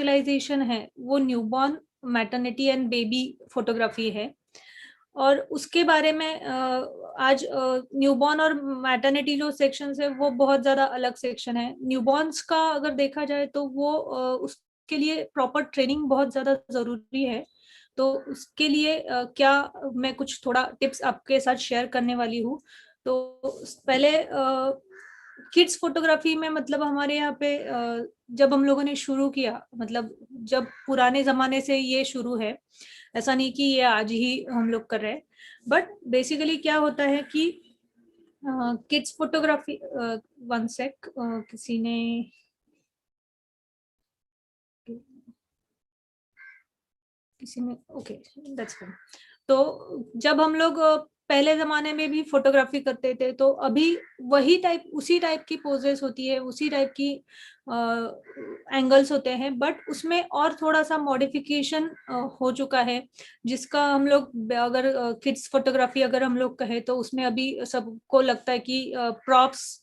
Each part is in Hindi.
स्पेशलाइजेशन है वो newborn maternity and baby photography है। और उसके बारे में आज न्यूबॉर्न और मैटरनिटी जो सेक्शन है वो बहुत ज्यादा अलग सेक्शन है। न्यूबॉर्न्स का अगर देखा जाए तो वो उसके लिए प्रॉपर ट्रेनिंग बहुत ज्यादा जरूरी है। तो उसके लिए क्या मैं कुछ थोड़ा टिप्स आपके साथ शेयर करने वाली हूँ। तो पहले किड्स फोटोग्राफी में मतलब हमारे यहाँ पे जब हम लोगों ने शुरू किया, मतलब जब पुराने जमाने से ये शुरू है, ऐसा नहीं कि ये आज ही हम लोग कर रहे हैं। बट बेसिकली क्या होता है कि किड्स फोटोग्राफी, वन सेक, किसी ने ओके, दैट्स फाइन। तो जब हम लोग पहले जमाने में भी फोटोग्राफी करते थे तो अभी वही टाइप, उसी टाइप की पोजेस होती है, उसी टाइप की एंगल्स होते हैं, बट उसमें और थोड़ा सा मॉडिफिकेशन हो चुका है, जिसका हम लोग अगर किड्स फोटोग्राफी अगर हम लोग कहें तो उसमें अभी सबको लगता है कि प्रॉप्स,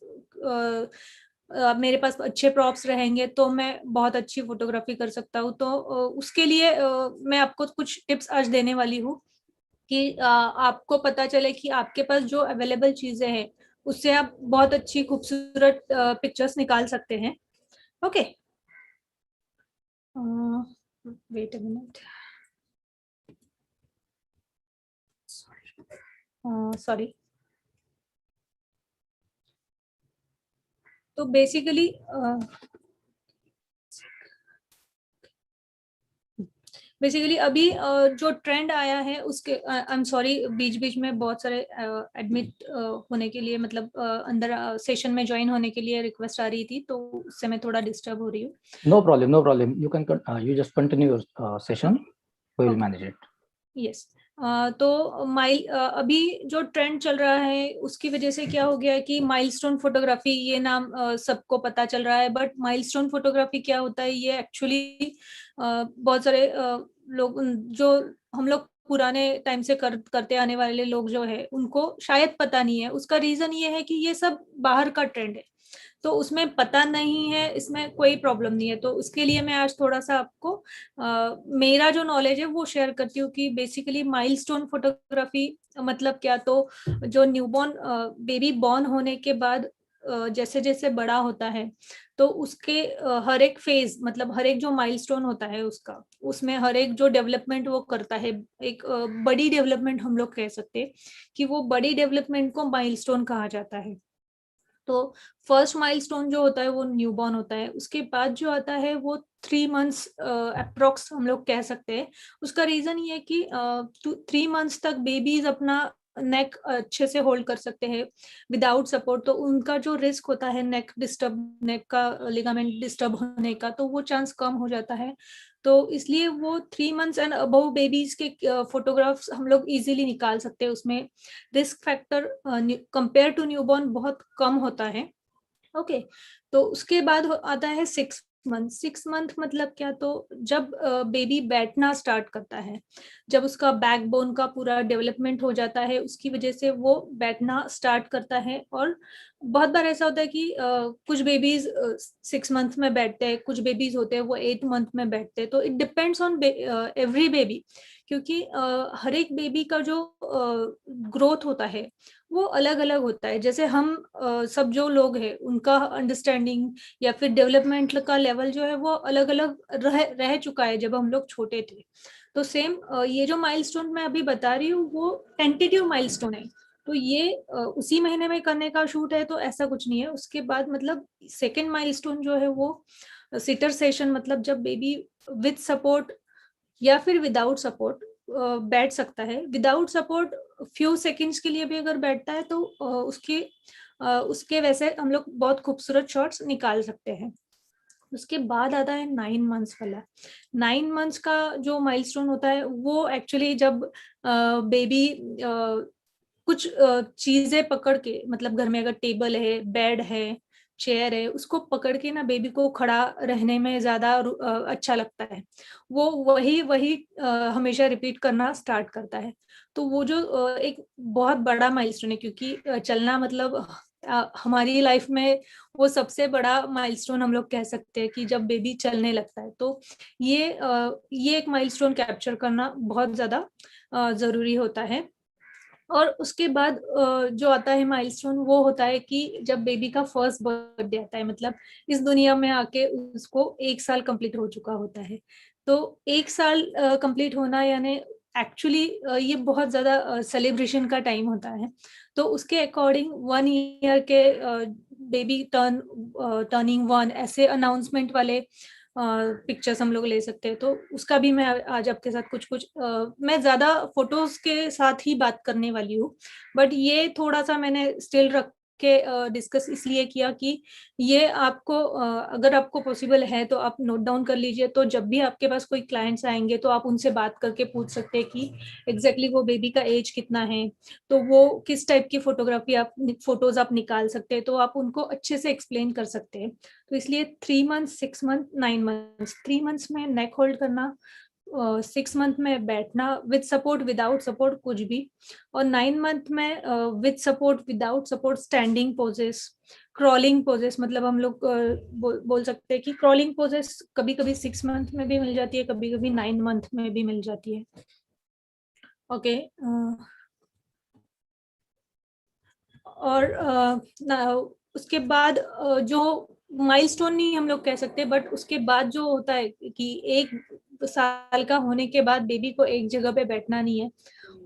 मेरे पास अच्छे प्रॉप्स रहेंगे तो मैं बहुत अच्छी फोटोग्राफी कर सकता हूँ। तो उसके लिए मैं आपको कुछ टिप्स आज देने वाली हूँ कि आपको पता चले कि आपके पास जो अवेलेबल चीजें हैं उससे आप बहुत अच्छी खूबसूरत पिक्चर्स निकाल सकते हैं। Okay, wait a minute, sorry. तो बेसिकली अभी जो ट्रेंड आया है उसके, आई एम सॉरी, बीच बीच में बहुत सारे एडमिट होने के लिए, मतलब अंदर सेशन में ज्वाइन होने के लिए रिक्वेस्ट आ रही थी, तो उससे मैं थोड़ा डिस्टर्ब हो रही हूँ। No problem, no problem, you can you just continue your session, we will manage it. Yes. तो अभी जो ट्रेंड चल रहा है उसकी वजह से क्या हो गया है कि माइलस्टोन फोटोग्राफी ये नाम सबको पता चल रहा है। बट माइलस्टोन फोटोग्राफी क्या होता है, ये एक्चुअली बहुत सारे लोग, जो हम लोग पुराने टाइम से करते आने वाले लोग जो है उनको शायद पता नहीं है। उसका रीजन ये है कि ये सब बाहर का ट्रेंड है, तो उसमें पता नहीं है, इसमें कोई प्रॉब्लम नहीं है। तो उसके लिए मैं आज थोड़ा सा आपको मेरा जो नॉलेज है वो शेयर करती हूँ कि बेसिकली माइलस्टोन फोटोग्राफी मतलब क्या। तो जो न्यूबॉर्न बेबी बॉर्न होने के बाद जैसे जैसे बड़ा होता है तो उसके हर एक फेज, मतलब हर एक जो माइलस्टोन होता है उसका, उसमें हर एक जो डेवलपमेंट वो करता है, एक बड़ी डेवलपमेंट हम लोग कह सकते हैं कि वो बड़ी डेवलपमेंट को माइलस्टोन कहा जाता है। तो फर्स्ट माइलस्टोन जो होता है वो न्यूबॉर्न होता है। उसके बाद जो आता है वो 3 मंथ्स अप्रोक्स हम लोग कह सकते हैं। उसका रीजन ये है कि 3 मंथ्स तक बेबीज अपना नेक अच्छे से होल्ड कर सकते हैं विदाउट सपोर्ट। तो उनका जो रिस्क होता है नेक डिस्टर्ब, नेक का लिगामेंट डिस्टर्ब होने का, तो वो चांस कम हो जाता है। तो इसलिए वो 3 मंथ्स एंड अबव बेबीज के फोटोग्राफ्स हम लोग इजीली निकाल सकते हैं। उसमें risk factor compare to newborn बहुत कम होता है। ओके, तो उसके बाद आता है 6 मंथ। 6 मंथ मतलब क्या, तो जब बेबी बैठना स्टार्ट करता है, जब उसका बैकबोन का पूरा डेवलपमेंट हो जाता है, उसकी वजह से वो बैठना स्टार्ट करता है। और बहुत बार ऐसा होता है कि कुछ बेबीज 6 मंथ में बैठते हैं, कुछ बेबीज होते हैं वो 8 मंथ में बैठते हैं। तो it depends on every baby, क्योंकि हर एक बेबी का जो ग्रोथ होता है वो अलग अलग होता है। जैसे हम सब जो लोग हैं उनका अंडरस्टैंडिंग या फिर डेवलपमेंट का लेवल जो है वो अलग अलग रह चुका है जब हम लोग छोटे थे। तो सेम ये जो माइलस्टोन मैं अभी बता रही हूँ वो टेंटेटिव माइलस्टोन है। तो ये उसी महीने में करने का शूट है, तो ऐसा कुछ नहीं है। उसके बाद मतलब सेकेंड माइलस्टोन जो है वो सिटर सेशन, मतलब जब बेबी विद सपोर्ट या फिर विदाउट सपोर्ट बैठ सकता है। विदाउट सपोर्ट फ्यू सेकंड्स के लिए भी अगर बैठता है तो उसके वैसे हम लोग बहुत खूबसूरत शॉट्स निकाल सकते हैं। उसके बाद आता है 9 मंथ्स वाला। 9 मंथ्स का जो माइलस्टोन होता है वो एक्चुअली जब बेबी कुछ चीजें पकड़ के, मतलब घर में अगर टेबल है, बेड है, चेयर है, उसको पकड़ के ना बेबी को खड़ा रहने में ज्यादा अच्छा लगता है। वो वही वही हमेशा रिपीट करना स्टार्ट करता है। तो वो जो एक बहुत बड़ा माइलस्टोन है, क्योंकि चलना मतलब हमारी लाइफ में वो सबसे बड़ा माइलस्टोन हम लोग कह सकते हैं कि जब बेबी चलने लगता है, तो ये एक माइलस्टोन कैप्चर करना बहुत ज्यादा जरूरी होता है। और उसके बाद जो आता है माइलस्टोन, वो होता है कि जब बेबी का फर्स्ट बर्थडे आता है, मतलब इस दुनिया में आके उसको 1 साल कंप्लीट हो चुका होता है। तो 1 साल कंप्लीट होना यानी एक्चुअली ये बहुत ज्यादा सेलिब्रेशन का टाइम होता है। तो उसके अकॉर्डिंग 1 ईयर के बेबी टर्निंग 1 ऐसे अनाउंसमेंट वाले पिक्चर्स हम लोग ले सकते हैं। तो उसका भी मैं आज आपके साथ कुछ कुछ मैं ज्यादा फोटोज के साथ ही बात करने वाली हूँ, बट ये थोड़ा सा मैंने स्टिल रख के डिस्कस इसलिए किया कि ये आपको अगर आपको पॉसिबल है तो आप नोट डाउन कर लीजिए। तो जब भी आपके पास कोई क्लाइंट्स आएंगे तो आप उनसे बात करके पूछ सकते हैं कि एग्जैक्टली वो बेबी का एज कितना है, तो वो किस टाइप की फोटोज आप निकाल सकते हैं, तो आप उनको अच्छे से एक्सप्लेन कर सकते हैं। तो इसलिए 3 मंथ, 6 मंथ, 9 मंथ्स, 3 मंथ्स में नेक होल्ड करना, 6 मंथ में बैठना विद सपोर्ट, विदाउट सपोर्ट कुछ भी, और 9 मंथ में with support, without support, standing poses, crawling poses. मतलब हम लोग बोल सकते हैं कि क्रॉलिंग पोजेस कभी कभी 6 मंथ में भी मिल जाती है, कभी कभी 9 मंथ में भी मिल जाती है। ओके, और उसके बाद जो माइलस्टोन नहीं हम लोग कह सकते, बट उसके बाद जो होता है कि 1 साल का होने के बाद बेबी को एक जगह पे बैठना नहीं है,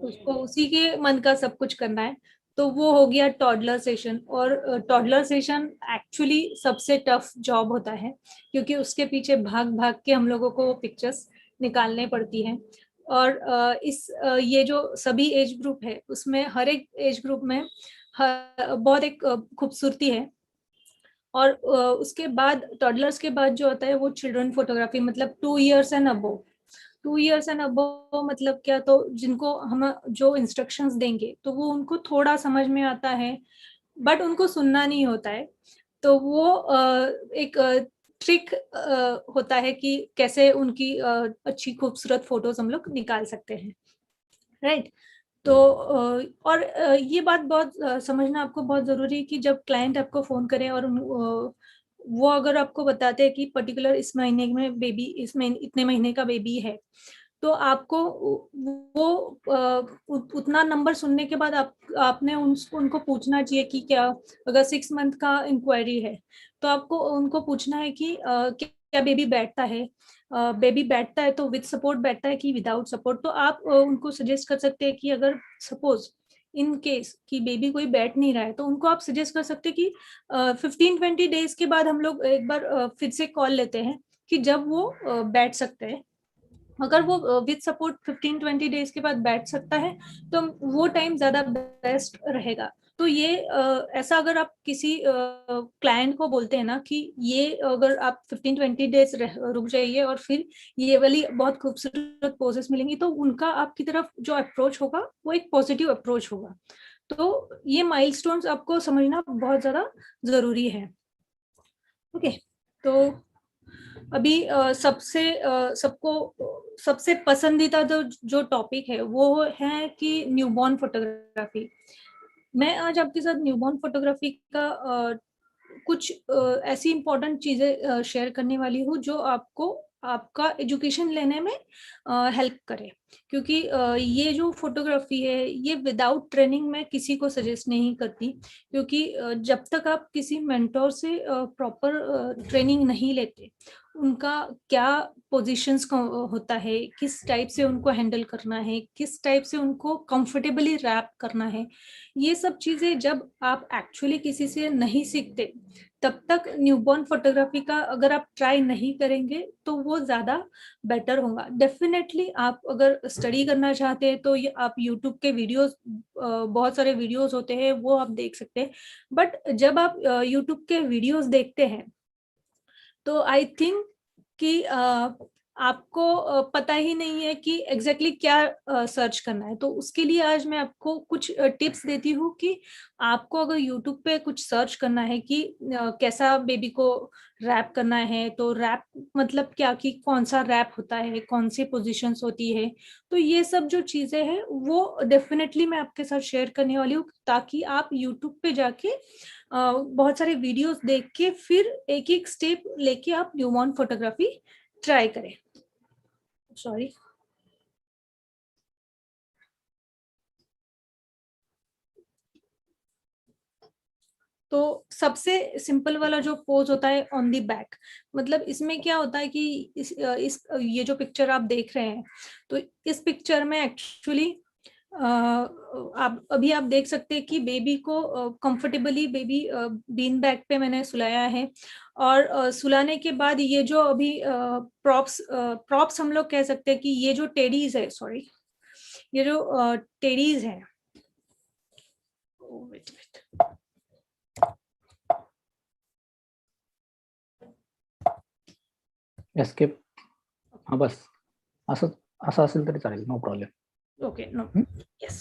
उसको उसी के मन का सब कुछ करना है। तो वो हो गया टॉडलर सेशन। और टॉडलर सेशन एक्चुअली सबसे टफ जॉब होता है, क्योंकि उसके पीछे भाग भाग के हम लोगों को पिक्चर्स निकालने पड़ती हैं। और ये जो सभी एज ग्रुप है, उसमें हर एक एज ग्रुप में बहुत एक खूबसूरती है। और उसके बाद टॉडलर्स के बाद जो आता है वो चिल्ड्रन फोटोग्राफी, मतलब 2 years and above. 2 years and above मतलब क्या, तो जिनको हम जो इंस्ट्रक्शंस देंगे तो वो उनको थोड़ा समझ में आता है, बट उनको सुनना नहीं होता है। तो वो एक ट्रिक होता है कि कैसे उनकी अच्छी खूबसूरत फोटोज हम लोग निकाल सकते हैं, राइट। तो और ये बात बहुत समझना आपको बहुत जरूरी है कि जब क्लाइंट आपको फोन करे और वो अगर आपको बताते हैं कि पर्टिकुलर इस महीने में बेबी, इस महीने इतने महीने का बेबी है, तो आपको वो उतना नंबर सुनने के बाद आपने उनको पूछना चाहिए कि क्या, अगर 6 मंथ का इंक्वायरी है तो आपको उनको पूछना है कि क्या बेबी बैठता है, बेबी बैठता है तो विद सपोर्ट बैठता है कि विदाउट सपोर्ट। तो आप उनको सजेस्ट कर सकते हैं कि अगर सपोज इन केस कि बेबी कोई बैठ नहीं रहा है, तो उनको आप सजेस्ट कर सकते हैं कि 15-20 डेज के बाद हम लोग एक बार फिर से कॉल लेते हैं कि जब वो बैठ सकते हैं। अगर वो विद सपोर्ट 15-20 डेज के बाद बैठ सकता है तो वो टाइम ज्यादा बेस्ट रहेगा। तो ये ऐसा अगर आप किसी क्लाइंट को बोलते हैं ना कि ये अगर आप 15-20 डेज रुक जाइए और फिर ये वाली बहुत खूबसूरत पोजेस मिलेंगी, तो उनका आपकी तरफ जो अप्रोच होगा वो एक पॉजिटिव अप्रोच होगा। तो ये माइलस्टोन्स आपको समझना बहुत ज्यादा जरूरी है। ओके, तो अभी सबको सबसे पसंदीदा जो टॉपिक है वो है कि न्यूबॉर्न फोटोग्राफी। मैं आज आपके साथ न्यूबॉर्न फोटोग्राफी का कुछ ऐसी इंपॉर्टेंट चीजें शेयर करने वाली हूँ जो आपको आपका एजुकेशन लेने में हेल्प करे। क्योंकि ये जो फोटोग्राफी है ये विदाउट ट्रेनिंग में किसी को सजेस्ट नहीं करती, क्योंकि जब तक आप किसी मेंटोर से प्रॉपर ट्रेनिंग नहीं लेते, उनका क्या पोजीशंस होता है, किस टाइप से उनको हैंडल करना है, किस टाइप से उनको कंफर्टेबली रैप करना है, ये सब चीजें जब आप एक्चुअली किसी से नहीं सीखते, तब तक न्यूबॉर्न फोटोग्राफी का अगर आप ट्राई नहीं करेंगे तो वो ज्यादा बेटर होगा। डेफिनेटली आप अगर स्टडी करना चाहते हैं तो ये आप यूट्यूब के वीडियोस, बहुत सारे वीडियोस होते हैं वो आप देख सकते हैं। बट जब आप यूट्यूब के वीडियोस देखते हैं तो आई थिंक कि आपको पता ही नहीं है कि एग्जैक्टली क्या सर्च करना है। तो उसके लिए आज मैं आपको कुछ टिप्स देती हूँ कि आपको अगर यूट्यूब पे कुछ सर्च करना है कि कैसा बेबी को रैप करना है, तो रैप मतलब क्या, कि कौन सा रैप होता है, कौन सी पोजीशंस होती है, तो ये सब जो चीजें हैं वो डेफिनेटली मैं आपके साथ शेयर करने वाली हूँ, ताकि आप यूट्यूब पे जाके बहुत सारे वीडियोस देख के फिर एक एक स्टेप लेके आप न्यूबॉर्न फोटोग्राफी ट्राई करें। सॉरी। तो सबसे सिंपल वाला जो पोज होता है ऑन दी बैक, मतलब इसमें क्या होता है कि इस ये जो पिक्चर आप देख रहे हैं, तो इस पिक्चर में एक्चुअली आप देख सकते हैं कि बेबी को कंफर्टेबली बेबी बीन बैग पे मैंने सुलाया है। और सुलाने के बाद ये जो अभी प्रॉप्स हम लोग कह सकते हैं कि ये जो टेडीज है, सॉरी, ये जो टेडीज है, वेट एस्केप, हाँ बस असं असं असेल तरी चालेल, no problem. Okay, no, yes.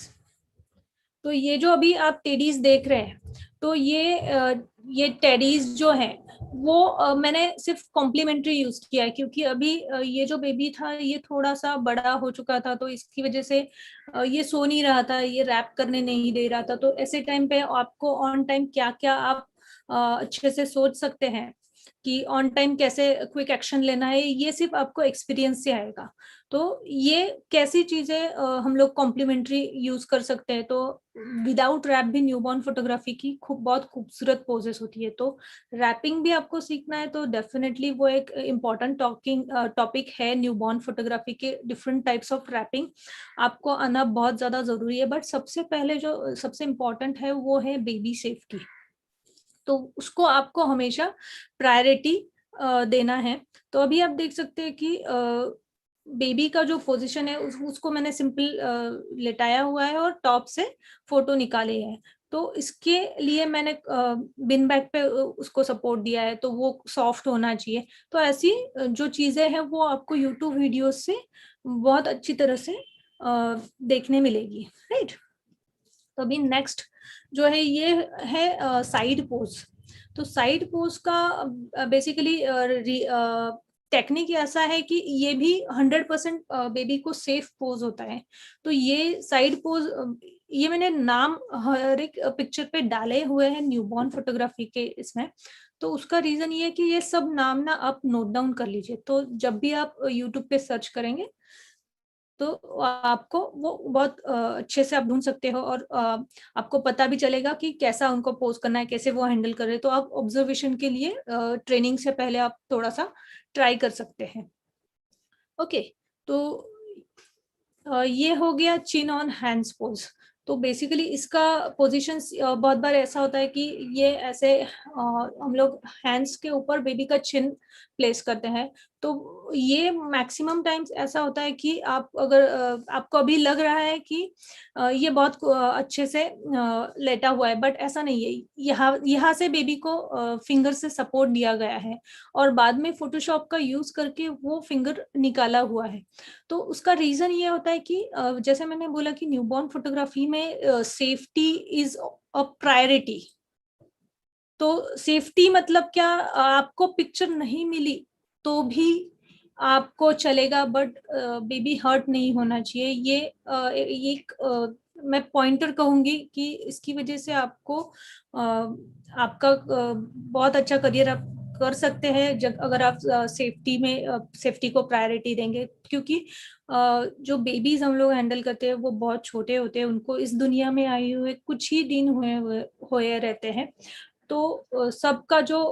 तो ये जो अभी आप टेडीज देख रहे हैं, तो ये टेडीज जो है वो मैंने सिर्फ कॉम्प्लीमेंट्री यूज किया है, क्योंकि अभी ये जो बेबी था ये थोड़ा सा बड़ा हो चुका था, तो इसकी वजह से ये सो नहीं रहा था, ये रैप करने नहीं दे रहा था। तो ऐसे टाइम पे आपको ऑन टाइम क्या क्या आप अच्छे से सोच सकते हैं कि ऑन टाइम कैसे क्विक एक्शन लेना है, ये सिर्फ आपको एक्सपीरियंस से आएगा। तो ये कैसी चीजें हम लोग कॉम्प्लीमेंट्री यूज कर सकते हैं। तो विदाउट रैप भी न्यूबॉर्न फोटोग्राफी की बहुत खूबसूरत पोजेस होती है। तो रैपिंग भी आपको सीखना है तो डेफिनेटली वो एक इम्पॉर्टेंट टॉपिक है न्यूबॉर्न फोटोग्राफी के। डिफरेंट टाइप्स ऑफ रैपिंग आपको आना बहुत ज्यादा जरूरी है, बट सबसे पहले जो सबसे इम्पोर्टेंट है वो है बेबी सेफ्टी। तो उसको आपको हमेशा प्रायोरिटी देना है। तो अभी आप देख सकते हैं कि बेबी का जो पोजीशन है उसको मैंने सिंपल लेटाया हुआ है और टॉप से फोटो निकाले है। तो इसके लिए मैंने बिन बैग पे उसको सपोर्ट दिया है, तो वो सॉफ्ट होना चाहिए। तो ऐसी जो चीजें हैं वो आपको यूट्यूब वीडियोस से बहुत अच्छी तरह से देखने मिलेगी, राइट। तो अभी नेक्स्ट जो है ये है साइड पोज। तो साइड पोज का बेसिकली टेक्निक ऐसा है कि ये भी 100% बेबी को सेफ पोज होता है। तो ये साइड पोज, ये मैंने नाम हर एक पिक्चर पे डाले हुए हैं न्यूबॉर्न फोटोग्राफी के इसमें। तो उसका रीजन ये है कि ये सब नाम ना आप नोट डाउन कर लीजिए, तो जब भी आप यूट्यूब पे सर्च करेंगे तो आपको वो बहुत अच्छे से आप ढूंढ सकते हो, और आपको पता भी चलेगा कि कैसा उनको पोस्ट करना है, कैसे वो हैंडल कर रहे हैं। तो आप ऑब्जर्वेशन के लिए ट्रेनिंग से पहले आप थोड़ा सा ट्राई कर सकते हैं। ओके, तो ये हो गया चिन ऑन हैंड्स पोज। तो बेसिकली इसका पोजीशन बहुत बार ऐसा होता है कि ये ऐसे हम लोग हैंड्स के ऊपर बेबी का चिन प्लेस करते हैं। तो ये मैक्सिमम टाइम्स ऐसा होता है कि आप अगर आपको अभी लग रहा है कि ये बहुत अच्छे से लेटा हुआ है, बट ऐसा नहीं है। यहाँ से बेबी को फिंगर से सपोर्ट दिया गया है और बाद में फोटोशॉप का यूज करके वो फिंगर निकाला हुआ है। तो उसका रीजन ये होता है कि जैसे मैंने बोला कि न्यूबॉर्न फोटोग्राफी में सेफ्टी इज अ प्रायोरिटी। तो सेफ्टी मतलब क्या, आपको पिक्चर नहीं मिली तो भी आपको चलेगा, बट बेबी हर्ट नहीं होना चाहिए। ये मैं पॉइंटर कहूंगी कि इसकी वजह से आपको आपका बहुत अच्छा करियर आप कर सकते हैं जब अगर आप सेफ्टी को प्रायोरिटी देंगे। क्योंकि जो बेबीज हम लोग हैंडल करते हैं वो बहुत छोटे होते हैं, उनको इस दुनिया में आए हुए कुछ ही दिन हुए रहते हैं। तो सबका जो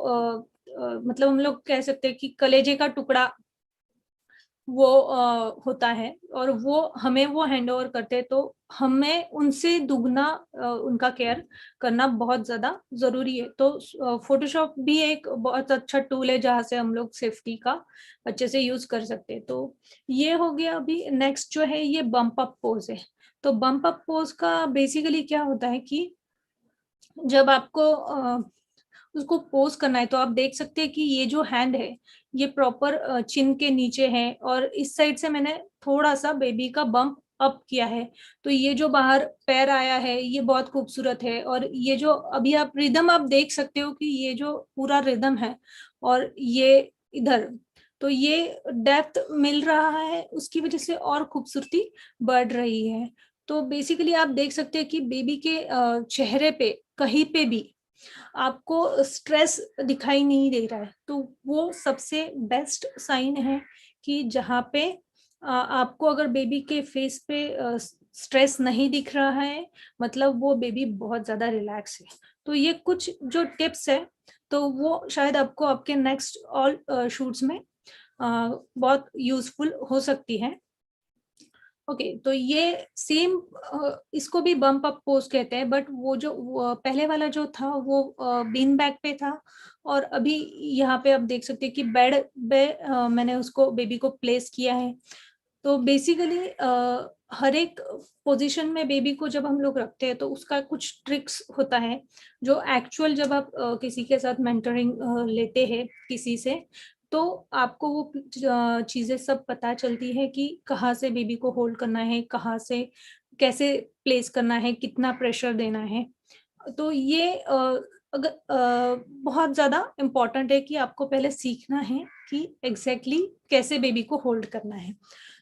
मतलब हम लोग कह सकते हैं कि कलेजे का टुकड़ा वो होता है, और वो हमें वो हैंड ओवर करते हैं। तो हमें उनसे दुगना उनका केयर करना बहुत ज्यादा जरूरी है। तो फोटोशॉप भी एक बहुत अच्छा टूल है जहाँ से हम लोग सेफ्टी का अच्छे से यूज कर सकते हैं। तो ये हो गया। अभी नेक्स्ट जो है ये बम्प अप पोज है। तो बम्प अप पोज का बेसिकली क्या होता है कि जब आपको उसको पोज करना है, तो आप देख सकते हैं कि ये जो हैंड है ये प्रॉपर चिन के नीचे है, और इस साइड से मैंने थोड़ा सा बेबी का बम्प अप किया है। तो ये जो बाहर पैर आया है ये बहुत खूबसूरत है, और ये जो अभी आप रिदम आप देख सकते हो कि ये जो पूरा रिदम है और ये इधर, तो ये डेप्थ मिल रहा है, उसकी वजह से और खूबसूरती बढ़ रही है। तो बेसिकली आप देख सकते हैं कि बेबी के चेहरे पे कहीं पे भी आपको स्ट्रेस दिखाई नहीं दे रहा है, तो वो सबसे बेस्ट साइन है कि जहाँ पे आपको अगर बेबी के फेस पे स्ट्रेस नहीं दिख रहा है, मतलब वो बेबी बहुत ज्यादा रिलैक्स है। तो ये कुछ जो टिप्स है, तो वो शायद आपको आपके नेक्स्ट ऑल शूट्स में बहुत यूजफुल हो सकती है। ओके, तो ये सेम इसको भी बम्प अप पोज कहते हैं, बट वो जो पहले वाला जो था वो बीन बैग पे था, और अभी यहाँ पे आप देख सकते हैं कि बेड पे मैंने उसको बेबी को प्लेस किया है। तो बेसिकली हर एक पोजीशन में बेबी को जब हम लोग रखते हैं तो उसका कुछ ट्रिक्स होता है, जो एक्चुअल जब आप किसी के साथ मेंटरिंग लेते हैं किसी से, तो आपको वो चीजें सब पता चलती है कि कहाँ से बेबी को होल्ड करना है, कहाँ से कैसे प्लेस करना है, कितना प्रेशर देना है। तो ये अगर बहुत ज्यादा इम्पोर्टेंट है कि आपको पहले सीखना है कि एग्जैक्टली कैसे बेबी को होल्ड करना है।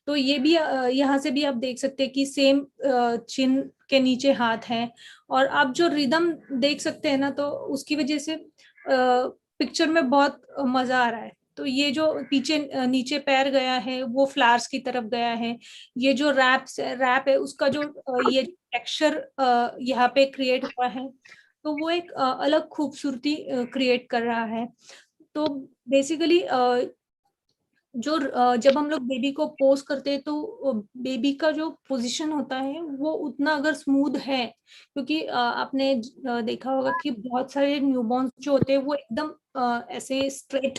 तो ये भी यहाँ से भी आप देख सकते हैं कि सेम चिन के नीचे हाथ है, और आप जो रिदम देख सकते हैं ना, तो उसकी वजह से पिक्चर में बहुत मजा आ रहा है। तो ये जो पीछे नीचे पैर गया है वो फ्लावर्स की तरफ गया है, ये जो रैप है उसका जो ये टेक्सचर यहाँ पे क्रिएट हुआ है, तो वो एक अलग खूबसूरती क्रिएट कर रहा है। तो बेसिकली जो जब हम लोग बेबी को पोज करते हैं तो बेबी का जो पोजीशन होता है वो उतना अगर स्मूथ है, क्योंकि आपने देखा होगा कि बहुत सारे न्यूबॉर्न जो होते हैं वो एकदम ऐसे स्ट्रेट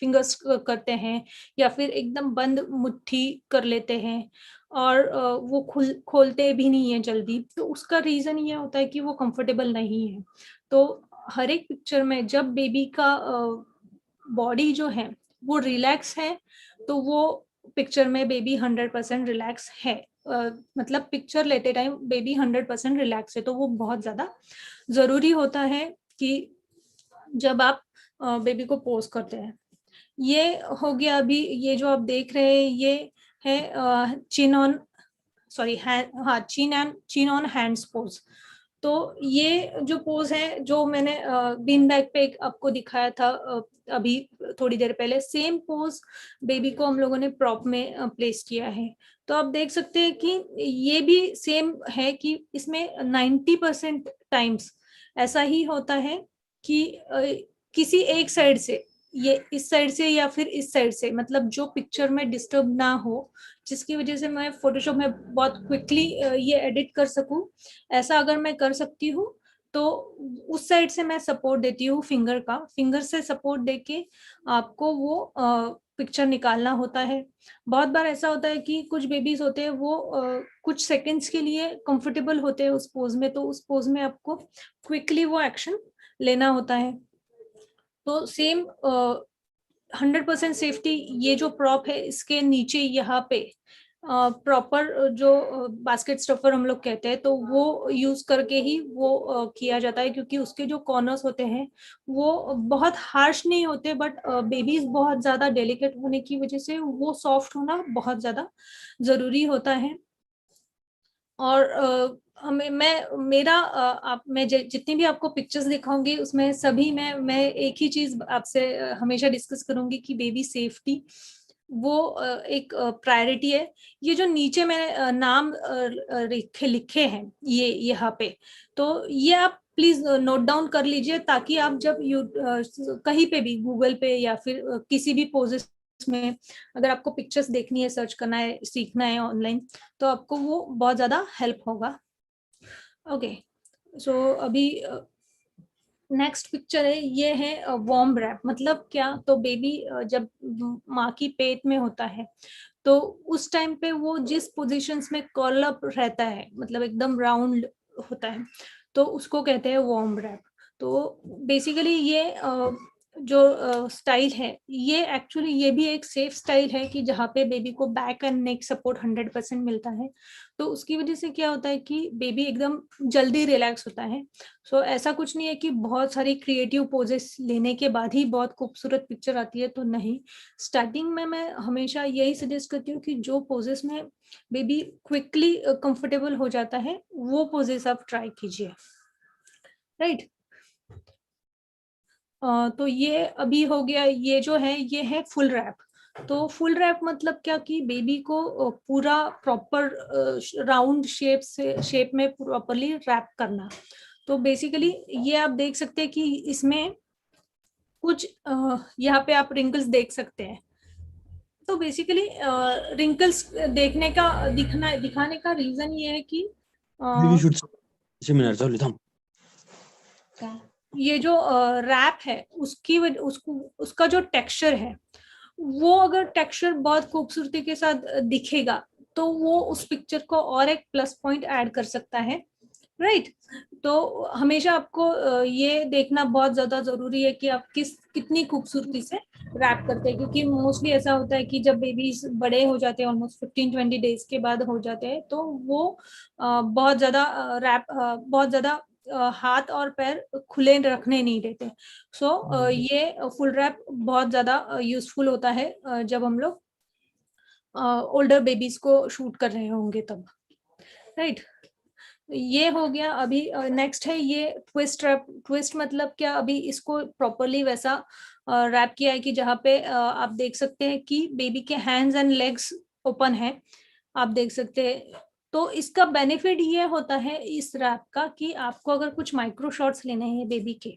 फिंगर्स करते हैं, या फिर एकदम बंद मुट्ठी कर लेते हैं, और वो खोलते भी नहीं है जल्दी। तो उसका रीजन ये होता है कि वो कंफर्टेबल नहीं है। तो हर एक पिक्चर में जब बेबी का बॉडी जो है वो रिलैक्स है, तो वो पिक्चर में बेबी 100% रिलैक्स है। मतलब पिक्चर लेते टाइम बेबी 100% रिलैक्स है, तो वो बहुत ज्यादा जरूरी होता है कि जब आप बेबी को पोज करते हैं। ये हो गया। अभी ये जो आप देख रहे हैं ये है चिन ऑन, सॉरी, हाँ, चिन ऑन हैंड्स पोज। तो ये जो पोज है जो मैंने बीन बैग पे आपको दिखाया था अभी थोड़ी देर पहले, सेम पोज बेबी को हम लोगों ने प्रॉप में प्लेस किया है। तो आप देख सकते हैं कि ये भी सेम है कि इसमें 90% टाइम्स ऐसा ही होता है कि किसी एक साइड से, ये इस साइड से या फिर इस साइड से, मतलब जो पिक्चर में डिस्टर्ब ना हो, जिसकी वजह से मैं फोटोशॉप में बहुत क्विकली ये एडिट कर सकूं, ऐसा अगर मैं कर सकती हूँ तो उस साइड से मैं सपोर्ट देती हूँ फिंगर से सपोर्ट देके आपको वो पिक्चर निकालना होता है। बहुत बार ऐसा होता है कि कुछ बेबीज होते हैं वो कुछ सेकंड्स के लिए कंफर्टेबल होते हैं उस पोज में, तो उस पोज में आपको क्विकली वो एक्शन लेना होता है। तो सेम 100% सेफ्टी, ये जो प्रॉप है इसके नीचे यहाँ पे प्रॉपर जो बास्केट स्टफर हम लोग कहते हैं, तो वो यूज करके ही वो किया जाता है, क्योंकि उसके जो कॉर्नर्स होते हैं वो बहुत हार्श नहीं होते, बट बेबीज बहुत ज्यादा डेलिकेट होने की वजह से वो सॉफ्ट होना बहुत ज्यादा जरूरी होता है। और हमें मैं मेरा आप मैं जितनी भी आपको पिक्चर्स दिखाऊंगी उसमें सभी मैं एक ही चीज आपसे हमेशा डिस्कस करूंगी कि बेबी सेफ्टी वो एक प्रायोरिटी है। ये जो नीचे मैंने नाम लिखे हैं ये यहाँ पे, तो ये आप प्लीज नोट डाउन कर लीजिए, ताकि आप जब कहीं पे भी गूगल पे या फिर किसी भी पोजेस में अगर आपको पिक्चर्स देखनी है, सर्च करना है, सीखना है ऑनलाइन, तो आपको वो बहुत ज्यादा हेल्प होगा। ओके, सो अभी नेक्स्ट पिक्चर है, ये है वॉर्म रैप। मतलब क्या, तो बेबी जब माँ की पेट में होता है तो उस टाइम पे वो जिस पोजीशंस में कर्ल अप रहता है, मतलब एकदम राउंड होता है, तो उसको कहते हैं वॉर्म रैप। तो बेसिकली ये जो स्टाइल है ये एक्चुअली ये भी एक सेफ स्टाइल है कि जहाँ पे बेबी को बैक एंड नेक सपोर्ट 100% मिलता है। तो उसकी वजह से क्या होता है कि बेबी एकदम जल्दी रिलैक्स होता है। सो ऐसा कुछ नहीं है कि बहुत सारी क्रिएटिव पोजेस लेने के बाद ही बहुत खूबसूरत पिक्चर आती है, तो नहीं। स्टार्टिंग में मैं हमेशा यही सजेस्ट करती हूँ कि जो पोजेस में बेबी क्विकली कंफर्टेबल हो जाता है वो पोजेस आप ट्राई कीजिए, राइट। तो ये अभी हो गया, ये जो है ये है फुल रैप। तो फुल रैप मतलब क्या कि बेबी को पूरा प्रॉपर राउंड शेप में प्रॉपरली रैप करना। तो बेसिकली ये आप देख सकते हैं कि इसमें कुछ यहाँ पे आप रिंकल्स देख सकते हैं। तो बेसिकली रिंकल्स देखने का दिखाने का रीजन ये है कि सेमिनार चालू थांब। ये जो रैप है उसका जो टेक्सचर है, वो अगर टेक्सचर बहुत खूबसूरती के साथ दिखेगा तो वो उस पिक्चर को और एक प्लस पॉइंट ऐड कर सकता है, राइट। तो हमेशा आपको ये देखना बहुत ज्यादा जरूरी है कि आप कितनी खूबसूरती से रैप करते हैं, क्योंकि मोस्टली ऐसा होता है कि जब बेबीज बड़े हो जाते हैं, ऑलमोस्ट 15-20 डेज के बाद हो जाते हैं, तो वो बहुत ज्यादा बहुत ज्यादा हाथ और पैर खुले रखने नहीं देते। सो ये फुल रैप बहुत ज्यादा यूजफुल होता है जब हम लोग ओल्डर बेबीज को शूट कर रहे होंगे तब, राइट। ये हो गया। अभी नेक्स्ट है ये ट्विस्ट रैप। ट्विस्ट मतलब क्या, अभी इसको प्रॉपरली वैसा रैप किया है कि जहाँ पे आप देख सकते हैं कि बेबी के हैंड्स एंड लेग्स ओपन है, आप देख सकते हैं। तो इसका बेनिफिट ये होता है इस रैप का कि आपको अगर कुछ माइक्रो शॉट्स लेने हैं बेबी के,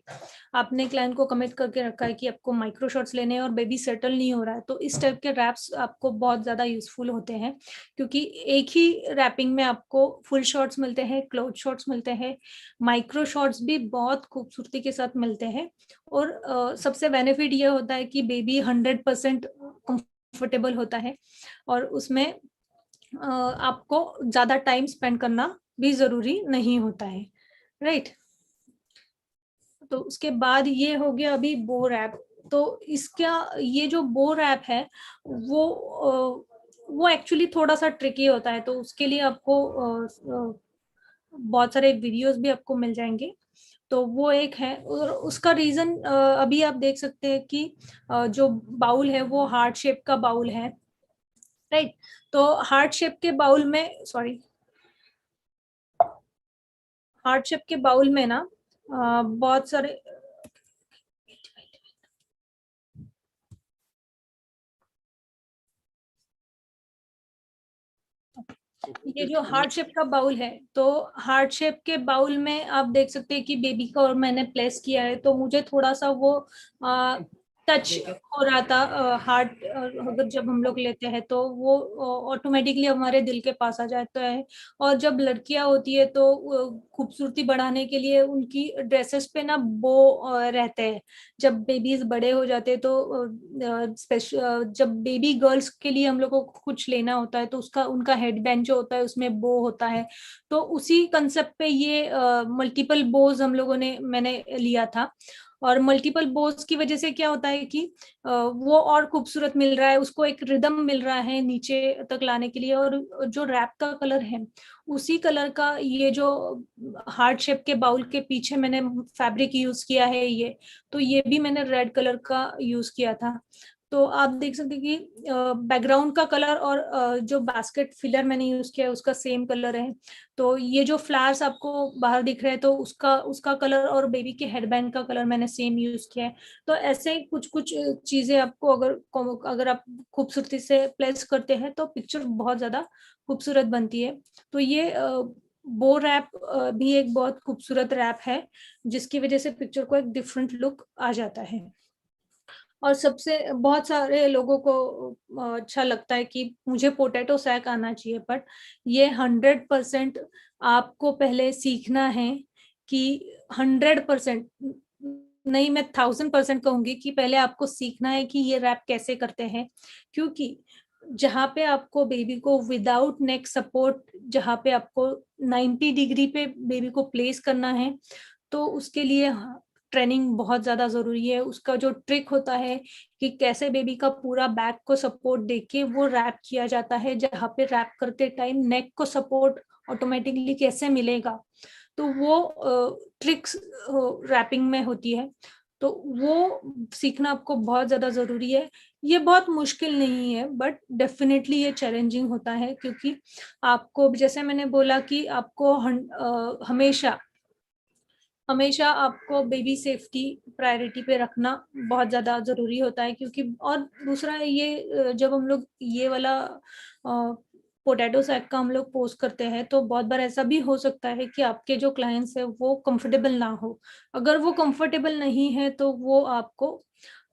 आपने क्लाइंट को कमिट करके रखा है कि आपको माइक्रो शॉट्स लेने हैं और बेबी सेटल नहीं हो रहा है, तो इस टाइप के रैप्स आपको बहुत ज्यादा यूजफुल होते हैं, क्योंकि एक ही रैपिंग में आपको फुल शॉट्स मिलते हैं, क्लोज शॉट्स मिलते हैं, माइक्रो शॉट्स भी बहुत खूबसूरती के साथ मिलते हैं। और सबसे बेनिफिट ये होता है कि बेबी 100% कंफर्टेबल होता है और उसमें आपको ज्यादा टाइम स्पेंड करना भी जरूरी नहीं होता है, राइट। तो उसके बाद ये हो गया अभी बो रैप। तो इसका ये जो बो रैप है वो एक्चुअली थोड़ा सा ट्रिकी होता है, तो उसके लिए आपको बहुत सारे वीडियोस भी आपको मिल जाएंगे। तो वो एक है, और उसका रीजन अभी आप देख सकते हैं कि जो बाउल है वो हार्ट शेप का बाउल है, राइट। तो हार्ट शेप के बाउल में, सॉरी, हार्ट शेप के बाउल में ना बहुत सारे, ये जो हार्ट शेप का बाउल है, तो हार्ट शेप के बाउल में आप देख सकते हैं कि बेबी का और मैंने प्लेस किया है, तो मुझे थोड़ा सा वो टच हो रहा था हार्ट। अगर जब हम लोग लेते हैं तो वो ऑटोमेटिकली हमारे दिल के पास आ जाता है। और जब लड़कियां होती है तो खूबसूरती बढ़ाने के लिए उनकी ड्रेसेस पे ना बो रहते हैं। जब बेबीज बड़े हो जाते हैं तो जब बेबी गर्ल्स के लिए हम लोग को कुछ लेना होता है तो उसका उनका हेड बैंड जो होता है उसमें बो होता है। तो उसी कंसेप्ट पे ये मल्टीपल बोज हम लोगों ने मैंने लिया था। और मल्टीपल बोज की वजह से क्या होता है कि वो और खूबसूरत मिल रहा है, उसको एक रिदम मिल रहा है नीचे तक लाने के लिए। और जो रैप का कलर है उसी कलर का ये जो हार्ट शेप के बाउल के पीछे मैंने फैब्रिक यूज किया है, ये तो ये भी मैंने रेड कलर का यूज किया था। तो आप देख सकते हैं कि बैकग्राउंड का कलर और जो बास्केट फिलर मैंने यूज किया है उसका सेम कलर है। तो ये जो फ्लावर्स आपको बाहर दिख रहे हैं तो उसका कलर और बेबी के हेडबैंड का कलर मैंने सेम यूज किया है। तो ऐसे कुछ कुछ चीजें आपको अगर आप खूबसूरती से प्लेस करते हैं तो पिक्चर बहुत ज्यादा खूबसूरत बनती है। तो ये बो रैप भी एक बहुत खूबसूरत रैप है जिसकी वजह से पिक्चर को एक डिफरेंट लुक आ जाता है। और सबसे बहुत सारे लोगों को अच्छा लगता है कि मुझे पोटैटो सैक आना चाहिए, बट ये 100% आपको पहले सीखना है कि 100% नहीं, मैं 1000% कहूंगी कि पहले आपको सीखना है कि ये रैप कैसे करते हैं। क्योंकि जहाँ पे आपको बेबी को विदाउट नेक सपोर्ट, जहाँ पे आपको 90 डिग्री पे बेबी को प्लेस करना है, तो उसके लिए ट्रेनिंग बहुत ज्यादा जरूरी है। उसका जो ट्रिक होता है कि कैसे बेबी का पूरा बैक को सपोर्ट देके वो रैप किया जाता है, जहाँ पे रैप करते टाइम नेक को सपोर्ट ऑटोमेटिकली कैसे मिलेगा, तो वो ट्रिक्स रैपिंग में होती है। तो वो सीखना आपको बहुत ज्यादा जरूरी है। ये बहुत मुश्किल नहीं है, बट डेफिनेटली ये चैलेंजिंग होता है, क्योंकि आपको जैसे मैंने बोला कि आपको हमेशा हमेशा आपको बेबी सेफ्टी प्रायोरिटी पे रखना बहुत ज़्यादा ज़रूरी होता है, क्योंकि और दूसरा ये जब हम लोग ये वाला पोटैटो सैक का हम लोग पोस्ट करते हैं तो बहुत बार ऐसा भी हो सकता है कि आपके जो क्लाइंट्स है वो कंफर्टेबल ना हो। अगर वो कंफर्टेबल नहीं है तो वो आपको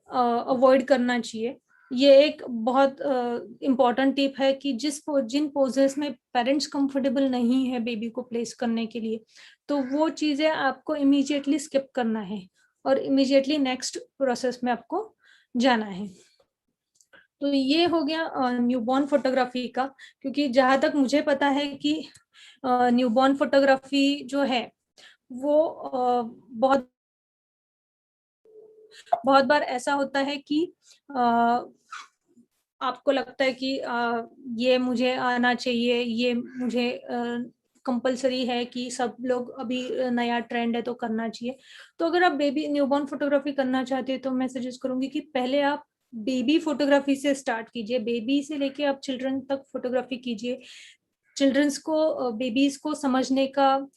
अवॉइड करना चाहिए। ये एक बहुत इम्पॉर्टेंट टिप है कि जिन पोजेस में पेरेंट्स कंफर्टेबल नहीं है बेबी को प्लेस करने के लिए, तो वो चीज़ें आपको इमीडिएटली स्किप करना है और इमीडिएटली नेक्स्ट प्रोसेस में आपको जाना है। तो ये हो गया न्यूबॉर्न फोटोग्राफी का, क्योंकि जहाँ तक मुझे पता है कि न्यूबॉर्न फोटोग्राफी जो है वो बहुत बार ऐसा होता है कि आपको लगता है कि ये मुझे आना चाहिए, ये मुझे कंपलसरी है कि सब लोग अभी नया ट्रेंड है तो करना चाहिए। तो अगर आप बेबी न्यूबॉर्न फोटोग्राफी करना चाहते हैं तो मैं सजेस्ट करूंगी कि पहले आप बेबी फोटोग्राफी से स्टार्ट कीजिए, बेबी से लेके आप चिल्ड्रन तक फोटोग्राफी कीजिए। चिल्ड्रंस को, बेबीज को समझने का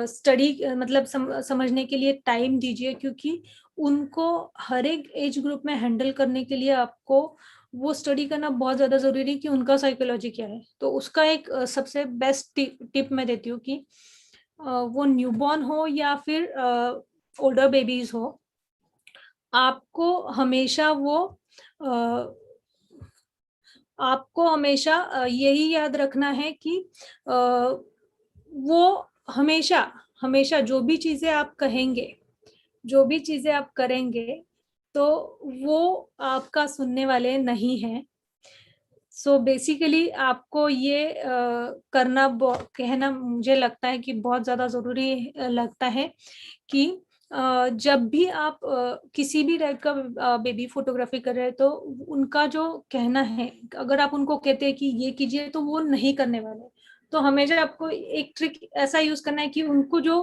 स्टडी मतलब समझने के लिए टाइम दीजिए, क्योंकि उनको हर एक एज ग्रुप में हैंडल करने के लिए आपको वो स्टडी करना बहुत ज़्यादा ज़रूरी है कि उनका साइकोलॉजी क्या है। तो उसका एक सबसे बेस्ट टिप मैं देती हूँ कि वो न्यूबॉर्न हो या फिर ओल्डर बेबीज हो, आपको हमेशा यही याद रखना है कि वो हमेशा हमेशा जो भी चीज़ें आप कहेंगे, जो भी चीज़ें आप करेंगे, तो वो आपका सुनने वाले नहीं हैं। सो बेसिकली आपको ये कहना मुझे लगता है कि बहुत ज़्यादा ज़रूरी लगता है कि जब भी आप किसी भी टाइप का बेबी फोटोग्राफी कर रहे हैं तो उनका जो कहना है, अगर आप उनको कहते हैं कि ये कीजिए तो वो नहीं करने वाले। तो हमेशा आपको एक ट्रिक ऐसा यूज करना है कि उनको जो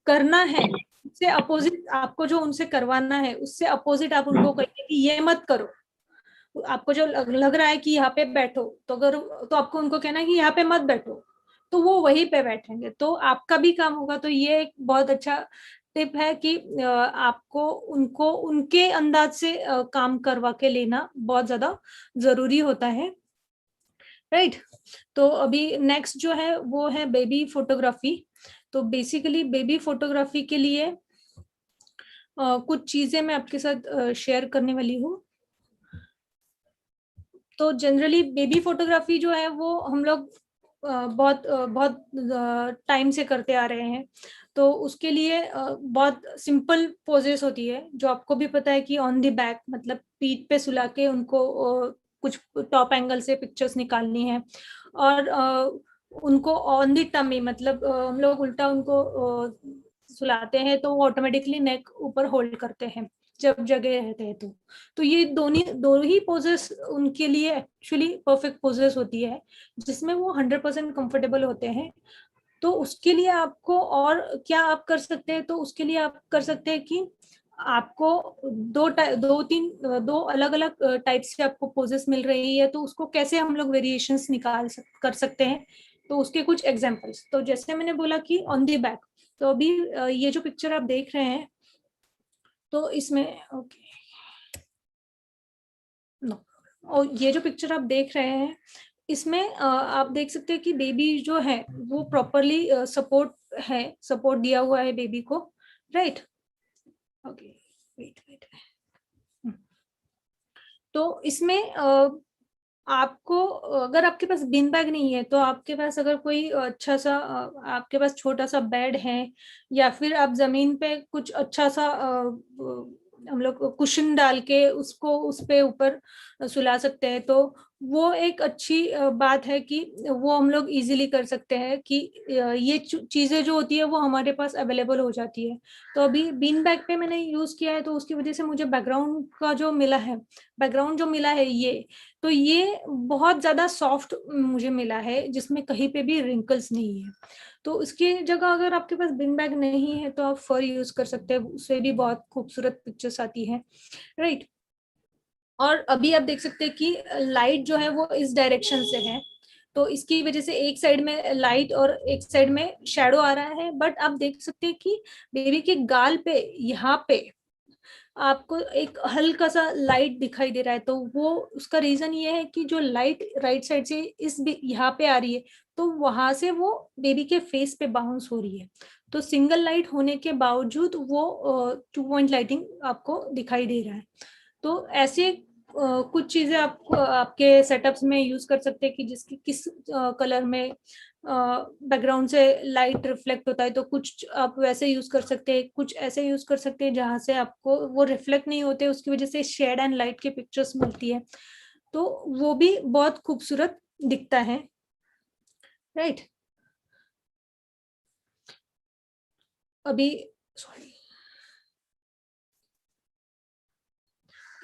करना है उससे अपोजिट, आपको जो उनसे करवाना है उससे अपोजिट आप उनको कहिए कि ये मत करो। आपको जो लग रहा है कि यहाँ पे बैठो, तो आपको उनको कहना है कि यहाँ पे मत बैठो, तो वो वहीं पे बैठेंगे, तो आपका भी काम होगा। तो ये एक बहुत अच्छा टिप है कि आपको उनको उनके अंदाज से काम करवा के लेना बहुत ज्यादा जरूरी होता है, राइट। तो अभी नेक्स्ट जो है वो है बेबी फोटोग्राफी। तो बेसिकली बेबी फोटोग्राफी के लिए कुछ चीजें मैं आपके साथ शेयर करने वाली हूँ। तो जनरली बेबी फोटोग्राफी जो है वो हम लोग बहुत टाइम से करते आ रहे हैं। तो उसके लिए बहुत सिंपल पोजेस होती है, जो आपको भी पता है कि ऑन द बैक मतलब पीठ पे सुला के उनको कुछ टॉप एंगल से पिक्चर्स निकालनी है, और उनको ऑन द टमी मतलब हम लोग उल्टा उनको सुलाते हैं तो वो ऑटोमेटिकली नेक ऊपर होल्ड करते हैं जब जगह रहते हैं। तो ये दो ही पोजेस उनके लिए एक्चुअली परफेक्ट पोजेस होती है, जिसमें वो 100% कंफर्टेबल होते हैं। तो उसके लिए आपको और क्या आप कर सकते हैं, तो उसके लिए आप कर सकते हैं कि आपको दो अलग अलग टाइप से आपको पोजेस मिल रही है, तो उसको कैसे हम लोग वेरिएशंस कर सकते हैं। तो उसके कुछ एग्जांपल्स, तो जैसे मैंने बोला कि ऑन द बैक, तो अभी ये जो पिक्चर आप देख रहे हैं तो इसमें ओके नो, और ये जो पिक्चर आप देख रहे हैं इसमें आप देख सकते हैं कि बेबी जो है वो प्रॉपरली सपोर्ट दिया हुआ है बेबी को, राइट। Okay wait. तो इसमें आपको, अगर आपके पास बीन बैग नहीं है तो आपके पास अगर कोई अच्छा सा आपके पास छोटा सा बेड है, या फिर आप जमीन पे कुछ अच्छा सा हम लोग कुशन डाल के उसको उस पे ऊपर सुला सकते हैं, तो वो एक अच्छी बात है कि वो हम लोग इजीली कर सकते हैं कि ये चीजें जो होती है वो हमारे पास अवेलेबल हो जाती है। तो अभी बीन बैग पे मैंने यूज किया है तो उसकी वजह से मुझे बैकग्राउंड जो मिला है ये, तो ये बहुत ज्यादा सॉफ्ट मुझे मिला है, जिसमें कहीं पे भी रिंकल्स नहीं है। तो इसकी जगह अगर आपके पास बिन बैग नहीं है तो आप फर यूज कर सकते हैं, उससे भी बहुत खूबसूरत पिक्चर्स आती है, राइट। और अभी आप देख सकते हैं कि लाइट जो है वो इस डायरेक्शन से है, तो इसकी वजह से एक साइड में लाइट और एक साइड में शैडो आ रहा है। बट आप देख सकते हैं कि बेबी के गाल पे यहाँ पे आपको एक हल्का सा लाइट दिखाई दे रहा है। तो वो उसका रीजन ये है कि जो लाइट राइट साइड से इस यहाँ पे आ रही है, तो वहां से वो बेबी के फेस पे बाउंस हो रही है। तो सिंगल लाइट होने के बावजूद वो 2 पॉइंट लाइटिंग आपको दिखाई दे रहा है। तो ऐसे कुछ चीजें आपको आपके सेटअप्स में यूज कर सकते हैं कि जिसकी किस कलर में बैकग्राउंड से लाइट रिफ्लेक्ट होता है। तो कुछ आप वैसे यूज कर सकते हैं, कुछ ऐसे यूज कर सकते हैं जहां से आपको वो रिफ्लेक्ट नहीं होते, उसकी वजह से शेड एंड लाइट के पिक्चर्स मिलती है, तो वो भी बहुत खूबसूरत दिखता है, राइट। अभी सॉरी,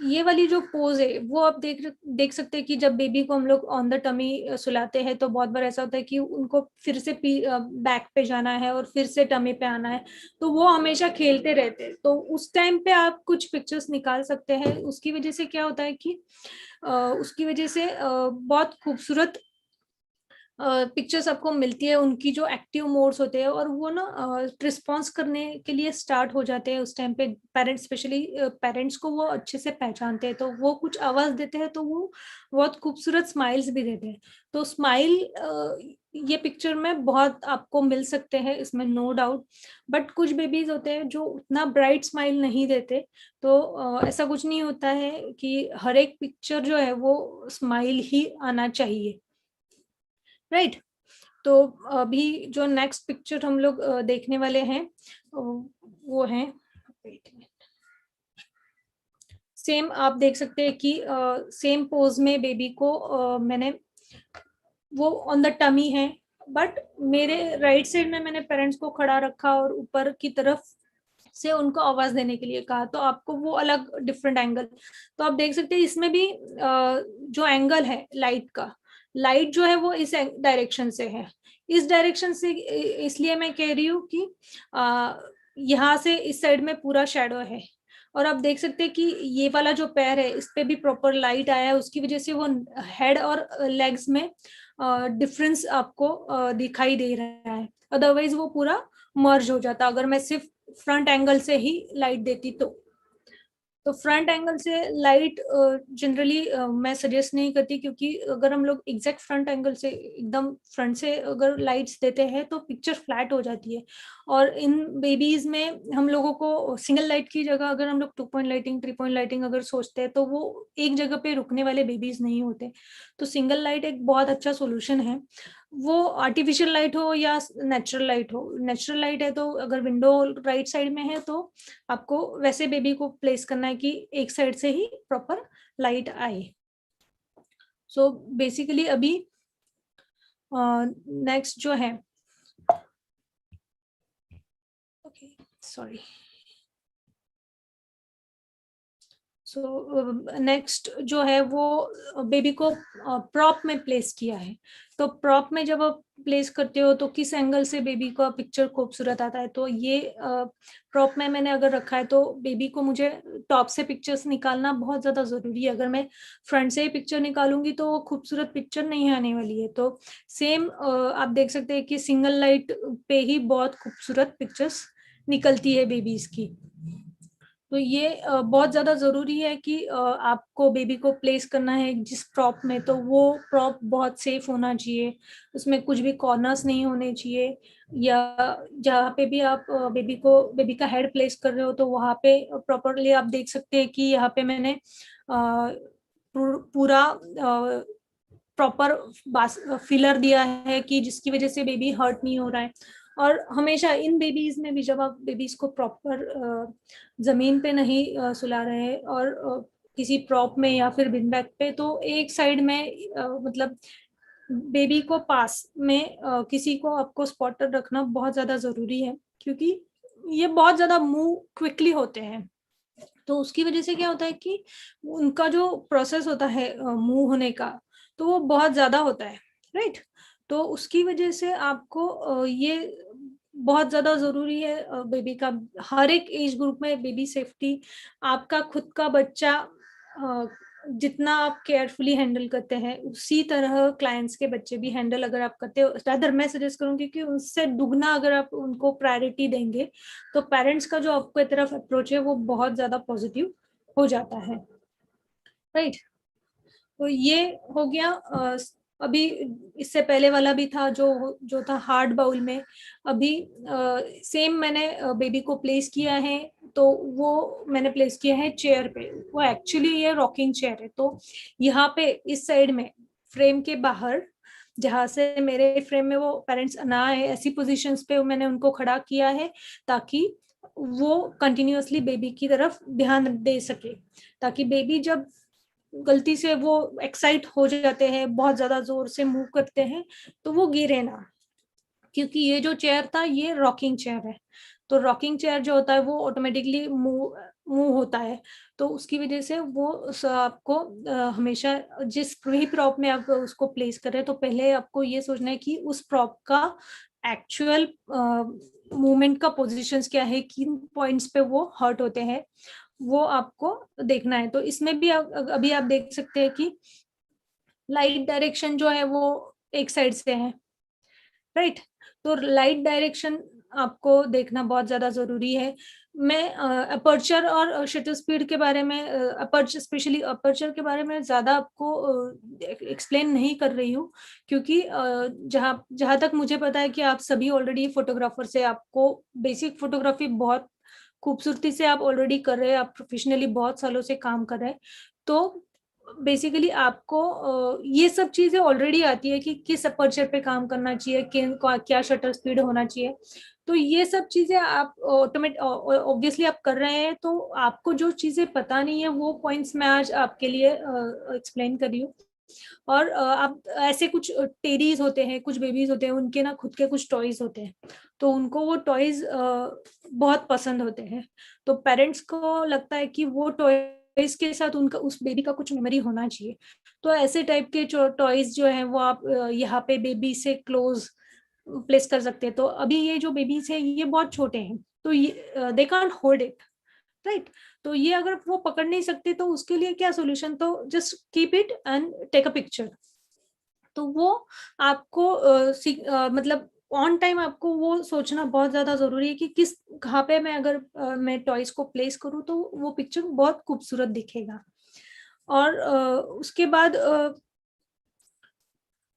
ये वाली जो पोज है वो आप देख सकते हैं कि जब बेबी को हम लोग ऑन द टमी सुलाते हैं तो बहुत बार ऐसा होता है कि उनको फिर से बैक पे जाना है और फिर से टमी पे आना है, तो वो हमेशा खेलते रहते हैं। तो उस टाइम पे आप कुछ पिक्चर्स निकाल सकते हैं। उसकी वजह से क्या होता है कि उसकी वजह से बहुत खूबसूरत पिक्चर्स आपको मिलती है। उनकी जो एक्टिव मोड्स होते हैं और वो ना रिस्पॉन्स करने के लिए स्टार्ट हो जाते हैं उस टाइम पे। पेरेंट्स, स्पेशली पेरेंट्स को वो अच्छे से पहचानते हैं, तो वो कुछ आवाज देते हैं तो वो बहुत खूबसूरत स्माइल्स भी देते हैं। तो स्माइल ये पिक्चर में बहुत आपको मिल सकते हैं, इसमें नो डाउट। बट कुछ बेबीज होते हैं जो उतना ब्राइट स्माइल नहीं देते, तो ऐसा कुछ नहीं होता है कि हर एक पिक्चर जो है वो स्माइल ही आना चाहिए, राइट। तो अभी जो नेक्स्ट पिक्चर हम लोग देखने वाले हैं वो है, सेम आप देख सकते हैं कि सेम पोज में बेबी को मैंने, वो ऑन द टमी है, बट मेरे राइट साइड में मैंने पेरेंट्स को खड़ा रखा और ऊपर की तरफ से उनको आवाज देने के लिए कहा, तो आपको वो अलग डिफरेंट एंगल। तो आप देख सकते हैं इसमें भी जो एंगल है लाइट का, लाइट जो है वो इस डायरेक्शन से है, इस डायरेक्शन से इसलिए मैं कह रही हूँ कि यहाँ से इस साइड में पूरा शैडो है। और आप देख सकते हैं कि ये वाला जो पैर है इस पे भी प्रॉपर लाइट आया है, उसकी वजह से वो हेड और लेग्स में डिफरेंस आपको दिखाई दे रहा है। अदरवाइज वो पूरा मर्ज हो जाता अगर मैं सिर्फ फ्रंट एंगल से ही लाइट देती तो फ्रंट एंगल से लाइट जनरली मैं सजेस्ट नहीं करती, क्योंकि अगर हम लोग एग्जैक्ट फ्रंट एंगल से एकदम फ्रंट से अगर लाइट्स देते हैं तो पिक्चर फ्लैट हो जाती है। और इन बेबीज में हम लोगों को सिंगल लाइट की जगह अगर हम लोग 2 पॉइंट लाइटिंग 3 पॉइंट लाइटिंग अगर सोचते हैं तो वो एक जगह पे रुकने वाले बेबीज नहीं होते। तो सिंगल लाइट एक बहुत अच्छा सोल्यूशन है, वो आर्टिफिशियल लाइट हो या नेचुरल लाइट हो। नेचुरल लाइट है तो अगर विंडो राइट साइड में है तो आपको वैसे बेबी को प्लेस करना है कि एक साइड से ही प्रॉपर लाइट आए। सो बेसिकली अभी नेक्स्ट जो है, ओके सॉरी, सो नेक्स्ट जो है वो बेबी को प्रॉप में प्लेस किया है। तो प्रॉप में जब आप प्लेस करते हो तो किस एंगल से बेबी का पिक्चर खूबसूरत आता है। तो ये प्रॉप में मैंने अगर रखा है तो बेबी को मुझे टॉप से पिक्चर्स निकालना बहुत ज्यादा जरूरी है। अगर मैं फ्रंट से ही पिक्चर निकालूंगी तो वो खूबसूरत पिक्चर नहीं आने वाली है। तो सेम आप देख सकते हैं कि सिंगल लाइट पे ही बहुत खूबसूरत पिक्चर्स निकलती है बेबीज की। तो ये बहुत ज्यादा जरूरी है कि आपको बेबी को प्लेस करना है जिस प्रॉप में, तो वो प्रॉप बहुत सेफ होना चाहिए, उसमें कुछ भी कॉर्नर्स नहीं होने चाहिए। या जहाँ पे भी आप बेबी का हेड प्लेस कर रहे हो तो वहाँ पे प्रॉपरली आप देख सकते हैं कि यहाँ पे मैंने पूरा प्रॉपर फिलर दिया है कि जिसकी वजह से बेबी हर्ट नहीं हो रहा है। और हमेशा इन बेबीज में भी जब आप बेबीज को प्रॉपर जमीन पे नहीं सुला रहे हैं और किसी प्रॉप में या फिर बिन बैग पे, तो एक साइड में मतलब बेबी को पास में किसी को आपको स्पॉटर रखना बहुत ज्यादा जरूरी है, क्योंकि ये बहुत ज्यादा मूव क्विकली होते हैं। तो उसकी वजह से क्या होता है कि उनका जो प्रोसेस होता है मूव होने का, तो वो बहुत ज्यादा होता है, राइट। तो उसकी वजह से आपको ये बहुत ज्यादा जरूरी है बेबी का, हर एक एज ग्रुप में बेबी सेफ्टी। आपका खुद का बच्चा जितना आप केयरफुली हैंडल करते हैं उसी तरह क्लाइंट्स के बच्चे भी हैंडल अगर आप करते हो, रादर मैं सजेस्ट करूंगी कि उससे दुगना अगर आप उनको प्रायोरिटी देंगे तो पेरेंट्स का जो आपके तरफ अप्रोच है वो बहुत ज्यादा पॉजिटिव हो जाता है, राइट। तो ये हो गया। अभी इससे पहले वाला भी था जो था हार्ड बाउल में। अभी सेम मैंने बेबी को प्लेस किया है, तो वो मैंने प्लेस किया है चेयर पे। वो एक्चुअली ये रॉकिंग चेयर है, तो यहाँ पे इस साइड में फ्रेम के बाहर जहाँ से मेरे फ्रेम में वो पेरेंट्स ना आए, ऐसी पोजीशंस पे मैंने उनको खड़ा किया है ताकि वो कंटिन्यूअसली बेबी की तरफ ध्यान दे सके, ताकि बेबी जब गलती से वो एक्साइट हो जाते हैं, बहुत ज्यादा जोर से मूव करते हैं, तो वो गिरे ना। क्योंकि ये जो चेयर था ये रॉकिंग चेयर है, तो रॉकिंग चेयर जो होता है वो ऑटोमेटिकली मूव होता है, तो उसकी वजह से वो आपको हमेशा जिस भी प्रॉप में आप उसको प्लेस कर रहे हैं, तो पहले आपको ये सोचना है कि उस प्रॉप का एक्चुअल मूवमेंट का पोजीशंस क्या है, किन पॉइंट्स पे वो हर्ट होते हैं, वो आपको देखना है। तो इसमें भी अभी आप देख सकते हैं कि लाइट डायरेक्शन जो है वो एक साइड से है, राइट। तो लाइट डायरेक्शन आपको देखना बहुत ज्यादा जरूरी है। मैं अपर्चर और शटर स्पीड के बारे में, अपर्चर स्पेशली अपर्चर के बारे में ज्यादा आपको एक्सप्लेन नहीं कर रही हूँ, क्योंकि जहाँ तक मुझे पता है कि आप सभी ऑलरेडी फोटोग्राफर से, आपको बेसिक फोटोग्राफी बहुत खूबसूरती से आप ऑलरेडी कर रहे हैं, आप प्रोफेशनली बहुत सालों से काम कर रहे हैं, तो बेसिकली आपको ये सब चीजें ऑलरेडी आती है कि किस अपर्चर पे काम करना चाहिए, क्या शटर स्पीड होना चाहिए। तो ये सब चीजें आप ऑब्वियसली आप कर रहे हैं, तो आपको जो चीजें पता नहीं है वो पॉइंट्स मैं आज आपके लिए एक्सप्लेन कर रही हूँ। और आप ऐसे कुछ टेरीज होते हैं, कुछ बेबीज होते हैं, उनके ना खुद के कुछ टॉयज होते हैं, तो उनको वो टॉयज बहुत पसंद होते हैं, तो पेरेंट्स को लगता है कि वो टॉयज के साथ उनका उस बेबी का कुछ मेमोरी होना चाहिए। तो ऐसे टाइप के टॉयज जो है वो आप यहाँ पे बेबी से क्लोज प्लेस कर सकते हैं। तो अभी ये जो बेबीज है ये बहुत छोटे हैं, तो ये they can't hold it, right. तो ये अगर वो पकड़ नहीं सकते तो उसके लिए क्या सोल्यूशन, तो just keep it and take a picture. तो वो आपको मतलब ऑन टाइम आपको वो सोचना बहुत ज्यादा जरूरी है कि किस कहाँ पे मैं अगर मैं टॉयज को प्लेस करूँ तो वो पिक्चर बहुत खूबसूरत दिखेगा। और उसके बाद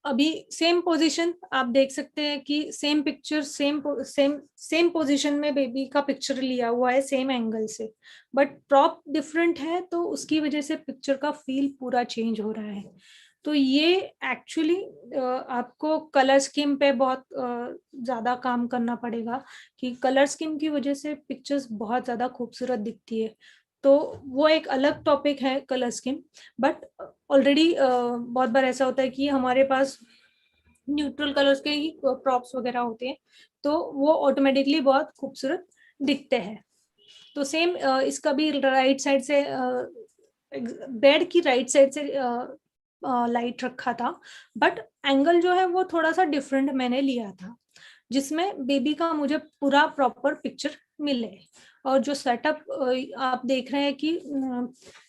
अभी सेम पोजीशन आप देख सकते हैं कि सेम पिक्चर सेम पोजीशन में बेबी का पिक्चर लिया हुआ है सेम एंगल से, बट प्रॉप डिफरेंट है, तो उसकी वजह से पिक्चर का फील पूरा चेंज हो रहा है। तो ये एक्चुअली आपको कलर स्कीम पे बहुत ज्यादा काम करना पड़ेगा, कि कलर स्कीम की वजह से पिक्चर्स बहुत ज्यादा खूबसूरत दिखती है। तो वो एक अलग टॉपिक है कलर स्कीम, बट ऑलरेडी बहुत बार ऐसा होता है कि हमारे पास न्यूट्रल कलर्स के ही प्रॉप्स वगैरह होते हैं, तो वो ऑटोमेटिकली बहुत खूबसूरत दिखते हैं। तो सेम इसका भी राइट साइड से बेड की राइट साइड से लाइट रखा था, बट एंगल जो है वो थोड़ा सा डिफरेंट मैंने लिया था, जिसमें बेबी का मुझे पूरा प्रॉपर पिक्चर मिले। और जो सेटअप आप देख रहे हैं कि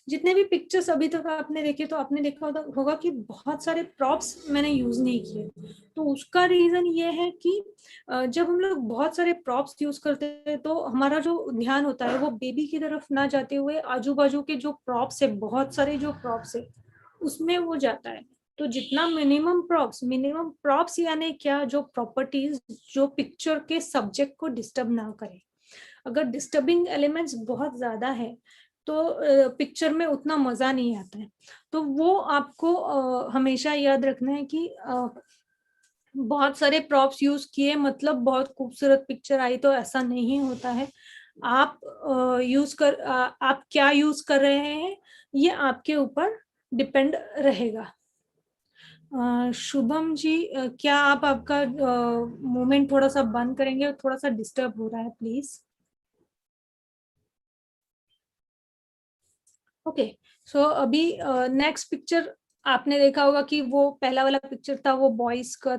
जितने भी पिक्चर्स अभी तक आपने देखे, तो आपने देखा होगा कि बहुत सारे प्रॉप्स मैंने यूज नहीं किए। तो उसका रीजन ये है कि जब हम लोग बहुत सारे प्रॉप्स यूज करते हैं तो हमारा जो ध्यान होता है वो बेबी की तरफ ना जाते हुए आजू बाजू के जो प्रॉप्स है, बहुत सारे जो प्रॉप्स है उसमें वो जाता है। तो जितना मिनिमम प्रॉप्स यानी क्या, जो प्रॉपर्टीज जो पिक्चर के सब्जेक्ट को डिस्टर्ब ना करे। अगर डिस्टर्बिंग एलिमेंट्स बहुत ज्यादा है तो पिक्चर में उतना मजा नहीं आता है। तो वो आपको हमेशा याद रखना है कि बहुत सारे प्रॉप्स यूज किए मतलब बहुत खूबसूरत पिक्चर आई, तो ऐसा नहीं होता है। आप आप क्या यूज कर रहे हैं ये आपके ऊपर डिपेंड रहेगा। शुभम जी, क्या आप आपका मूवमेंट थोड़ा सा बंद करेंगे, थोड़ा सा डिस्टर्ब हो रहा है प्लीज। ओके, सो अभी नेक्स्ट पिक्चर आपने देखा होगा कि वो पहला वाला पिक्चर था वो बॉय का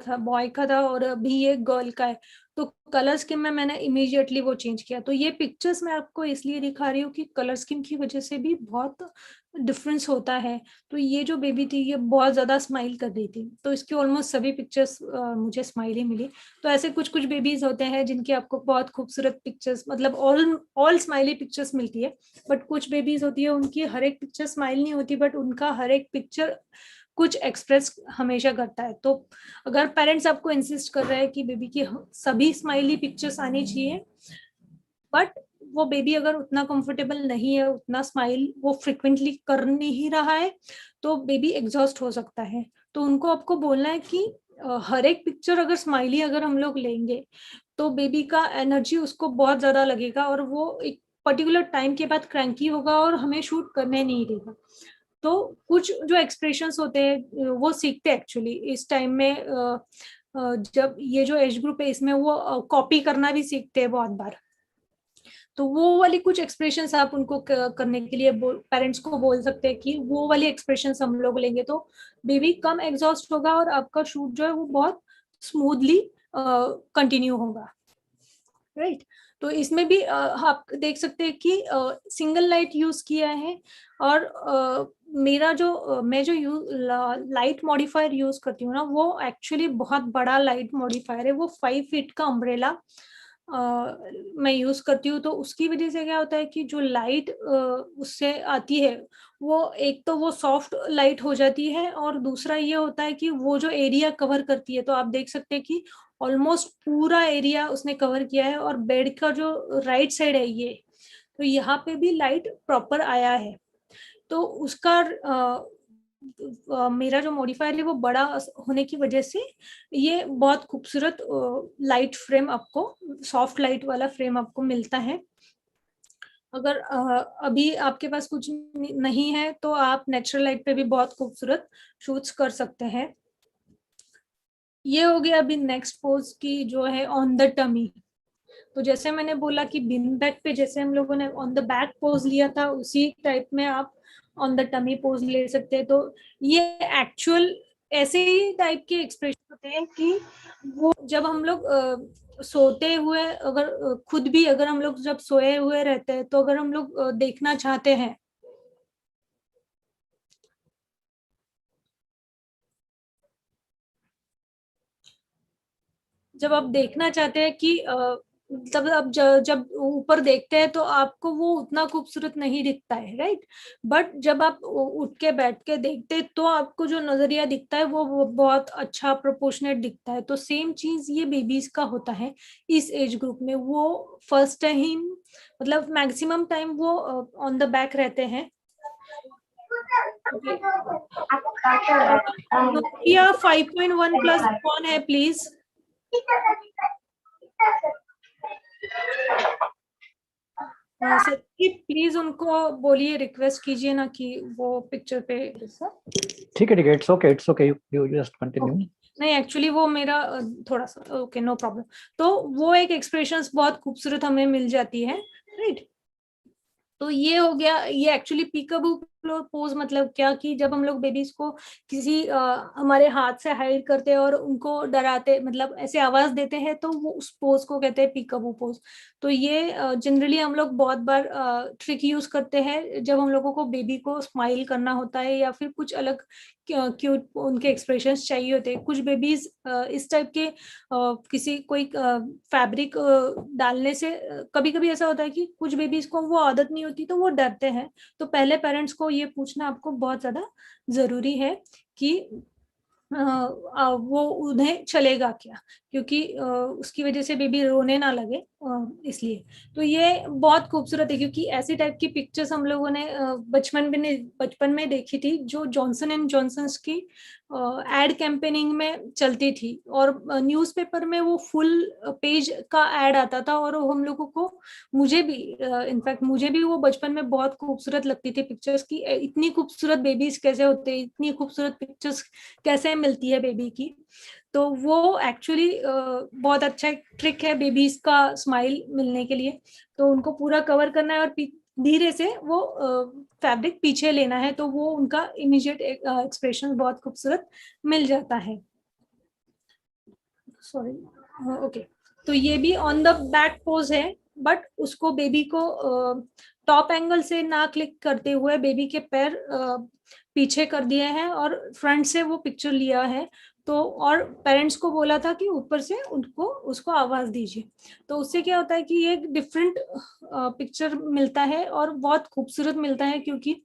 था, और अभी ये गर्ल का है। तो कलर स्कीम में मैंने इमीडिएटली वो चेंज किया। तो ये पिक्चर्स मैं आपको इसलिए दिखा रही हूँ कि कलर स्कीम की वजह से भी बहुत डिफरेंस होता है। तो ये जो बेबी थी ये बहुत ज्यादा स्माइल कर रही थी, तो इसकी ऑलमोस्ट सभी पिक्चर्स मुझे स्माइल ही मिली। तो ऐसे कुछ कुछ बेबीज होते हैं जिनकी आपको बहुत खूबसूरत पिक्चर्स, मतलब ऑल स्माइली पिक्चर्स मिलती है, बट कुछ बेबीज होती है उनकी हर एक पिक्चर स्माइल नहीं होती, बट उनका हर एक पिक्चर कुछ एक्सप्रेस हमेशा करता है। तो अगर पेरेंट्स आपको इंसिस्ट कर रहे हैं कि बेबी की सभी स्माइली पिक्चर्स आनी चाहिए, बट वो बेबी अगर उतना कंफर्टेबल नहीं है, उतना स्माइल वो फ्रिक्वेंटली कर नहीं रहा है, तो बेबी एग्जॉस्ट हो सकता है। तो उनको आपको बोलना है कि हर एक पिक्चर अगर स्माइली अगर हम लोग लेंगे तो बेबी का एनर्जी उसको बहुत ज्यादा लगेगा और वो एक पर्टिकुलर टाइम के बाद क्रैंकी होगा और हमें शूट करने नहीं देगा। तो कुछ जो एक्सप्रेशंस होते हैं वो सीखते हैं एक्चुअली इस टाइम में, जब ये जो एज ग्रुप है इसमें वो कॉपी करना भी सीखते हैं बहुत बार। तो वो वाली कुछ एक्सप्रेशंस आप उनको करने के लिए पेरेंट्स को बोल सकते हैं कि वो वाली एक्सप्रेशंस हम लोग लेंगे तो बेबी कम एग्जॉस्ट होगा और आपका शूट जो है वो बहुत स्मूथली कंटिन्यू होगा, राइट। तो इसमें भी आप देख सकते हैं कि सिंगल लाइट यूज किया है और मेरा जो मैं जो लाइट मॉडिफायर यूज करती हूँ ना वो एक्चुअली बहुत बड़ा लाइट मॉडिफायर है, वो 5 फीट का अम्ब्रेला मैं यूज करती हूँ। तो उसकी वजह से क्या होता है कि जो लाइट उससे आती है वो एक तो वो सॉफ्ट लाइट हो जाती है और दूसरा ये होता है कि वो जो एरिया कवर करती है, तो आप देख सकते हैं कि ऑलमोस्ट पूरा एरिया उसने कवर किया है। और बेड का जो राइट साइड है ये, तो यहाँ पे भी लाइट प्रॉपर आया है। तो उसका मेरा जो मॉडिफायर है वो बड़ा होने की वजह से ये बहुत खूबसूरत लाइट फ्रेम आपको, सॉफ्ट लाइट वाला फ्रेम आपको मिलता है। अगर अभी आपके पास कुछ नहीं है तो आप नेचुरल लाइट पे भी बहुत खूबसूरत शूट्स कर सकते हैं। ये हो गया अभी नेक्स्ट पोज की जो है ऑन द टमी। तो जैसे मैंने बोला कि बिन बैक पे जैसे हम लोगों ने ऑन द बैक पोज लिया था उसी टाइप में आप ऑन द टमी पोज ले सकते हैं। तो ये एक्चुअल ऐसे ही टाइप के एक्सप्रेशन होते हैं कि वो जब हम लोग सोते हुए अगर खुद भी अगर हम लोग जब सोए हुए रहते हैं तो अगर हम लोग देखना चाहते हैं, जब आप देखना चाहते हैं कि तब आप जब ऊपर देखते हैं तो आपको वो उतना खूबसूरत नहीं दिखता है, राइट। बट जब आप उठ के बैठ के देखते हैं तो आपको जो नजरिया दिखता है वो बहुत अच्छा प्रोपोर्शनेट दिखता है। तो सेम चीज ये बेबीज का होता है इस एज ग्रुप में। वो फर्स्ट टाइम मतलब मैक्सिमम टाइम वो ऑन द बैक रहते हैं। नोकिया 5.1 प्लस कौन है प्लीज? सर प्लीज उनको बोलिए, रिक्वेस्ट कीजिए ना कि वो पिक्चर पे। ठीक है it's okay you just continue. नहीं एक्चुअली वो मेरा थोड़ा सा ओके नो प्रॉब्लम। तो वो एक एक्सप्रेशंस बहुत खूबसूरत हमें मिल जाती है, राइट। तो ये हो गया, ये एक्चुअली पीकाबू पोज मतलब क्या कि जब हम लोग बेबीज को किसी हमारे हाथ से हाइड करते हैं और उनको डराते मतलब ऐसे आवाज देते हैं तो वो उस पोज को कहते हैं पीकाबू पोज। तो ये जनरली हम लोग बहुत बार ट्रिक यूज करते हैं जब हम लोगों को बेबी को स्माइल करना होता है या फिर कुछ अलग क्यूट उनके एक्सप्रेशंस चाहिए होते हैं। कुछ बेबीज इस टाइप के किसी कोई फैब्रिक डालने से कभी कभी ऐसा होता है कि कुछ बेबीज को वो आदत नहीं होती तो वो डरते हैं। तो पहले पेरेंट्स को ये पूछना आपको बहुत ज्यादा जरूरी है कि वो उन्हें चलेगा क्या, क्योंकि उसकी वजह से बेबी रोने ना लगे, इसलिए। तो ये बहुत खूबसूरत है क्योंकि ऐसी टाइप की पिक्चर्स हम लोगों ने बचपन में देखी थी जो जॉनसन एंड जॉनसन्स की एड कैंपेनिंग में चलती थी और न्यूज़पेपर में वो फुल पेज का एड आता था और हम लोगों को, मुझे भी इनफैक्ट मुझे भी वो बचपन में बहुत खूबसूरत लगती थी पिक्चर्स की। इतनी खूबसूरत बेबीज कैसे होते हैं, इतनी खूबसूरत पिक्चर्स कैसे मिलती है बेबी की। तो वो एक्चुअली बहुत अच्छा ट्रिक है बेबीज का स्माइल मिलने के लिए। तो उनको पूरा कवर करना है और धीरे से वो फैब्रिक पीछे लेना है तो वो उनका इमीडिएट एक्सप्रेशन बहुत खूबसूरत मिल जाता है। Sorry okay. तो ये भी ऑन द बैक पोज है बट उसको बेबी को टॉप एंगल से ना क्लिक करते हुए बेबी के पैर पीछे कर दिए हैं और फ्रंट से वो पिक्चर लिया है। तो और पेरेंट्स को बोला था कि ऊपर से उसको आवाज दीजिए। तो उससे क्या होता है कि एक डिफरेंट पिक्चर मिलता है और बहुत खूबसूरत मिलता है, क्योंकि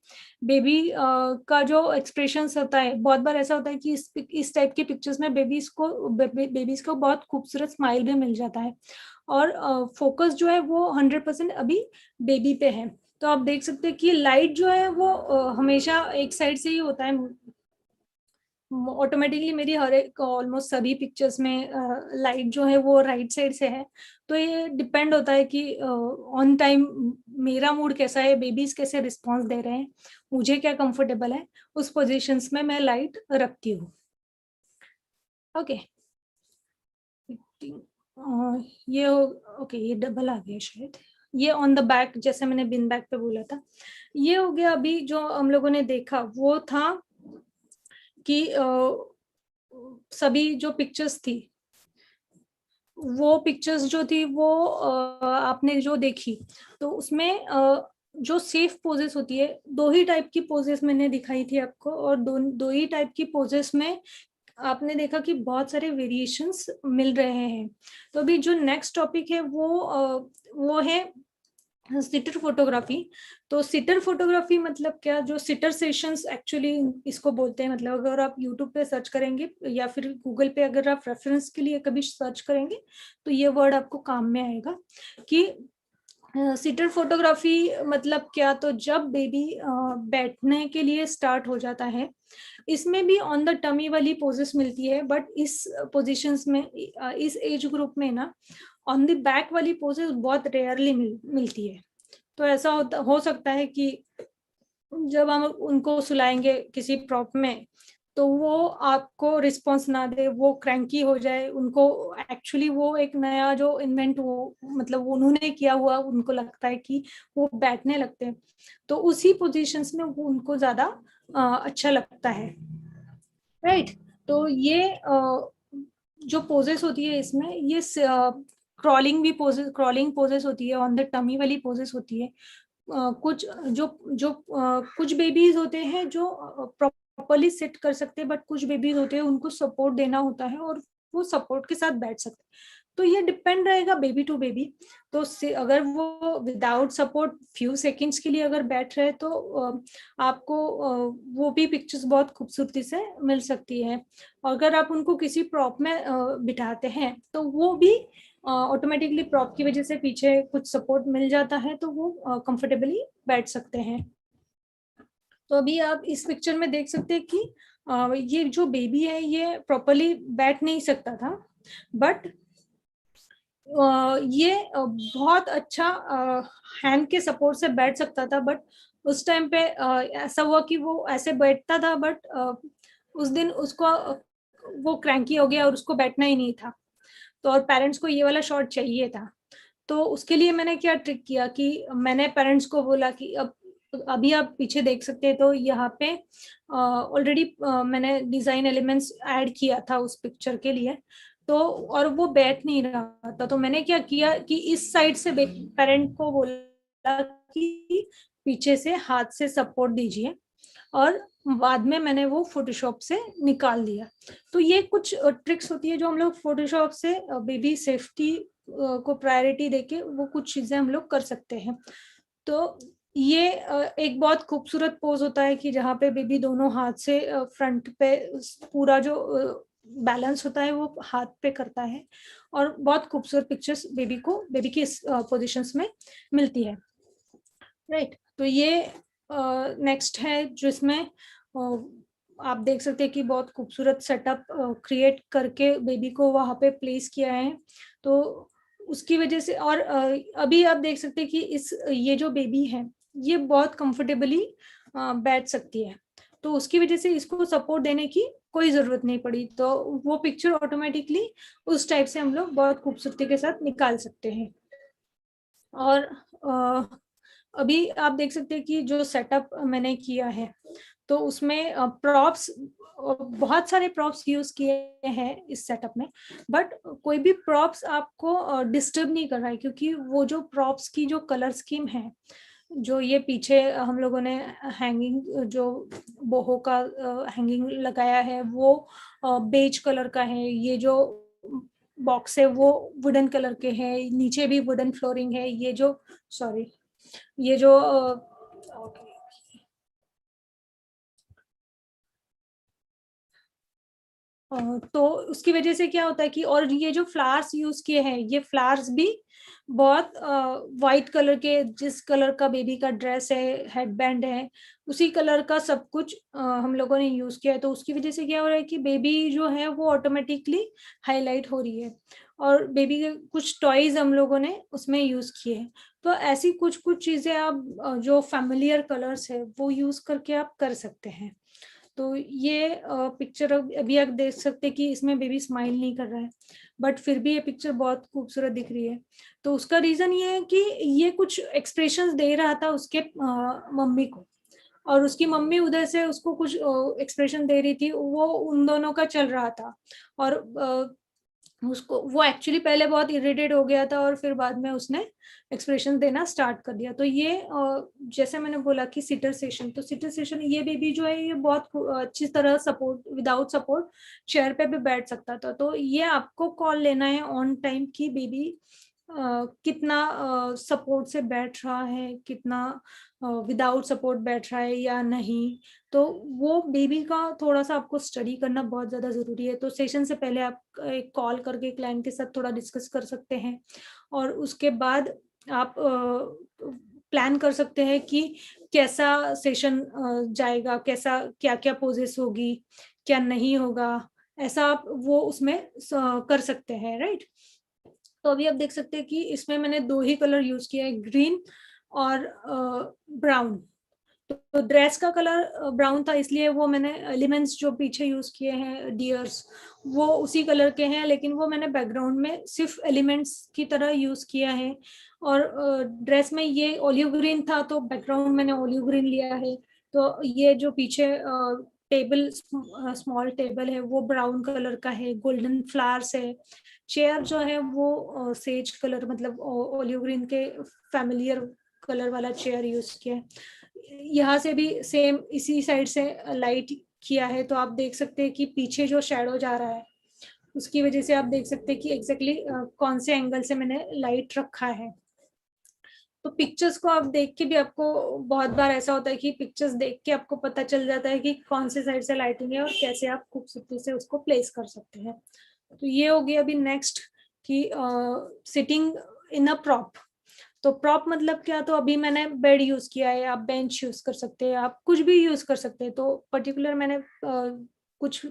बेबी का जो एक्सप्रेशंस होता है, बहुत बार ऐसा होता है कि इस टाइप के पिक्चर्स में बेबीज को बहुत खूबसूरत स्माइल भी मिल जाता है, और फोकस जो है वो 100% अभी बेबी पे है। तो आप देख सकते हैं कि लाइट जो है वो हमेशा एक साइड से ही होता है। ऑटोमेटिकली मेरी हर एक ऑलमोस्ट सभी पिक्चर्स में लाइट जो है वो राइट साइड से है। तो ये डिपेंड होता है कि ऑन टाइम मेरा मूड कैसा है, बेबीज कैसे रिस्पॉन्स दे रहे हैं, मुझे क्या कंफर्टेबल है, उस पोजीशंस में मैं लाइट रखती हूँ। ओके, ये ओके, ये डबल आ गया शायद। ये ऑन द बैक, जैसे मैंने बिन बैक पे बोला था, ये हो गया। अभी जो हम लोगों ने देखा वो था कि सभी जो पिक्चर्स थी, वो पिक्चर्स जो थी वो आपने जो देखी, तो उसमें जो सेफ पोजेस होती है, दो ही टाइप की पोजेस मैंने दिखाई थी आपको, और दो ही टाइप की पोजेस में आपने देखा कि बहुत सारे वेरिएशंस मिल रहे हैं। तो अभी जो नेक्स्ट टॉपिक है वो है सिटर फोटोग्राफी। तो सिटर फोटोग्राफी मतलब क्या, जो सिटर सेशंस एक्चुअली इसको बोलते हैं। मतलब अगर आप यूट्यूब पे सर्च करेंगे या फिर गूगल पे अगर आप रेफरेंस के लिए कभी सर्च करेंगे तो ये वर्ड आपको काम में आएगा कि सिटर फोटोग्राफी मतलब क्या। तो जब बेबी बैठने के लिए स्टार्ट हो जाता है, इसमें भी ऑन द टमी वाली पोजेस मिलती है, बट इस पोजीशंस में इस एज ग्रुप में ना ऑन द बैक वाली पोजेस बहुत रेयरली मिलती है। तो ऐसा हो सकता है कि जब हम उनको सुलाएंगे किसी प्रॉप में तो वो आपको रिस्पॉन्स ना दे, वो क्रैंकी हो जाए, उनको एक्चुअली वो एक नया जो इन्वेंट वो मतलब उन्होंने किया हुआ उनको लगता है कि वो बैठने लगते हैं। तो उसी पोजीशंस में वो उनको ज्यादा अच्छा लगता है, राइट। तो ये जो पोजेस होती है इसमें, ये क्रॉलिंग पोजेस होती है, ऑन द टमी वाली पोजेस होती है। कुछ कुछ बेबीज होते हैं जो प्रॉपर्ली सिट कर सकते हैं, बट कुछ बेबीज होते हैं उनको सपोर्ट देना होता है और वो सपोर्ट के साथ बैठ सकते हैं। तो ये डिपेंड रहेगा बेबी टू बेबी। तो अगर वो विदाउट सपोर्ट फ्यू सेकंड्स के लिए अगर बैठ रहे तो आपको वो भी पिक्चर्स बहुत खूबसूरती से मिल सकती है। अगर आप उनको किसी प्रॉप में बिठाते हैं तो वो भी ऑटोमेटिकली प्रॉप की वजह से पीछे कुछ सपोर्ट मिल जाता है, तो वो कंफर्टेबली बैठ सकते हैं। तो अभी आप इस पिक्चर में देख सकते हैं कि ये जो बेबी है ये प्रॉपर्ली बैठ नहीं सकता था, बट ये बहुत अच्छा हैंड के सपोर्ट से बैठ सकता था। बट उस टाइम पे ऐसा हुआ कि वो ऐसे बैठता था, बट उस दिन उसको वो क्रैंकी हो गया और उसको बैठना ही नहीं था। तो और पेरेंट्स को ये वाला शॉट चाहिए था। तो उसके लिए मैंने क्या ट्रिक किया कि मैंने पेरेंट्स को बोला कि अभी आप पीछे देख सकते हैं, तो यहाँ पे ऑलरेडी मैंने डिजाइन एलिमेंट्स ऐड किया था उस पिक्चर के लिए। तो और वो बैठ नहीं रहा था, तो मैंने क्या किया कि इस साइड से पेरेंट को बोला कि पीछे से हाथ से सपोर्ट दीजिए, और बाद में मैंने वो फोटोशॉप से निकाल दिया। तो ये कुछ ट्रिक्स होती है जो हम लोग फोटोशॉप से बेबी सेफ्टी को प्रायोरिटी देके वो कुछ चीजें हम लोग कर सकते हैं। तो ये एक बहुत खूबसूरत पोज होता है कि जहाँ पे बेबी दोनों हाथ से फ्रंट पे पूरा जो बैलेंस होता है वो हाथ पे करता है, और बहुत खूबसूरत पिक्चर्स बेबी की इस पोजिशंस में मिलती है, राइट। तो ये नेक्स्ट है जिसमें आप देख सकते हैं कि बहुत खूबसूरत सेटअप क्रिएट करके बेबी को वहां पे प्लेस किया है। तो उसकी वजह से, और अभी आप देख सकते हैं कि ये जो बेबी है ये बहुत कंफर्टेबली बैठ सकती है। तो उसकी वजह से इसको सपोर्ट देने की कोई जरूरत नहीं पड़ी, तो वो पिक्चर ऑटोमेटिकली उस टाइप से हम लोग बहुत खूबसूरती के साथ निकाल सकते हैं। और अभी आप देख सकते हैं कि जो सेटअप मैंने किया है तो उसमें प्रॉप्स, बहुत सारे प्रॉप्स यूज किए हैं इस सेटअप में, बट कोई भी प्रॉप्स आपको डिस्टर्ब नहीं कर रहा है, क्योंकि वो जो प्रॉप्स की जो कलर स्कीम है जो ये पीछे हम लोगों ने हैंगिंग जो बोहो का हैंगिंग लगाया है वो बेज कलर का है। ये जो बॉक्स है वो वुडन कलर के है, नीचे भी वुडन फ्लोरिंग है। ये जो सॉरी ये जो तो उसकी वजह से क्या होता है कि, और ये जो फ्लावर्स यूज किए हैं ये फ्लावर्स भी बहुत वाइट कलर के, जिस कलर का बेबी का ड्रेस है, हेडबैंड है, उसी कलर का सब कुछ हम लोगों ने यूज किया है। तो उसकी वजह से क्या हो रहा है कि बेबी जो है वो ऑटोमेटिकली हाईलाइट हो रही है। और बेबी के कुछ टॉयज हम लोगों ने उसमें यूज किए हैं। तो ऐसी कुछ कुछ चीजें आप जो फैमिलियर कलर्स है वो यूज करके आप कर सकते हैं। तो ये पिक्चर अभी आप देख सकते हैं कि इसमें बेबी स्माइल नहीं कर रहा है, बट फिर भी ये पिक्चर बहुत खूबसूरत दिख रही है। तो उसका रीजन ये है कि ये कुछ एक्सप्रेशंस दे रहा था उसके मम्मी को, और उसकी मम्मी उधर से उसको कुछ एक्सप्रेशन दे रही थी, वो उन दोनों का चल रहा था। और उसको वो एक्चुअली पहले बहुत इरिटेट हो गया था और फिर बाद में उसने एक्सप्रेशन देना स्टार्ट कर दिया। तो ये जैसे मैंने बोला कि सिटर सेशन, तो सिटर सेशन ये बेबी जो है ये बहुत अच्छी तरह सपोर्ट, विदाउट सपोर्ट चेयर पे भी बैठ सकता था। तो ये आपको कॉल लेना है ऑन टाइम कि बेबी कितना सपोर्ट से बैठ रहा है, कितना विदाउट सपोर्ट बैठ रहा है या नहीं। तो वो बेबी का थोड़ा सा आपको स्टडी करना बहुत ज़्यादा ज़रूरी है। तो सेशन से पहले आप एक कॉल करके क्लाइंट के साथ थोड़ा डिस्कस कर सकते हैं, और उसके बाद आप प्लान कर सकते हैं कि कैसा सेशन जाएगा, कैसा क्या क्या पोजेस होगी, क्या नहीं होगा, ऐसा आप वो उसमें कर सकते हैं, राइट। तो अभी आप देख सकते हैं कि इसमें मैंने 2 ही कलर यूज किया है, ग्रीन और ब्राउन। तो ड्रेस का कलर ब्राउन था, इसलिए वो मैंने एलिमेंट्स जो पीछे यूज किए हैं डियर्स वो उसी कलर के हैं, लेकिन वो मैंने बैकग्राउंड में सिर्फ एलिमेंट्स की तरह यूज किया है। और ड्रेस में ये ओलिव ग्रीन था तो बैकग्राउंड मैंने ओलिव ग्रीन लिया है। तो ये जो पीछे टेबल, स्मॉल टेबल है वो ब्राउन कलर का है, गोल्डन फ्लावर्स है। चेयर जो है वो सेज कलर, मतलब ओलिव ग्रीन के फैमिलियर कलर वाला चेयर यूज किया है। यहाँ से भी सेम इसी साइड से लाइट किया है। तो आप देख सकते हैं कि पीछे जो शैडो जा रहा है उसकी वजह से आप देख सकते हैं कि एग्जैक्टली कौन से एंगल से मैंने लाइट रखा है। तो पिक्चर्स को आप देख के भी, आपको बहुत बार ऐसा होता है कि पिक्चर्स देख के आपको पता चल जाता है कि कौन से साइड से लाइटिंग है और कैसे आप खूबसूरती से उसको प्लेस कर सकते हैं। तो ये हो गया। अभी नेक्स्ट कि सिटिंग इन अ प्रॉप। तो प्रॉप मतलब क्या, तो अभी मैंने बेड यूज किया है, आप बेंच यूज कर सकते हैं, आप कुछ भी यूज कर सकते हैं। तो पर्टिकुलर मैंने कुछ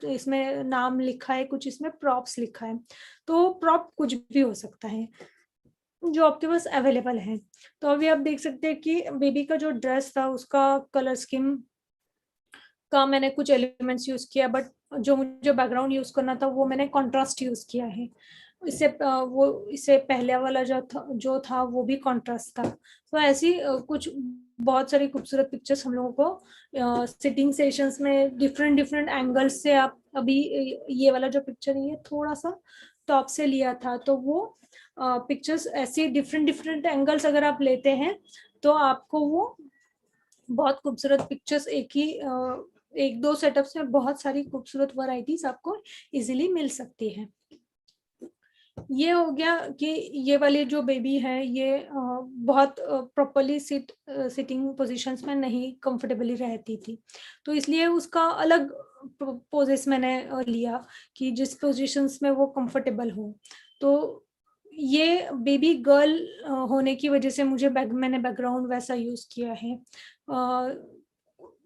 इसमें नाम लिखा है, कुछ इसमें प्रॉप्स लिखा है। तो प्रॉप कुछ भी हो सकता है जो आपके पास अवेलेबल है। तो अभी आप देख सकते हैं कि बेबी का जो ड्रेस था उसका कलर स्कीम का मैंने कुछ एलिमेंट्स यूज किया, बट जो मुझे बैकग्राउंड यूज करना था वो मैंने कॉन्ट्रास्ट यूज किया है। इससे पहले वाला जो था वो भी कॉन्ट्रास्ट था। तो ऐसी कुछ बहुत सारी खूबसूरत पिक्चर्स हम लोगों को सिटिंग सेशंस में डिफरेंट डिफरेंट एंगल्स से, आप अभी ये वाला जो पिक्चर है ये थोड़ा सा टॉप से लिया था, तो वो पिक्चर्स ऐसे डिफरेंट डिफरेंट एंगल्स अगर आप लेते हैं तो आपको वो बहुत खूबसूरत पिक्चर्स एक दो सेटअप्स में बहुत सारी खूबसूरत वैरायटीज आपको इजीली मिल सकती है। ये हो गया कि ये वाली जो बेबी है ये बहुत प्रॉपरली सिटिंग पोजीशंस में नहीं कंफर्टेबली रहती थी, तो इसलिए उसका अलग पोजेस मैंने लिया कि जिस पोजीशंस में वो कंफर्टेबल हो। तो ये बेबी गर्ल होने की वजह से मैंने बैकग्राउंड वैसा यूज किया है।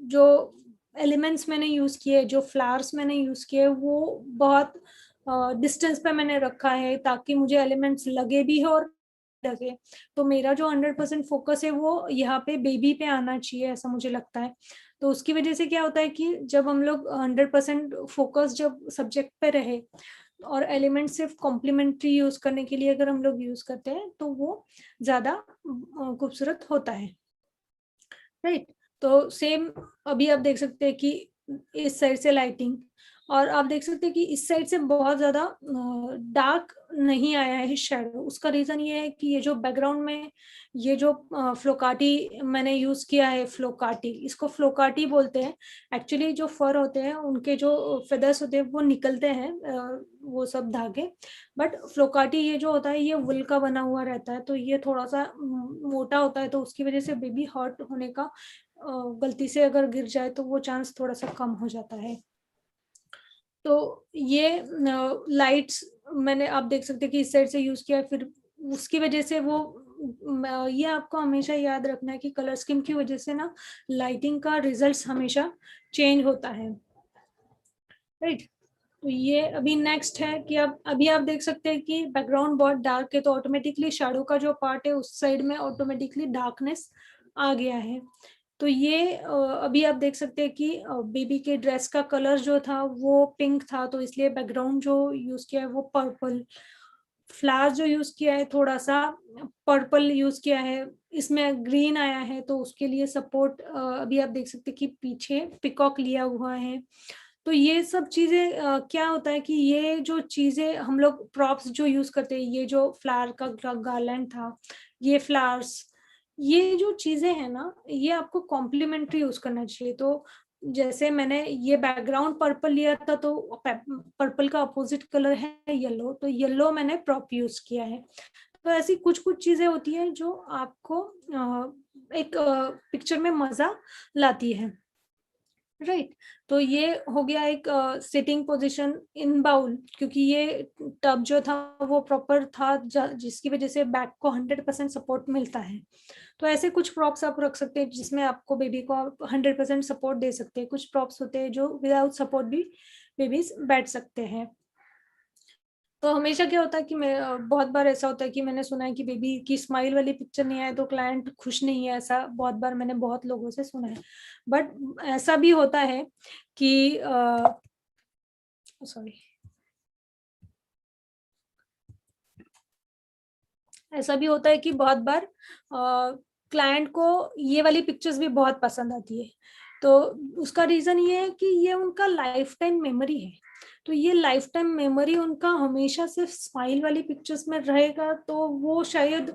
जो एलिमेंट्स मैंने यूज किए, जो फ्लावर्स मैंने यूज किए, वो बहुत डिस्टेंस पे मैंने रखा है ताकि मुझे एलिमेंट्स लगे भी हो और लगे। तो मेरा जो 100% फोकस है वो यहाँ पे बेबी पे आना चाहिए, ऐसा मुझे लगता है। तो उसकी वजह से क्या होता है कि जब हम लोग 100% फोकस जब सब्जेक्ट पे रहे और एलिमेंट सिर्फ कॉम्प्लीमेंट्री यूज करने के लिए अगर हम लोग यूज करते हैं तो वो ज्यादा खूबसूरत होता है, राइट। तो सेम अभी आप देख सकते हैं कि इस साइड से लाइटिंग और आप देख सकते हैं कि इस साइड से बहुत ज्यादा डार्क नहीं आया है शेडो। उसका रीजन ये है कि ये जो बैकग्राउंड में ये जो फ्लोकाटी मैंने यूज किया है, फ्लोकाटी, इसको फ्लोकाटी बोलते हैं। एक्चुअली जो फर होते हैं उनके जो फेदर्स होते हैं वो निकलते हैं, वो सब धागे, बट फ्लोकाटी ये जो होता है ये वुल का बना हुआ रहता है, तो ये थोड़ा सा मोटा होता है, तो उसकी वजह से बेबी हर्ट होने का, गलती से अगर गिर जाए तो वो चांस थोड़ा सा कम हो जाता है। तो ये लाइट्स मैंने, आप देख सकते हैं कि इस साइड से यूज किया, फिर उसकी वजह से वो ये आपको हमेशा याद रखना है कि कलर स्कीम की वजह से ना लाइटिंग का रिजल्ट्स हमेशा चेंज होता है, राइट। तो ये अभी नेक्स्ट है कि अब अभी आप देख सकते हैं कि बैकग्राउंड बहुत डार्क है, तो ऑटोमेटिकली शैडो का जो पार्ट है उस साइड में ऑटोमेटिकली डार्कनेस आ गया है। तो ये अभी आप देख सकते हैं कि बेबी के ड्रेस का कलर जो था वो पिंक था, तो इसलिए बैकग्राउंड जो यूज किया है वो पर्पल, फ्लावर जो यूज किया है थोड़ा सा पर्पल यूज किया है, इसमें ग्रीन आया है, तो उसके लिए सपोर्ट अभी आप देख सकते हैं कि पीछे पिकॉक लिया हुआ है। तो ये सब चीजें क्या होता है कि ये जो चीजें हम लोग प्रॉप्स जो यूज करते हैं, ये जो फ्लावर का गार्लैंड था, ये फ्लावर्स, ये जो चीजें हैं ना, ये आपको कॉम्प्लीमेंट्री यूज करना चाहिए। तो जैसे मैंने ये बैकग्राउंड पर्पल लिया था, तो पर्पल का अपोजिट कलर है येलो, तो येलो मैंने प्रॉप यूज किया है। तो ऐसी कुछ कुछ चीजें होती है जो आपको एक पिक्चर में मजा लाती है, राइट। तो ये हो गया एक सिटिंग पोजीशन इन बाउल, क्योंकि ये टब जो था वो प्रॉपर था, जिसकी वजह से बैक को 100% सपोर्ट मिलता है। तो ऐसे कुछ प्रॉप्स आप रख सकते हैं जिसमें आपको बेबी को 100% सपोर्ट दे सकते हैं। कुछ प्रॉप्स होते हैं जो विदाउट सपोर्ट भी बेबीज बैठ सकते हैं। तो हमेशा क्या होता है कि मैं बहुत बार ऐसा होता है कि मैंने सुना है कि बेबी की स्माइल वाली पिक्चर नहीं आए तो क्लाइंट खुश नहीं है, ऐसा बहुत बार मैंने बहुत लोगों से सुना है। बट ऐसा भी होता है कि सॉरी, ऐसा भी होता है कि बहुत बार क्लाइंट को ये वाली पिक्चर्स भी बहुत पसंद आती है। तो उसका रीजन ये है कि ये उनका लाइफ टाइम मेमोरी है। तो ये लाइफ टाइम मेमोरी उनका हमेशा सिर्फ स्माइल वाली पिक्चर्स में रहेगा, तो वो शायद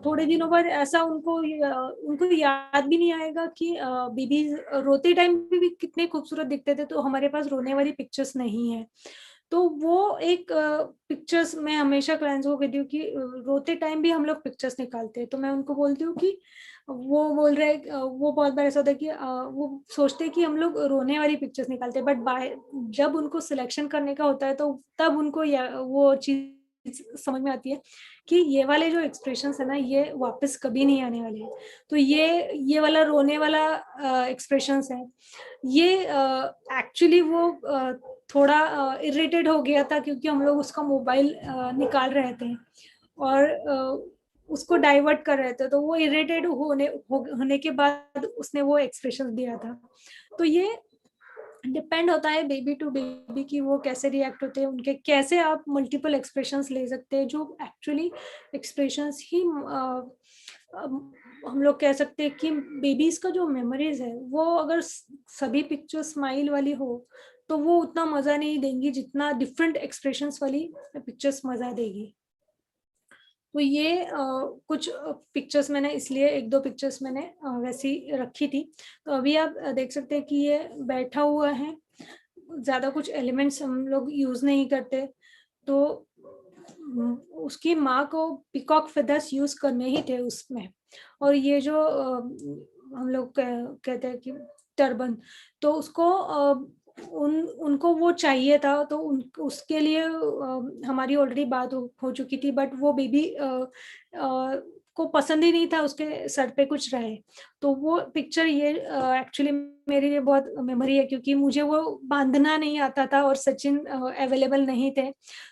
थोड़े दिनों बाद ऐसा उनको याद भी नहीं आएगा कि बेबी रोते टाइम भी कितने खूबसूरत दिखते थे, तो हमारे पास रोने वाली पिक्चर्स नहीं है। तो वो एक पिक्चर्स मैं हमेशा क्लाइंट्स को कहती हूँ कि रोते टाइम भी हम लोग पिक्चर्स निकालते हैं। तो मैं उनको बोलती हूँ कि वो बोल रहे, वो बहुत बार ऐसा होता है कि वो सोचते हैं कि हम लोग रोने वाली पिक्चर्स निकालते हैं, बट जब उनको सिलेक्शन करने का होता है तो तब उनको वो चीज समझ में आती है कि ये वाले जो एक्सप्रेशंस है ना, ये वापस कभी नहीं आने वाले हैं। तो ये वाला रोने वाला एक्सप्रेशंस है, ये एक्चुअली वो थोड़ा इरिटेट हो गया था क्योंकि हम लोग उसका मोबाइल निकाल रहे थे और उसको डाइवर्ट कर रहे थे, तो वो इरिटेट होने के बाद उसने वो एक्सप्रेशन दिया था। तो ये डिपेंड होता है बेबी टू बेबी की वो कैसे रिएक्ट होते हैं, उनके कैसे आप मल्टीपल एक्सप्रेशंस ले सकते हैं, जो एक्चुअली एक्सप्रेशंस ही हम लोग कह सकते हैं कि बेबीज का जो मेमोरीज है वो अगर सभी पिक्चर स्माइल वाली हो तो वो उतना मजा नहीं देंगी जितना डिफरेंट एक्सप्रेशंस वाली पिक्चर्स मजा देगी। तो ये कुछ पिक्चर्स मैंने इसलिए एक दो पिक्चर्स मैंने वैसी रखी थी। तो अभी आप देख सकते हैं कि ये बैठा हुआ है, ज्यादा कुछ एलिमेंट्स हम लोग यूज नहीं करते, तो उसकी माँ को पिकॉक फेदर्स यूज करने ही थे उसमें। और ये जो हम लोग कहते हैं कि टर्बन, तो उसको उनको वो चाहिए था, तो उसके लिए हमारी ऑलरेडी बात हो चुकी थी, बट वो बेबी को पसंद ही नहीं था उसके सर पे कुछ रहे। तो वो पिक्चर ये एक्चुअली मेरे लिए बहुत मेमोरी है, क्योंकि मुझे वो बांधना नहीं आता था और सचिन अवेलेबल नहीं थे,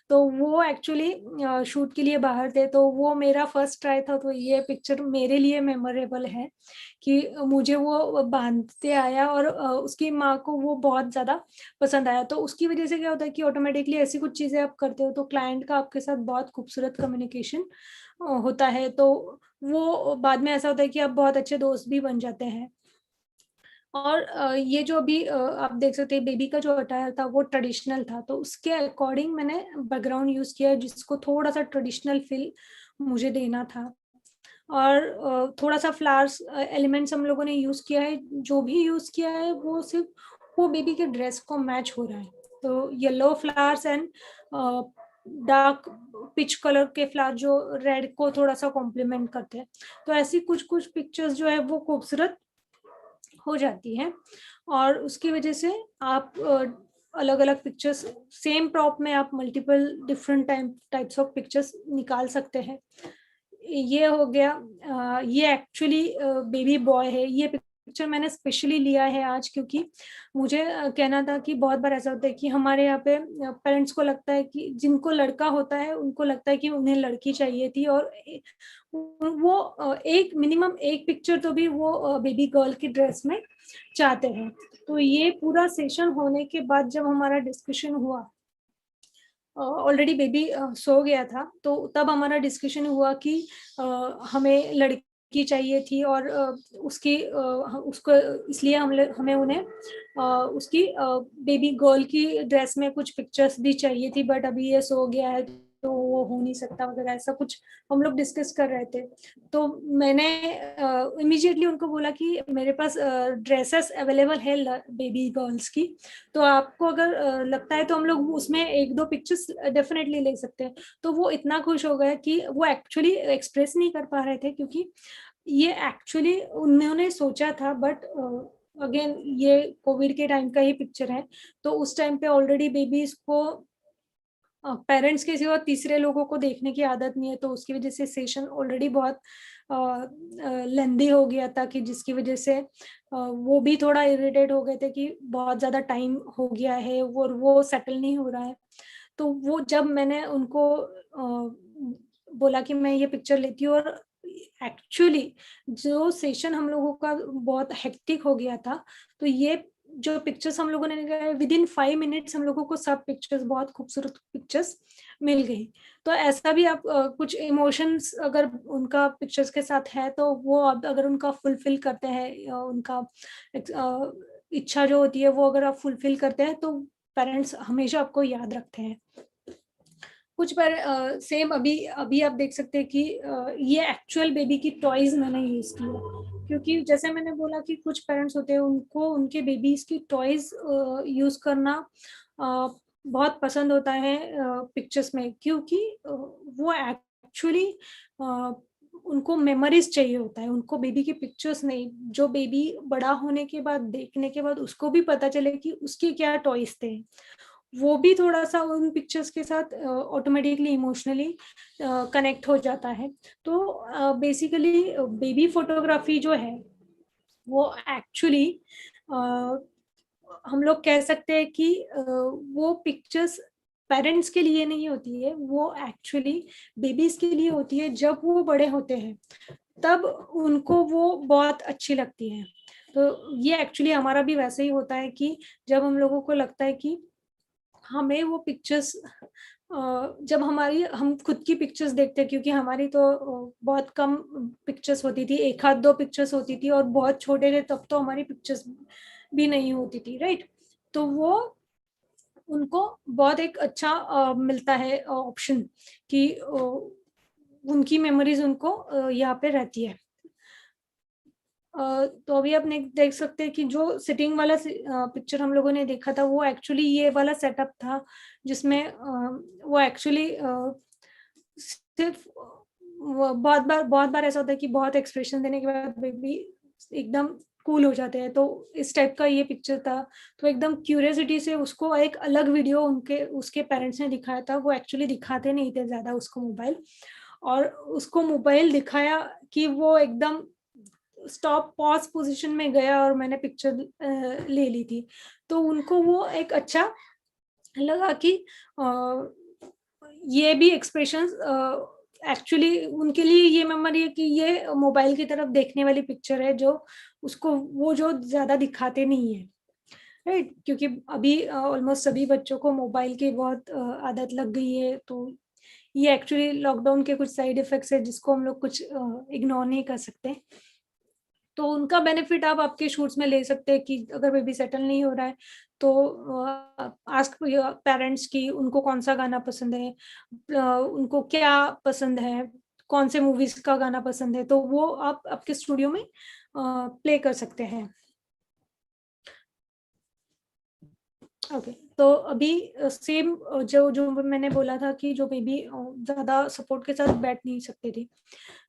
तो वो एक्चुअली शूट के लिए बाहर थे, तो वो मेरा फर्स्ट ट्राई था। तो ये पिक्चर मेरे लिए मेमोरेबल है कि मुझे वो बांधते आया और उसकी माँ को वो बहुत ज्यादा पसंद आया। तो उसकी वजह से क्या होता है कि ऑटोमेटिकली ऐसी कुछ चीजें आप करते हो तो क्लाइंट का आपके साथ बहुत खूबसूरत कम्युनिकेशन होता है, तो वो बाद में ऐसा होता है कि आप बहुत अच्छे दोस्त भी बन जाते हैं। और ये जो अभी आप देख सकते हैं बेबी का जो अटायर था वो ट्रेडिशनल था, तो उसके अकॉर्डिंग मैंने बैकग्राउंड यूज किया जिसको थोड़ा सा ट्रेडिशनल फील मुझे देना था। और थोड़ा सा फ्लावर्स एलिमेंट्स हम लोगों ने यूज किया है, जो भी यूज किया है वो सिर्फ वो बेबी के ड्रेस को मैच हो रहा है। तो yellow flowers and dark peach colour के फ्लावर जो रेड को थोड़ा सा कॉम्प्लीमेंट करते हैं। तो ऐसी कुछ कुछ पिक्चर्स जो है वो खूबसूरत हो जाती है, और उसकी वजह से आप अलग अलग पिक्चर्स सेम प्रॉप में आप multiple different types of pictures निकाल सकते हैं। ये हो गया। ये एक्चुअली बेबी बॉय है। ये पिक्चर मैंने स्पेशली लिया है आज, क्योंकि मुझे कहना था कि बहुत बार ऐसा होता है कि हमारे यहाँ पे पेरेंट्स को लगता है कि जिनको लड़का होता है उनको लगता है कि उन्हें लड़की चाहिए थी, और वो एक मिनिमम एक पिक्चर तो भी वो बेबी गर्ल की ड्रेस में चाहते हैं। तो ये पूरा सेशन होने के बाद जब हमारा डिस्कशन हुआ, ऑलरेडी बेबी सो गया था, तो तब हमारा डिस्कशन हुआ कि हमें लड़की चाहिए थी, और उसको इसलिए हमें उन्हें उसकी बेबी गर्ल की ड्रेस में कुछ पिक्चर्स भी चाहिए थी, बट अभी ये सो गया है तो वो हो नहीं सकता वगैरह, ऐसा कुछ हम लोग डिस्कस कर रहे थे। तो मैंने इमीडिएटली उनको बोला कि मेरे पास ड्रेसेस अवेलेबल है बेबी गर्ल्स की, तो आपको अगर लगता है तो हम लोग उसमें एक दो पिक्चर्स डेफिनेटली ले सकते हैं। तो वो इतना खुश हो गया कि वो एक्चुअली एक्सप्रेस नहीं कर पा रहे थे, क्योंकि ये एक्चुअली उन्होंने सोचा था, बट अगेन ये कोविड के टाइम का ही पिक्चर है, तो उस टाइम पे ऑलरेडी बेबीज को पेरेंट्स के सिवा तीसरे लोगों को देखने की आदत नहीं है, तो उसकी वजह से सेशन ऑलरेडी बहुत लेंदी हो गया था, कि जिसकी वजह से वो भी थोड़ा इरिटेट हो गए थे कि बहुत ज़्यादा टाइम हो गया है और वो सेटल नहीं हो रहा है। तो वो जब मैंने उनको बोला कि मैं ये पिक्चर लेती हूँ, और एक्चुअली जो सेशन हम लोगों का बहुत हेक्टिक हो गया था, तो ये जो पिक्चर्स हम लोगों ने निकाले विद इन 5 मिनट्स हम लोगों को सब पिक्चर्स, बहुत खूबसूरत पिक्चर्स मिल गई। तो ऐसा भी आप कुछ इमोशंस अगर उनका पिक्चर्स के साथ है, तो वो अगर उनका फुलफिल करते हैं, उनका इच्छा जो होती है वो अगर आप फुलफिल करते हैं, तो पेरेंट्स हमेशा आपको याद रखते हैं। कुछ पर सेम अभी अभी आप देख सकते हैं कि ये एक्चुअल बेबी की टॉयज मैंने यूज किया, क्योंकि जैसे मैंने बोला कि कुछ पेरेंट्स होते हैं उनको उनके बेबीज की टॉयज यूज करना बहुत पसंद होता है पिक्चर्स में, क्योंकि वो एक्चुअली उनको मेमोरीज चाहिए होता है, उनको बेबी की पिक्चर्स नहीं, जो बेबी बड़ा होने के बाद देखने के बाद उसको भी पता चले कि उसके क्या टॉयज थे, वो भी थोड़ा सा उन पिक्चर्स के साथ ऑटोमेटिकली इमोशनली कनेक्ट हो जाता है। तो बेसिकली बेबी फोटोग्राफी जो है वो एक्चुअली हम लोग कह सकते हैं कि वो पिक्चर्स पेरेंट्स के लिए नहीं होती है, वो एक्चुअली बेबीज के लिए होती है। जब वो बड़े होते हैं तब उनको वो बहुत अच्छी लगती है। तो ये एक्चुअली हमारा भी वैसे ही होता है कि जब हम लोगों को लगता है कि हमें वो पिक्चर्स जब हम खुद की पिक्चर्स देखते हैं, क्योंकि हमारी तो बहुत कम पिक्चर्स होती थी, एक आध दो पिक्चर्स होती थी, और बहुत छोटे थे तब तो हमारी पिक्चर्स भी नहीं होती थी, राइट। तो वो उनको बहुत एक अच्छा मिलता है ऑप्शन कि उनकी मेमोरीज उनको यहाँ पे रहती है। तो अभी आप देख सकते हैं कि जो सिटिंग वाला पिक्चर हम लोगों ने देखा था वो एक्चुअली ये वाला सेटअप था, जिसमें वो एक्चुअली सिर्फ बहुत बार ऐसा होता है कि बहुत एक्सप्रेशन देने के बाद बेबी एकदम कूल हो जाते हैं, तो इस टाइप का ये पिक्चर था। तो एकदम क्यूरियोसिटी से उसको एक अलग वीडियो उसके पेरेंट्स ने दिखाया था, वो एक्चुअली दिखाते नहीं थे ज्यादा उसको मोबाइल, और उसको मोबाइल दिखाया कि वो एकदम स्टॉप पॉज पोजीशन में गया और मैंने पिक्चर ले ली थी। तो उनको वो एक अच्छा लगा कि ये भी एक्सप्रेशंस एक्चुअली उनके लिए ये मेमोरी है कि ये मोबाइल की तरफ देखने वाली पिक्चर है, जो उसको वो जो ज्यादा दिखाते नहीं है, राइट। क्योंकि अभी ऑलमोस्ट सभी बच्चों को मोबाइल की बहुत आदत लग गई है, तो ये एक्चुअली लॉकडाउन के कुछ साइड इफेक्ट्स है जिसको हम लोग कुछ इग्नोर नहीं कर सकते। तो उनका बेनिफिट आप आपके शूट्स में ले सकते हैं कि अगर बेबी सेटल नहीं हो रहा है तो आस्क पेरेंट्स की उनको कौन सा गाना पसंद है, उनको क्या पसंद है, कौन से मूवीज का गाना पसंद है, तो वो आप आपके स्टूडियो में प्ले कर सकते हैं। ओके तो अभी सेम जो जो मैंने बोला था कि जो बेबी ज्यादा सपोर्ट के साथ बैठ नहीं सकती थी,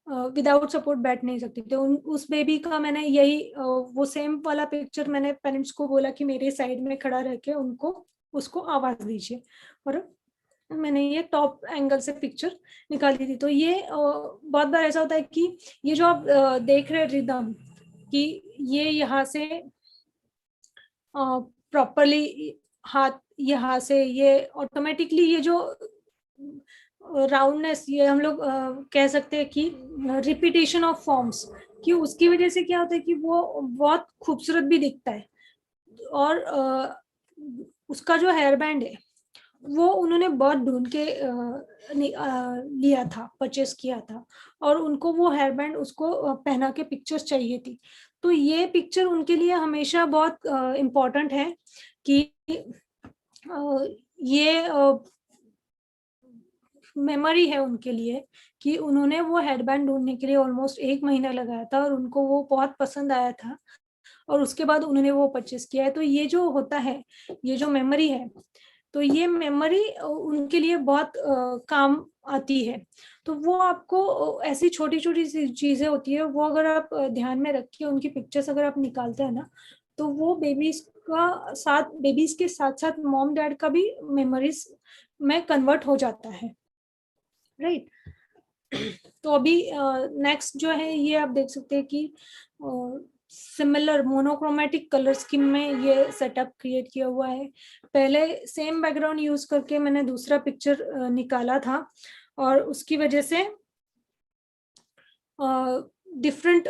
विदाउट सपोर्ट बैठ नहीं सकती थी, उस बेबी का मैंने यही वो सेम वाला पिक्चर मैंने पेरेंट्स को बोला कि मेरे साइड में खड़ा रह के उनको उसको आवाज दीजिए, और मैंने ये टॉप एंगल से पिक्चर निकाली थी। तो ये बहुत बार ऐसा होता है कि ये जो आप देख रहे रिदम कि ये यहाँ से प्रॉपरली हाथ यहाँ से ये ऑटोमेटिकली ये जो राउंडनेस ये हम लोग कह सकते हैं कि रिपीटेशन ऑफ फॉर्म्स कि उसकी वजह से क्या होता है कि वो बहुत खूबसूरत भी दिखता है। और उसका जो हेयर बैंड है वो उन्होंने बहुत ढूंढ के लिया था, परचेस किया था, और उनको वो हेयर बैंड उसको पहना के पिक्चर्स चाहिए थी। तो ये पिक्चर उनके लिए हमेशा बहुत इम्पोर्टेंट है कि ये मेमोरी है उनके लिए कि उन्होंने वो हेडबैंड ढूंढने के लिए ऑलमोस्ट 1 महीना लगाया था और उनको वो बहुत पसंद आया था और उसके बाद उन्होंने वो परचेस किया है। तो ये जो होता है, ये जो मेमोरी है, तो ये मेमोरी उनके लिए बहुत काम आती है। तो वो आपको ऐसी छोटी छोटी चीजें होती है, वो अगर आप ध्यान में रख के उनकी पिक्चर्स अगर आप निकालते हैं ना, तो वो बेबीज के साथ साथ मॉम डैड का भी मेमोरीज में कन्वर्ट हो जाता है, राइट। तो अभी नेक्स्ट जो है ये आप देख सकते हैं कि सिमिलर मोनोक्रोमेटिक कलर स्कीम में ये सेटअप क्रिएट किया हुआ है। पहले सेम बैकग्राउंड यूज करके मैंने दूसरा पिक्चर निकाला था और उसकी वजह से डिफरेंट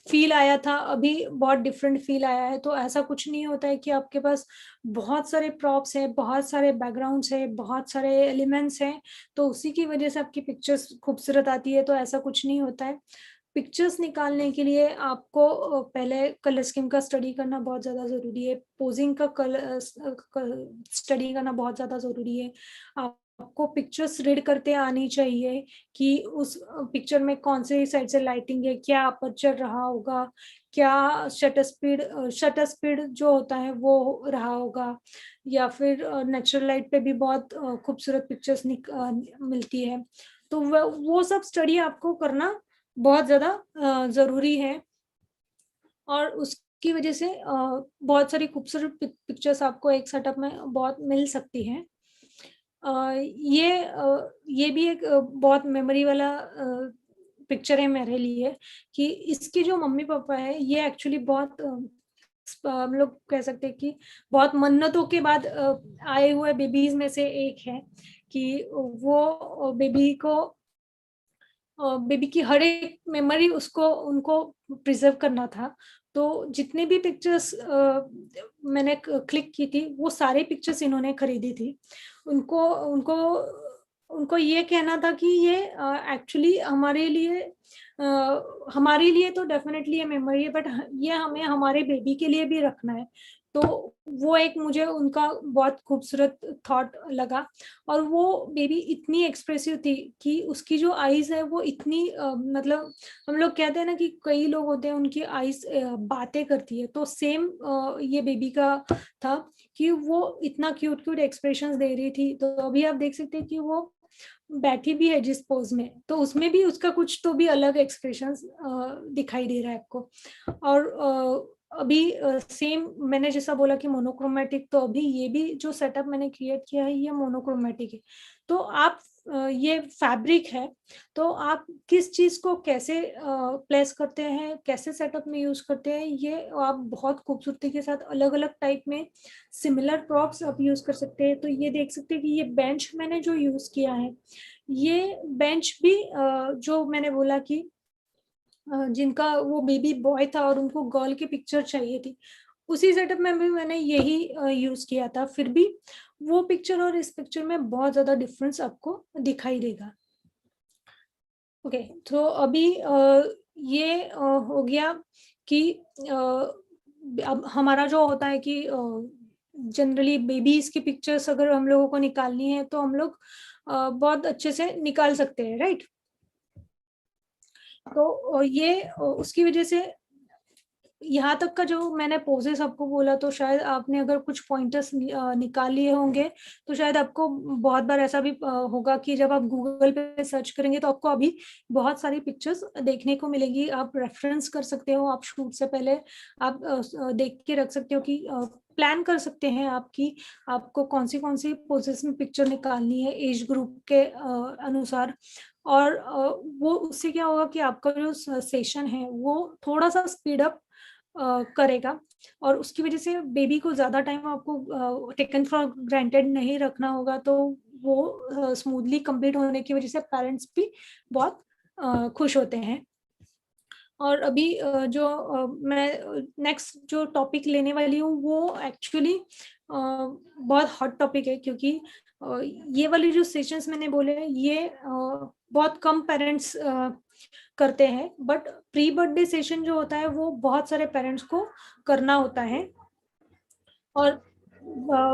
फील आया था, अभी बहुत डिफरेंट फील आया है। तो ऐसा कुछ नहीं होता है कि आपके पास बहुत सारे प्रॉप्स है, बहुत सारे बैकग्राउंड्स है, बहुत सारे एलिमेंट्स हैं तो उसी की वजह से आपकी पिक्चर्स खूबसूरत आती है, तो ऐसा कुछ नहीं होता है। पिक्चर्स निकालने के लिए आपको पहले कलर स्कीम का स्टडी करना बहुत ज़्यादा ज़रूरी है, पोजिंग का कलर स्टडी करना बहुत ज़्यादा ज़रूरी है। आपको पिक्चर्स रीड करते आनी चाहिए कि उस पिक्चर में कौन से साइड से लाइटिंग है, क्या अपर्चर रहा होगा, क्या शटर स्पीड जो होता है वो रहा होगा, या फिर नेचुरल लाइट पे भी बहुत खूबसूरत पिक्चर्स मिलती है। तो वो सब स्टडी आपको करना बहुत ज़्यादा ज़रूरी है और उसकी वजह से बहुत सारी खूबसूरत पिक्चर्स आपको एक सेटअप में बहुत मिल सकती हैं। ये भी एक बहुत मेमोरी वाला पिक्चर है मेरे लिए कि इसके जो मम्मी पापा है ये एक्चुअली बहुत हम लोग कह सकते हैं कि बहुत मन्नतों के बाद आए हुए बेबीज में से एक है कि वो बेबी की हर एक मेमोरी उनको प्रिजर्व करना था। तो जितने भी पिक्चर्स मैंने क्लिक की थी वो सारे पिक्चर्स इन्होंने खरीदी थी। उनको उनको उनको ये कहना था कि ये एक्चुअली हमारे लिए तो डेफिनेटली ये मेमोरी है, बट ये हमें हमारे बेबी के लिए भी रखना है। तो वो एक मुझे उनका बहुत खूबसूरत थॉट लगा। और वो बेबी इतनी एक्सप्रेसिव थी कि उसकी जो आईज है वो इतनी मतलब हम लोग कहते हैं ना कि कई लोग होते हैं उनकी आईज बातें करती है, तो सेम ये बेबी का था कि वो इतना क्यूट क्यूट एक्सप्रेशंस दे रही थी। तो अभी आप देख सकते हैं कि वो बैठी भी है जिस पोज में, तो उसमें भी उसका कुछ तो भी अलग एक्सप्रेशंस दिखाई दे रहा है आपको। और अभी सेम मैंने जैसा बोला कि मोनोक्रोमेटिक, तो अभी ये भी जो सेटअप मैंने क्रिएट किया है ये मोनोक्रोमेटिक है। तो आप ये फैब्रिक है, तो आप किस चीज को कैसे प्लेस करते हैं, कैसे सेटअप में यूज करते हैं, ये आप बहुत खूबसूरती के साथ अलग अलग टाइप में सिमिलर प्रॉप्स आप यूज कर सकते हैं। तो ये देख सकते हैं कि ये बेंच मैंने जो यूज किया है, ये बेंच भी जो मैंने बोला कि जिनका वो बेबी बॉय था और उनको गर्ल की पिक्चर चाहिए थी, उसी सेटअप में भी मैंने यही यूज किया था। फिर भी वो पिक्चर और इस पिक्चर में बहुत ज्यादा डिफरेंस आपको दिखाई देगा। ओके तो अभी ये हो गया कि अब हमारा जो होता है कि जनरली बेबीज की पिक्चर्स अगर हम लोगों को निकालनी है तो हम लोग बहुत अच्छे से निकाल सकते हैं, राइट। तो ये उसकी वजह से यहाँ तक का जो मैंने पोजेस आपको बोला, तो शायद आपने अगर कुछ पॉइंटर्स निकाल लिए होंगे, तो शायद आपको बहुत बार ऐसा भी होगा कि जब आप गूगल पे सर्च करेंगे तो आपको अभी बहुत सारी पिक्चर्स देखने को मिलेगी। आप रेफरेंस कर सकते हो, आप शूट से पहले आप देख के रख सकते हो कि प्लान कर सकते हैं आपकी आपको कौन सी पोजेस में पिक्चर निकालनी है एज ग्रुप के अनुसार। और वो उससे क्या होगा कि आपका जो सेशन है वो थोड़ा सा स्पीड अप करेगा, और उसकी वजह से बेबी को ज्यादा टाइम आपको टेकन फॉर ग्रांटेड नहीं रखना होगा, तो वो स्मूथली कंप्लीट होने की वजह से पेरेंट्स भी बहुत खुश होते हैं। और अभी जो मैं नेक्स्ट जो टॉपिक लेने वाली हूँ वो एक्चुअली बहुत हॉट टॉपिक है, क्योंकि ये वाले जो सेशंस मैंने बोले हैं ये बहुत कम पेरेंट्स करते हैं, बट प्री बर्थडे सेशन जो होता है वो बहुत सारे पेरेंट्स को करना होता है। और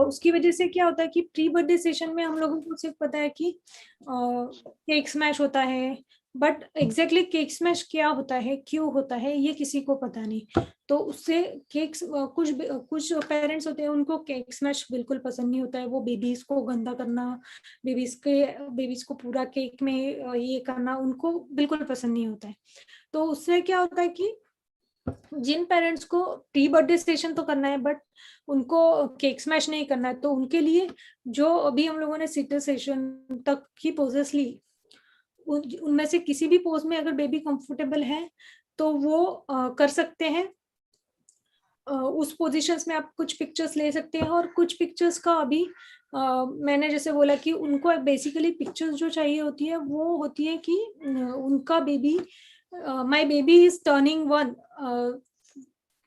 उसकी वजह से क्या होता है कि प्री बर्थडे सेशन में हम लोगों को सिर्फ पता है कि केक स्मैश होता है, बट एग्जैक्टली केक स्मैश क्या होता है, क्यों होता है, ये किसी को पता नहीं। तो उससे केक्स कुछ पेरेंट्स होते हैं उनको केक स्मैश बिल्कुल पसंद नहीं होता है, वो बेबीज को गंदा करना, बेबीज को पूरा केक में ये करना उनको बिल्कुल पसंद नहीं होता है। तो उससे क्या होता है कि जिन पेरेंट्स को प्री बर्थडे सेशन तो करना है बट उनको केक स्मैश नहीं करना है, तो उनके लिए जो अभी हम लोगों ने सीटर सेशन तक की पोजेस ली, उनमें से किसी भी पोज में अगर बेबी कंफर्टेबल है तो वो कर सकते हैं। उस पोजीशंस में आप कुछ पिक्चर्स ले सकते हैं, और कुछ पिक्चर्स का अभी मैंने जैसे बोला कि उनको बेसिकली पिक्चर्स जो चाहिए होती है वो होती है कि उनका baby my baby is turning 1,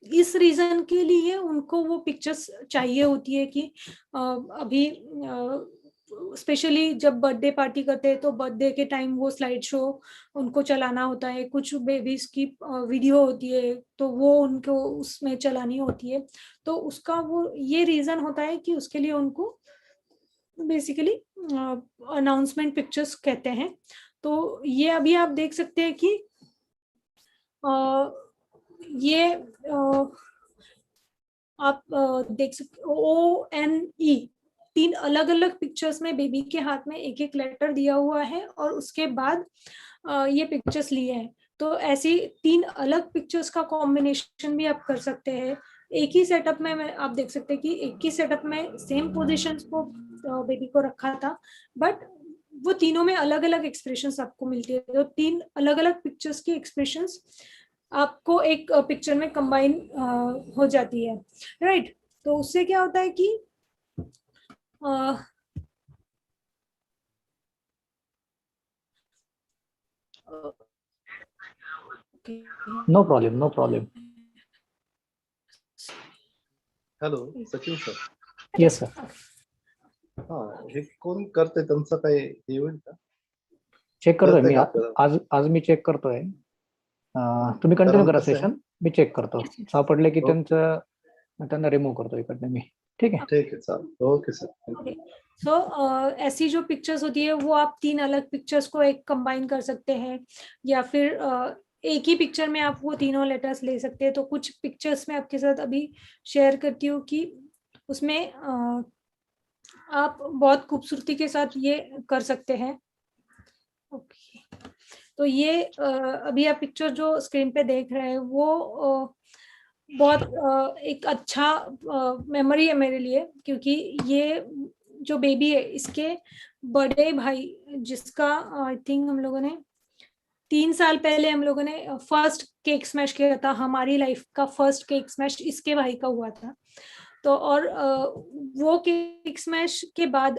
इस रीजन के लिए उनको वो पिक्चर्स चाहिए होती है कि अभी स्पेशली जब बर्थडे पार्टी करते हैं तो बर्थडे के टाइम वो स्लाइड शो उनको चलाना होता है, कुछ बेबीज की वीडियो होती है तो वो उनको उसमें चलानी होती है। तो उसका वो ये रीजन होता है कि उसके लिए उनको बेसिकली अनाउंसमेंट पिक्चर्स कहते हैं। तो ये अभी आप देख सकते हैं कि ये आप देख सकते ONE 3 अलग अलग पिक्चर्स में बेबी के हाथ में एक एक लेटर दिया हुआ है और उसके बाद ये पिक्चर्स लिए हैं। तो ऐसी 3 अलग पिक्चर्स का कॉम्बिनेशन भी आप कर सकते हैं। एक ही सेटअप में आप देख सकते हैं कि एक ही सेटअप में सेम पोजीशंस को बेबी को रखा था, बट वो तीनों में अलग अलग एक्सप्रेशंस आपको मिलती है। तो 3 अलग अलग पिक्चर्स की एक्सप्रेशंस आपको एक पिक्चर में कंबाइन हो जाती है, राइट। तो उससे क्या होता है कि no problem. Hello Sachin sir. Yes sir. हा, हे कोण करते त्यांचं काही हे होईल का? चेक करतोय मी आपल्याला? आज मी चेक करतोय. तुम्ही कंटिन्यू करा कसं आहे? सेशन, मी चेक करतो. सापडले की ओके. त्यांना रिमूव्ह करतो इकडनं मी. ठीक है. ठीक है चालेल. Okay sir. ओके। सो ऐसी जो पिक्चर्स होती है वो आप 3 अलग पिक्चर्स को एक कंबाइन कर सकते हैं, या फिर एक ही पिक्चर में आप वो तीनों लेटर्स ले सकते हैं। तो कुछ पिक्चर्स में आपके साथ अभी शेयर करती हूँ कि उसमें आप बहुत खूबसूरती के साथ ये कर सकते हैं। ओके। तो ये अभी आप पिक्चर जो स्क्रीन पे देख रहे हैं वो बहुत एक अच्छा मेमोरी है मेरे लिए, क्योंकि ये जो बेबी है इसके बड़े भाई जिसका आई थिंक हम लोगों ने 3 साल पहले हम लोगों ने फर्स्ट केक स्मैश किया था, हमारी लाइफ का फर्स्ट केक स्मैश इसके भाई का हुआ था। तो और वो केक स्मैश के बाद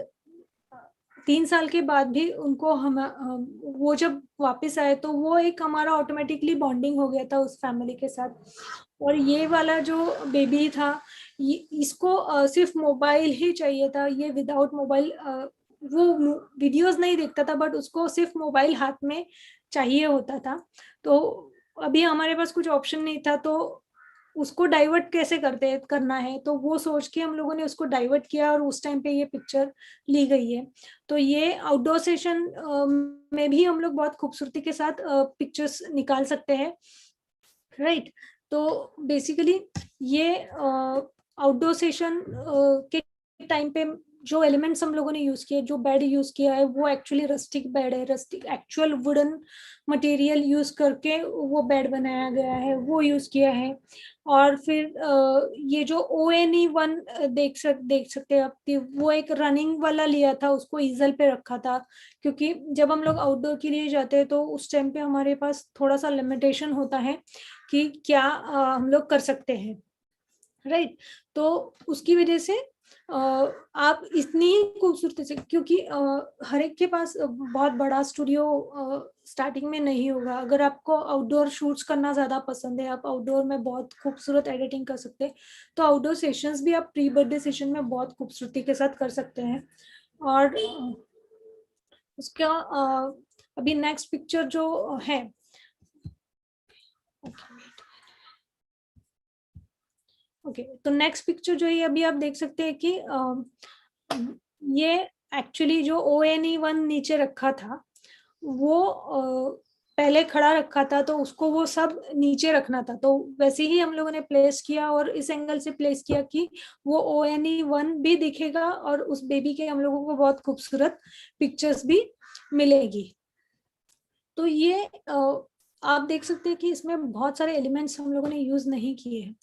3 साल के बाद भी उनको हम वो जब वापस आए तो वो एक हमारा ऑटोमेटिकली बॉन्डिंग हो गया था उस फैमिली के साथ। और ये वाला जो बेबी था इसको सिर्फ मोबाइल ही चाहिए था, ये विदाउट मोबाइल वो वीडियोस नहीं देखता था, बट उसको सिर्फ मोबाइल हाथ में चाहिए होता था। तो अभी हमारे पास कुछ ऑप्शन नहीं था, तो उसको डाइवर्ट कैसे करना है, तो वो सोच के हम लोगों ने उसको डाइवर्ट किया और उस टाइम पे ये पिक्चर ली गई है। तो ये आउटडोर सेशन में भी हम लोग बहुत खूबसूरती के साथ पिक्चर्स निकाल सकते हैं, राइट। तो बेसिकली ये आउटडोर सेशन के टाइम पे जो एलिमेंट्स हम लोगों ने यूज किए, जो बेड यूज किया है वो एक्चुअली रस्टिक बेड है, rustic actual wooden material use करके वो बेड बनाया गया है, वो यूज किया है। और फिर ये जो ONE1 देख सकते हैं आप कि वो एक रनिंग वाला लिया था, उसको ईजल पे रखा था, क्योंकि जब हम लोग आउटडोर के लिए जाते हैं तो उस टाइम पे हमारे पास थोड़ा सा लिमिटेशन होता है कि क्या हम लोग कर सकते हैं, राइट। तो उसकी वजह से आप इतनी ही खूबसूरती से, क्योंकि हर एक के पास बहुत बड़ा स्टूडियो स्टार्टिंग में नहीं होगा। अगर आपको आउटडोर शूट्स करना ज्यादा पसंद है, आप आउटडोर में बहुत खूबसूरत एडिटिंग कर सकते हैं, तो आउटडोर सेशंस भी आप प्री बर्थडे सेशन में बहुत खूबसूरती के साथ कर सकते हैं। और उसका अभी नेक्स्ट पिक्चर जो है, ओके, तो नेक्स्ट पिक्चर जो है अभी आप देख सकते हैं कि ये एक्चुअली जो ONE1 नीचे रखा था वो पहले खड़ा रखा था, तो उसको वो सब नीचे रखना था, तो वैसे ही हम लोगों ने प्लेस किया और इस एंगल से प्लेस किया कि वो ONE1 भी दिखेगा और उस बेबी के हम लोगों को बहुत खूबसूरत पिक्चर्स भी मिलेगी। तो ये आप देख सकते हैं कि इसमें बहुत सारे एलिमेंट्स हम लोगों ने यूज नहीं किए हैं,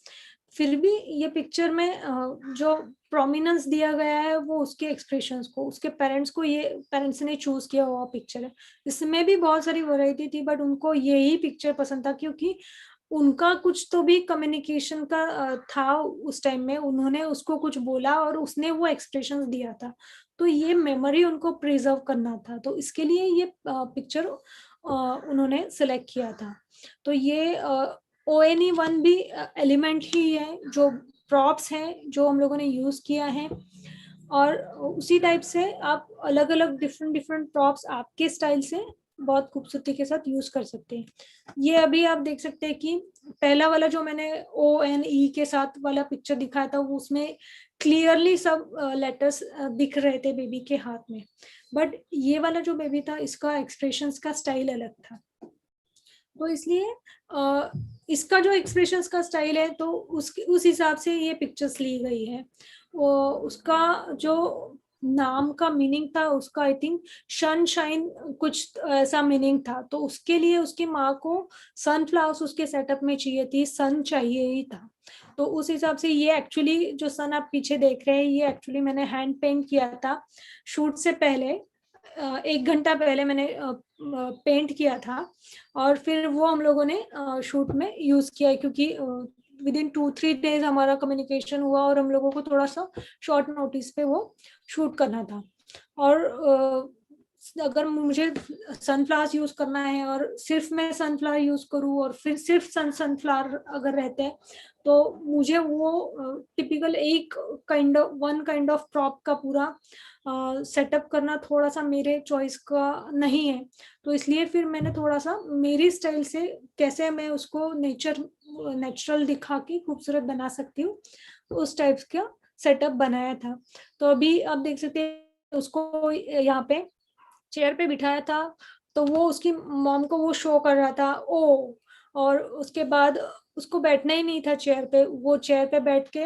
फिर भी ये पिक्चर में जो प्रोमिनेंस दिया गया है वो उसके एक्सप्रेशंस को, उसके पेरेंट्स को, ये पेरेंट्स ने चूज किया हुआ पिक्चर है। इसमें भी बहुत सारी वैरायटी थी, बट उनको यही पिक्चर पसंद था, क्योंकि उनका कुछ तो भी कम्युनिकेशन का था उस टाइम में, उन्होंने उसको कुछ बोला और उसने वो एक्सप्रेशंस दिया था, तो ये मेमोरी उनको प्रिजर्व करना था, तो इसके लिए ये पिक्चर उन्होंने सेलेक्ट किया था। तो ये ONE1 भी एलिमेंट ही है, जो प्रॉप्स हैं जो हम लोगों ने यूज किया है, और उसी टाइप से आप अलग अलग डिफरेंट प्रॉप्स आपके स्टाइल से बहुत खूबसूरती के साथ यूज कर सकते हैं। ये अभी आप देख सकते हैं कि पहला वाला जो मैंने ONE के साथ वाला पिक्चर दिखाया था, वो उसमें क्लियरली सब लेटर्स दिख रहे थे बेबी के हाथ में, बट ये वाला जो बेबी था इसका एक्सप्रेशंस का स्टाइल अलग था, तो इसलिए इसका जो एक्सप्रेशंस का स्टाइल है तो उस हिसाब से ये पिक्चर्स ली गई है। वो उसका जो नाम का मीनिंग था उसका आई थिंक सनशाइन कुछ ऐसा मीनिंग था, तो उसके लिए उसकी माँ को सनफ्लावर्स उसके सेटअप में चाहिए थी, सन चाहिए ही था, तो उस हिसाब से ये एक्चुअली जो सन आप पीछे देख रहे हैं ये एक्चुअली मैंने हैंड पेंट किया था शूट से पहले, 1 घंटा पहले मैंने पेंट किया था, और फिर वो हम लोगों ने शूट में यूज किया, क्योंकि विदिन 2-3 डेज हमारा कम्युनिकेशन हुआ और हम लोगों को थोड़ा सा शॉर्ट नोटिस पे वो शूट करना था। और अगर मुझे सनफ्लावर यूज करना है और सिर्फ मैं सनफ्लावर यूज करूँ और फिर सिर्फ सनफ्लावर अगर रहते हैं, तो मुझे वो typical one kind of prop का पूरा सेटअप करना थोड़ा सा मेरे चॉइस का नहीं है, तो इसलिए फिर मैंने थोड़ा सा मेरी स्टाइल से कैसे मैं उसको नेचुरल दिखा के खूबसूरत बना सकती हूँ, तो उस टाइप का सेटअप बनाया था। तो अभी आप देख सकते हैं उसको यहाँ पे चेयर पे बिठाया था, तो वो उसकी मॉम को वो शो कर रहा था ओ, और उसके बाद उसको बैठना ही नहीं था चेयर पे, वो चेयर पे बैठ के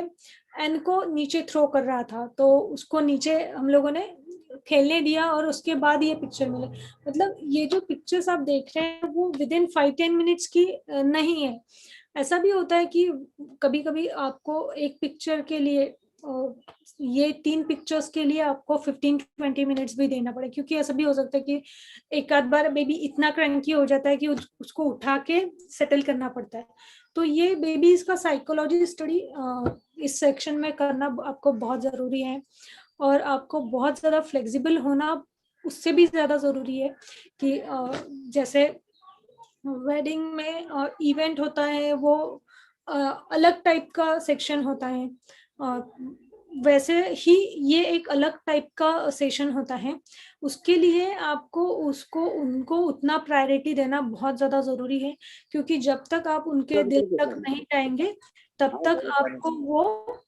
एन को नीचे थ्रो कर रहा था, तो उसको नीचे हम लोगों ने खेलने दिया और उसके बाद ये पिक्चर मिले। मतलब ये जो पिक्चर्स आप देख रहे हैं वो विदिन 5-10 मिनट्स की नहीं है। ऐसा भी होता है कि कभी कभी आपको एक पिक्चर के लिए ये 3 पिक्चर्स के लिए आपको 15-20 मिनट्स भी देना पड़े, क्योंकि ऐसा भी हो सकता है कि एक आध बार बेबी इतना क्रैंकी हो जाता है कि उसको उठा के सेटल करना पड़ता है। तो ये बेबीज का साइकोलॉजी स्टडी इस सेक्शन में करना आपको बहुत जरूरी है, और आपको बहुत ज्यादा फ्लेक्सिबल होना उससे भी ज्यादा जरूरी है कि जैसे वेडिंग में इवेंट होता है वो अलग टाइप का सेक्शन होता है, वैसे ही ये एक अलग टाइप का सेशन होता है। उसके लिए आपको उनको उतना प्रायोरिटी देना बहुत ज्यादा जरूरी है, क्योंकि जब तक आप उनके दिल तक नहीं जाएंगे तब तक आपको वो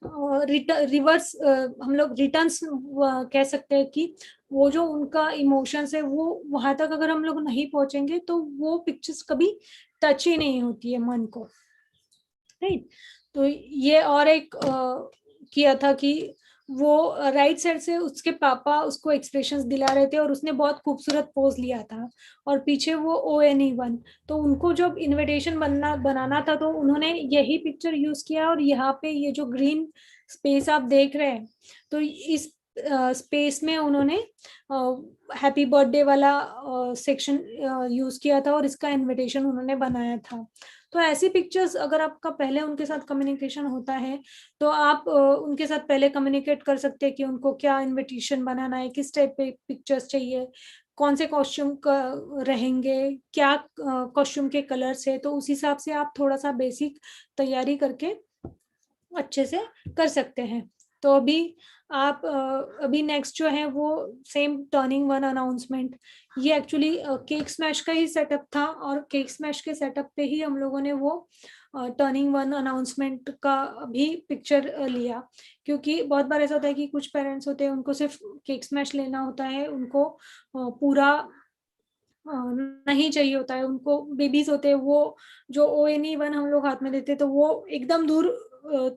रिवर्स, हम लोग रिटर्न्स कह सकते हैं कि वो जो उनका इमोशंस है वो वहां तक अगर हम लोग नहीं पहुंचेंगे तो वो पिक्चर्स कभी टच ही नहीं होती है मन को, राइट। तो ये और एक किया था कि वो राइट साइड से उसके पापा उसको एक्सप्रेशंस दिला रहे थे और उसने बहुत खूबसूरत पोज लिया था, और पीछे वो ONE1। तो उनको जब इनविटेशन बनाना था तो उन्होंने यही पिक्चर यूज किया, और यहाँ पे ये जो ग्रीन स्पेस आप देख रहे हैं, तो इस स्पेस में उन्होंने हैप्पी बर्थडे वाला सेक्शन यूज किया था, और इसका इनविटेशन उन्होंने बनाया था। तो ऐसी पिक्चर्स अगर आपका पहले उनके साथ कम्युनिकेशन होता है तो आप उनके साथ पहले कम्युनिकेट कर सकते हैं कि उनको क्या इनविटेशन बनाना है, किस टाइप पे पिक्चर्स चाहिए, कौन से कॉस्ट्यूम का रहेंगे, क्या कॉस्ट्यूम के कलर्स है। तो उस हिसाब से आप थोड़ा सा बेसिक तैयारी करके अच्छे से कर सकते हैं। तो अभी नेक्स्ट जो है वो सेम टर्निंग वन अनाउंसमेंट, ये एक्चुअली केक स्मैश का ही सेटअप था, और केक स्मैश के सेटअप पे ही हम लोगों ने वो टर्निंग वन अनाउंसमेंट का भी पिक्चर लिया, क्योंकि बहुत बार ऐसा होता है कि कुछ पेरेंट्स होते हैं उनको सिर्फ केक स्मैश लेना होता है, उनको पूरा नहीं चाहिए होता है। उनको बेबीज होते हैं वो जो ONE1 हम लोग हाथ में देते हैं तो वो एकदम दूर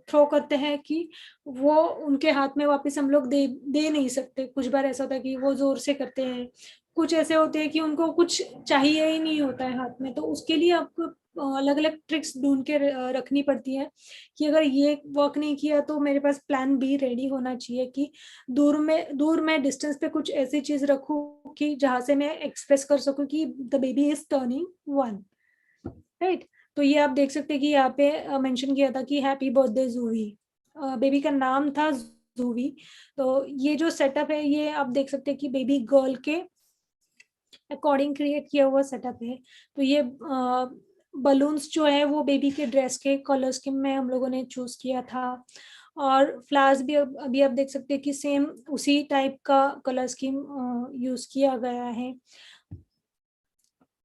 थ्रो करते हैं कि वो उनके हाथ में वापस हम लोग दे नहीं सकते। कुछ बार ऐसा होता है कि वो जोर से करते हैं, कुछ ऐसे होते हैं कि उनको कुछ चाहिए ही नहीं होता है हाथ में। तो उसके लिए आपको अलग अलग ट्रिक्स ढूंढ के रखनी पड़ती है कि अगर ये वर्क नहीं किया तो मेरे पास प्लान बी रेडी होना चाहिए कि दूर में डिस्टेंस पे कुछ ऐसी चीज रखूं कि जहां से मैं एक्सप्रेस कर सकूं कि the baby is turning 1, right. तो ये आप देख सकते हैं कि यहाँ पे मेंशन किया था कि हैप्पी बर्थडे जूवी, बेबी का नाम था जूवी। तो ये जो सेटअप है ये आप देख सकते हैं कि बेबी गर्ल के अकॉर्डिंग क्रिएट किया हुआ सेटअप है। तो ये बलून्स जो है वो बेबी के ड्रेस के कलर स्कीम में हम लोगों ने चूज किया था, और फ्लावर्स भी अभी आप देख सकते हैं कि सेम उसी टाइप का कलर स्कीम यूज किया गया है।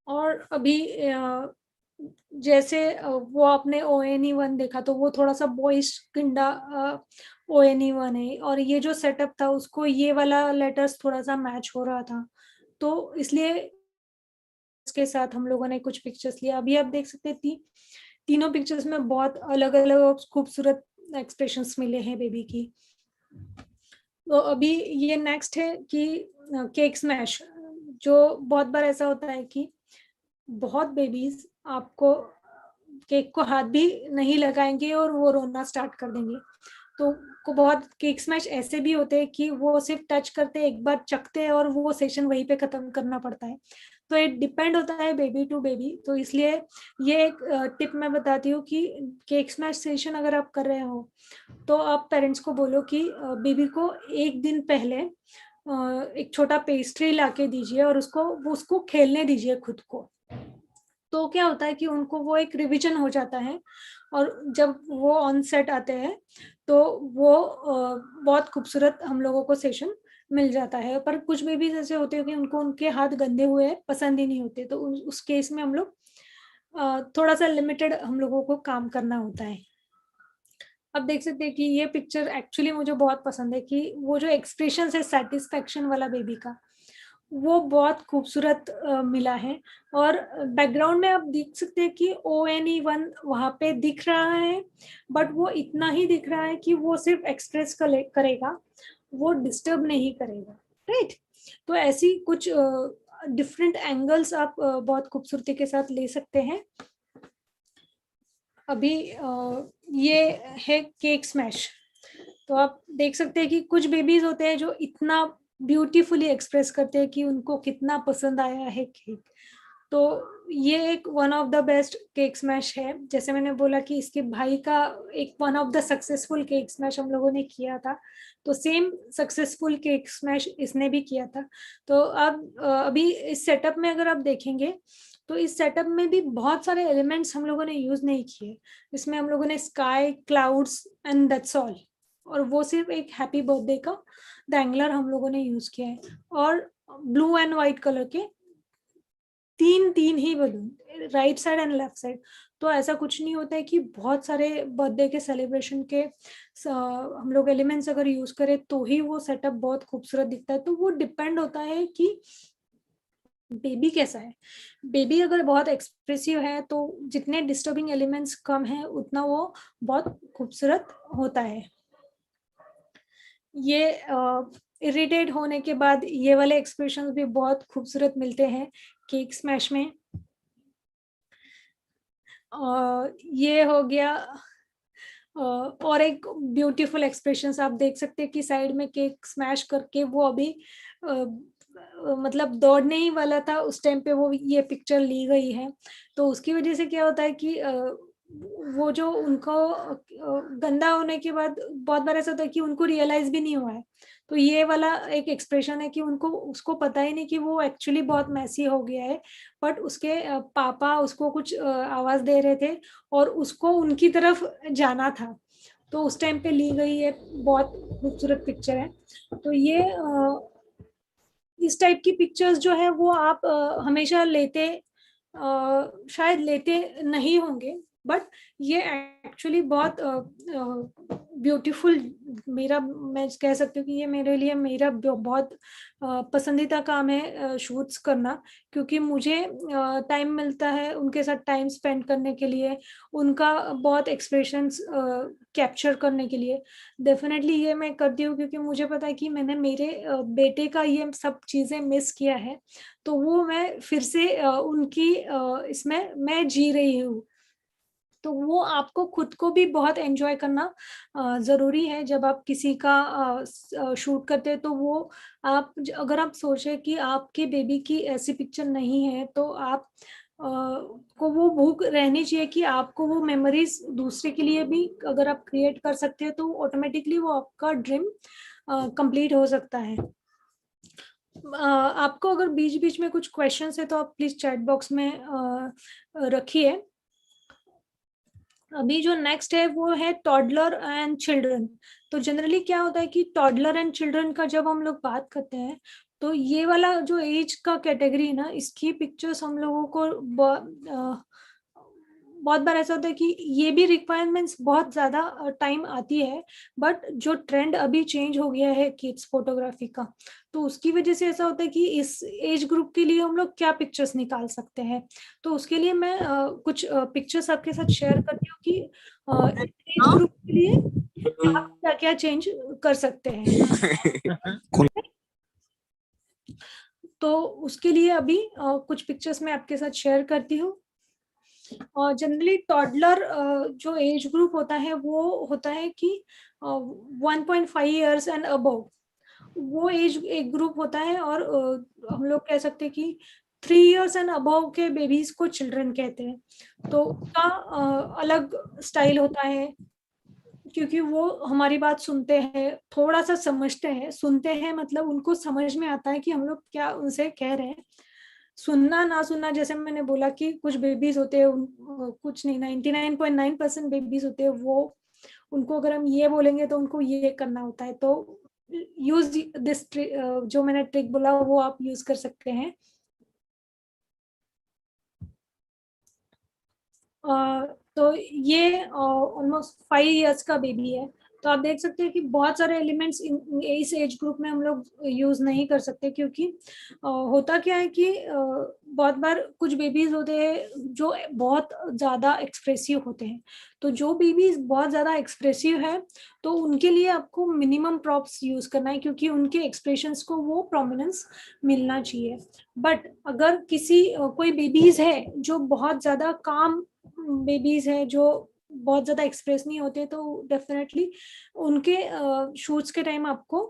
और अभी जैसे वो आपने ONE1 देखा तो वो थोड़ा सा बॉयज किंडा ONE1 है, और ये जो सेटअप था उसको ये वाला लेटर्स थोड़ा सा मैच हो रहा था, तो इसलिए इसके साथ हम लोगों ने कुछ पिक्चर्स लिया। अभी आप देख सकते हैं तीनों पिक्चर्स में बहुत अलग अलग और खूबसूरत एक्सप्रेशंस मिले हैं बेबी की। तो अभी ये नेक्स्ट है कि केक स्मैश, जो बहुत बार ऐसा होता है कि बहुत बेबीज आपको केक को हाथ भी नहीं लगाएंगे और वो रोना स्टार्ट कर देंगे। तो को बहुत केक स्मैश ऐसे भी होते हैं कि वो सिर्फ टच करते हैं, एक बार चखते हैं और वो सेशन वहीं पे खत्म करना पड़ता है। तो ये डिपेंड होता है बेबी टू बेबी। तो इसलिए ये एक टिप मैं बताती हूँ कि केक स्मैश सेशन अगर आप कर रहे हो तो आप पेरेंट्स को बोलो कि बेबी को एक दिन पहले एक छोटा पेस्ट्री लाके दीजिए और उसको खेलने दीजिए खुद को। तो क्या होता है कि उनको वो एक रिवीजन हो जाता है, और जब वो ऑन सेट आते हैं तो वो बहुत खूबसूरत हम लोगों को सेशन मिल जाता है। पर कुछ बेबीज ऐसे होते हैं कि उनको उनके हाथ गंदे हुए पसंद ही नहीं होते, तो उस केस में हम लोग थोड़ा सा लिमिटेड हम लोगों को काम करना होता है। अब देख सकते हैं कि ये पिक्चर एक्चुअली मुझे बहुत पसंद है कि वो जो एक्सप्रेशन है सेटिस्फेक्शन वाला बेबी का वो बहुत खूबसूरत मिला है। और बैकग्राउंड में आप देख सकते हैं कि ONE1 वहां पे दिख रहा है, बट वो इतना ही दिख रहा है कि वो सिर्फ एक्सप्रेस करेगा, वो डिस्टर्ब नहीं करेगा, राइट। तो ऐसी कुछ डिफरेंट एंगल्स आप बहुत खूबसूरती के साथ ले सकते हैं। अभी ये है केक स्मैश। तो आप देख सकते हैं कि कुछ बेबीज होते हैं जो इतना ब्यूटीफुली एक्सप्रेस करते हैं कि उनको कितना पसंद आया है केक। तो ये एक one of the best cake smash है। जैसे मैंने बोला कि इसके भाई का एक one of the successful cake smash हम लोगों ने किया था, तो सेम सक्सेसफुल केक स्मैश इसने भी किया था। तो अब अभी इस सेटअप में अगर आप देखेंगे तो इस सेटअप में भी बहुत सारे एलिमेंट्स हम लोगों ने यूज नहीं किए। इसमें हम लोगों ने sky, clouds and that's all, और वो सिर्फ एक हैप्पी बर्थडे का डैंगलर हम लोगों ने यूज किया है, और ब्लू एंड व्हाइट कलर के तीन ही balloon, right side and left side. तो ऐसा कुछ नहीं होता है कि बहुत सारे बर्थडे के सेलिब्रेशन के हम लोग एलिमेंट्स अगर यूज करें तो ही वो सेटअप बहुत खूबसूरत दिखता है। तो वो डिपेंड होता है कि बेबी कैसा है। बेबी अगर बहुत एक्सप्रेसिव है तो जितने डिस्टर्बिंग एलिमेंट्स कम है उतना वो बहुत खूबसूरत होता है। ये इरिटेट होने के बाद ये वाले एक्सप्रेशंस भी बहुत खूबसूरत मिलते हैं केक स्मैश में। ये हो गया। और एक ब्यूटीफुल एक्सप्रेशंस आप देख सकते हैं कि साइड में केक स्मैश करके वो अभी मतलब दौड़ने ही वाला था उस टाइम पे वो ये पिक्चर ली गई है। तो उसकी वजह से क्या होता है कि वो जो उनको गंदा होने के बाद बहुत बार ऐसा होता है कि उनको रियलाइज भी नहीं हुआ है। तो ये वाला एक एक्सप्रेशन है कि उनको उसको पता ही नहीं कि वो एक्चुअली बहुत मैसी हो गया है, बट उसके पापा उसको कुछ आवाज दे रहे थे और उसको उनकी तरफ जाना था। तो उस टाइम पे ली गई है, बहुत खूबसूरत पिक्चर है। तो ये इस टाइप की पिक्चर्स जो है वो आप हमेशा लेते शायद लेते नहीं होंगे, बट ये एक्चुअली बहुत ब्यूटीफुल, मेरा मैं कह सकती हूँ कि ये मेरे लिए मेरा बहुत पसंदीदा काम है शूट्स करना, क्योंकि मुझे टाइम मिलता है उनके साथ टाइम स्पेंड करने के लिए, उनका बहुत एक्सप्रेशंस कैप्चर करने के लिए। डेफिनेटली ये मैं करती हूँ क्योंकि मुझे पता है कि मैंने मेरे बेटे का ये सब चीज़ें मिस किया है, तो वो मैं फिर से उनकी इसमें मैं जी रही हूँ। तो वो आपको खुद को भी बहुत एंजॉय करना ज़रूरी है जब आप किसी का शूट करते हैं। तो वो आप अगर आप सोचें कि आपके बेबी की ऐसी पिक्चर नहीं है तो आप को वो भूख रहनी चाहिए कि आपको वो मेमोरीज दूसरे के लिए भी अगर आप क्रिएट कर सकते हैं तो ऑटोमेटिकली वो आपका ड्रीम कंप्लीट हो सकता है। आपको अगर बीच बीच में कुछ क्वेश्चंस है तो आप प्लीज चैट बॉक्स में रखिए। अभी जो नेक्स्ट है वो है टॉडलर एंड चिल्ड्रन। तो जनरली क्या होता है कि टॉडलर एंड चिल्ड्रन का जब हम लोग बात करते हैं तो ये वाला जो एज का कैटेगरी ना, इसकी पिक्चर्स हम लोगों को बहुत बार ऐसा होता है कि ये भी रिक्वायरमेंट्स बहुत ज्यादा टाइम आती है, बट जो ट्रेंड अभी चेंज हो गया है किड्स फोटोग्राफी का, तो उसकी वजह से ऐसा होता है कि इस एज ग्रुप के लिए हम लोग क्या पिक्चर्स निकाल सकते हैं। तो उसके लिए मैं कुछ पिक्चर्स आपके साथ शेयर करती हूँ कि एज ग्रुप के लिए आप क्या क्या चेंज कर सकते हैं। तो उसके लिए अभी कुछ पिक्चर्स मैं आपके साथ शेयर करती हूँ। जनरली टॉडलर जो एज ग्रुप होता है वो होता है कि 1.5 इयर्स एंड अबव, वो एज एक ग्रुप होता है। और हम लोग कह सकते हैं कि 3 इयर्स एंड अबव के बेबीज को चिल्ड्रन कहते हैं। तो उसका अलग स्टाइल होता है क्योंकि वो हमारी बात सुनते हैं, थोड़ा सा समझते हैं। सुनते हैं मतलब उनको समझ में आता है कि हम लोग क्या उनसे कह रहे हैं। सुनना ना सुनना, जैसे मैंने बोला कि कुछ बेबीज होते हैं, कुछ नहीं 99.9% बेबीज होते हैं वो, उनको अगर हम ये बोलेंगे तो उनको ये करना होता है। तो यूज दिस जो मैंने ट्रिक बोला वो आप यूज कर सकते हैं। तो ये ऑलमोस्ट 5 इयर्स का बेबी है। तो आप देख सकते हैं कि बहुत सारे एलिमेंट्स इस एज ग्रुप में हम लोग यूज नहीं कर सकते, क्योंकि होता क्या है कि बहुत बार कुछ बेबीज होते हैं जो बहुत ज्यादा एक्सप्रेसिव होते हैं। तो जो बेबीज बहुत ज्यादा एक्सप्रेसिव है तो उनके लिए आपको मिनिमम प्रॉप्स यूज करना है, क्योंकि उनके एक्सप्रेशंस को वो प्रोमिनेंस मिलना चाहिए। बट अगर किसी कोई बेबीज है जो बहुत ज्यादा काम बेबीज है, जो बहुत ज्यादा एक्सप्रेस नहीं होते, तो डेफिनेटली उनके शूट्स के टाइम आपको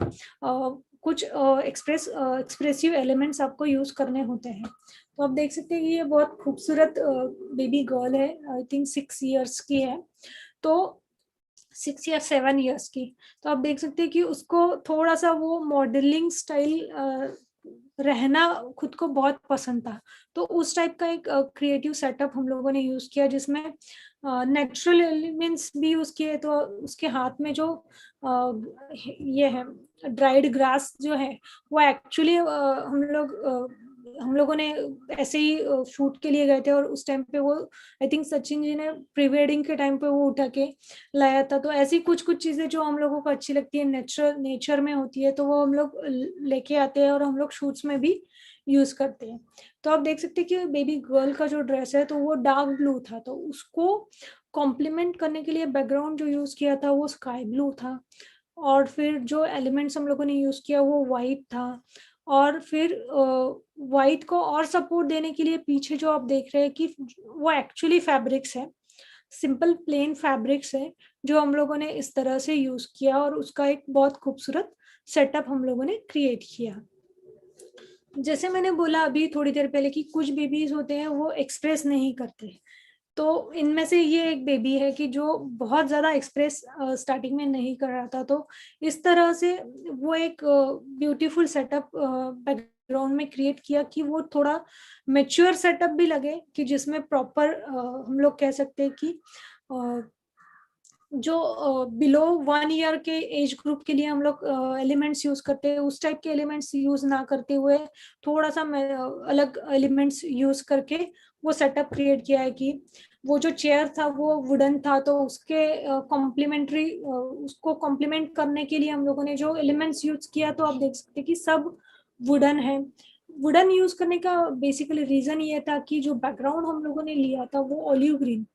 कुछ एक्सप्रेसिव एलिमेंट्स आपको यूज करने होते हैं। तो आप देख सकते हैं कि ये बहुत खूबसूरत बेबी गर्ल है, आई थिंक 6 इयर्स की है। तो 6 या 7 इयर्स की। तो आप देख सकते हैं कि उसको थोड़ा सा वो मॉडलिंग स्टाइल रहना खुद को बहुत पसंद था। तो उस टाइप का एक क्रिएटिव सेटअप हम लोगों ने यूज किया जिसमें नेचुरल एलिमेंट्स भी यूज किए। तो उसके हाथ में जो ये है ड्राइड ग्रास जो है वो एक्चुअली हम लोगों ने ऐसे ही शूट के लिए गए थे, और उस टाइम पे वो आई थिंक सचिन जी ने प्री वेडिंग के टाइम पे वो उठा के लाया था। तो ऐसी कुछ कुछ चीजें जो हम लोगों को अच्छी लगती है, नेचर में होती है, तो वो हम लोग लेके आते हैं और हम लोग शूट्स में भी यूज करते हैं। तो आप देख सकते हैं कि बेबी गर्ल का जो ड्रेस है तो वो डार्क ब्लू था, तो उसको कॉम्प्लीमेंट करने के लिए बैकग्राउंड जो यूज किया था वो स्काई ब्लू था। और फिर जो एलिमेंट्स हम लोगों ने यूज किया वो वाइट था। और फिर वाइट को और सपोर्ट देने के लिए पीछे जो आप देख रहे हैं कि वो एक्चुअली फैब्रिक्स है, सिंपल प्लेन फैब्रिक्स है जो हम लोगों ने इस तरह से यूज किया, और उसका एक बहुत खूबसूरत सेटअप हम लोगों ने क्रिएट किया। जैसे मैंने बोला अभी थोड़ी देर पहले कि कुछ बेबीज होते हैं वो एक्सप्रेस नहीं करते, तो इनमें से ये एक बेबी है कि जो बहुत ज्यादा एक्सप्रेस स्टार्टिंग में नहीं कर रहा था। तो इस तरह से वो एक ब्यूटीफुल सेटअप बैकग्राउंड में क्रिएट किया कि वो थोड़ा मैच्योर सेटअप भी लगे, कि जिसमें प्रॉपर हम लोग कह सकते हैं कि जो बिलो 1 ईयर के एज ग्रुप के लिए हम लोग एलिमेंट्स यूज करते हैं उस टाइप के एलिमेंट्स यूज ना करते हुए थोड़ा सा अलग एलिमेंट्स यूज करके वो सेटअप क्रिएट किया है। कि वो जो चेयर था वो वुडन था, तो उसके कॉम्प्लीमेंट्री उसको कॉम्प्लीमेंट करने के लिए हम लोगों ने जो एलिमेंट्स यूज किया, तो आप देख सकते हैं कि सब वुडन है। वुडन यूज करने का बेसिकली रीजन ये था कि जो बैकग्राउंड हम लोगों ने लिया था वो ऑलिव ग्रीन,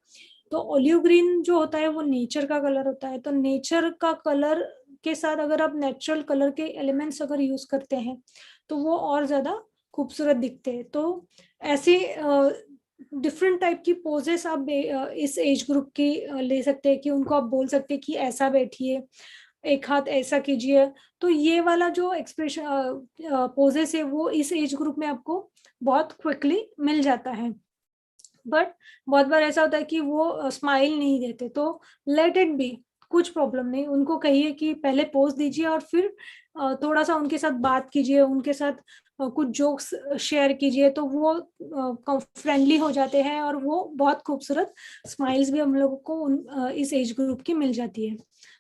तो ऑलिव ग्रीन जो होता है वो नेचर का कलर होता है। तो नेचर का कलर के साथ अगर आप नेचुरल कलर के एलिमेंट्स अगर यूज करते हैं तो वो और ज्यादा खूबसूरत दिखते हैं। तो ऐसे डिफरेंट टाइप की पोजेस आप इस एज ग्रुप की ले सकते हैं, कि उनको आप बोल सकते हैं कि ऐसा बैठिए, एक हाथ ऐसा कीजिए। तो ये वाला जो एक्सप्रेशन पोजेस है वो इस एज ग्रुप में आपको बहुत क्विकली मिल जाता है। बट बहुत बार ऐसा होता है कि वो स्माइल नहीं देते, तो लेट इट बी, कुछ प्रॉब्लम नहीं। उनको कहिए कि पहले पोज दीजिए और फिर थोड़ा सा उनके साथ बात कीजिए, उनके साथ कुछ जोक्स शेयर कीजिए, तो वो फ्रेंडली हो जाते हैं और वो बहुत खूबसूरत स्माइल्स भी हम लोगों को इस एज ग्रुप की मिल जाती है।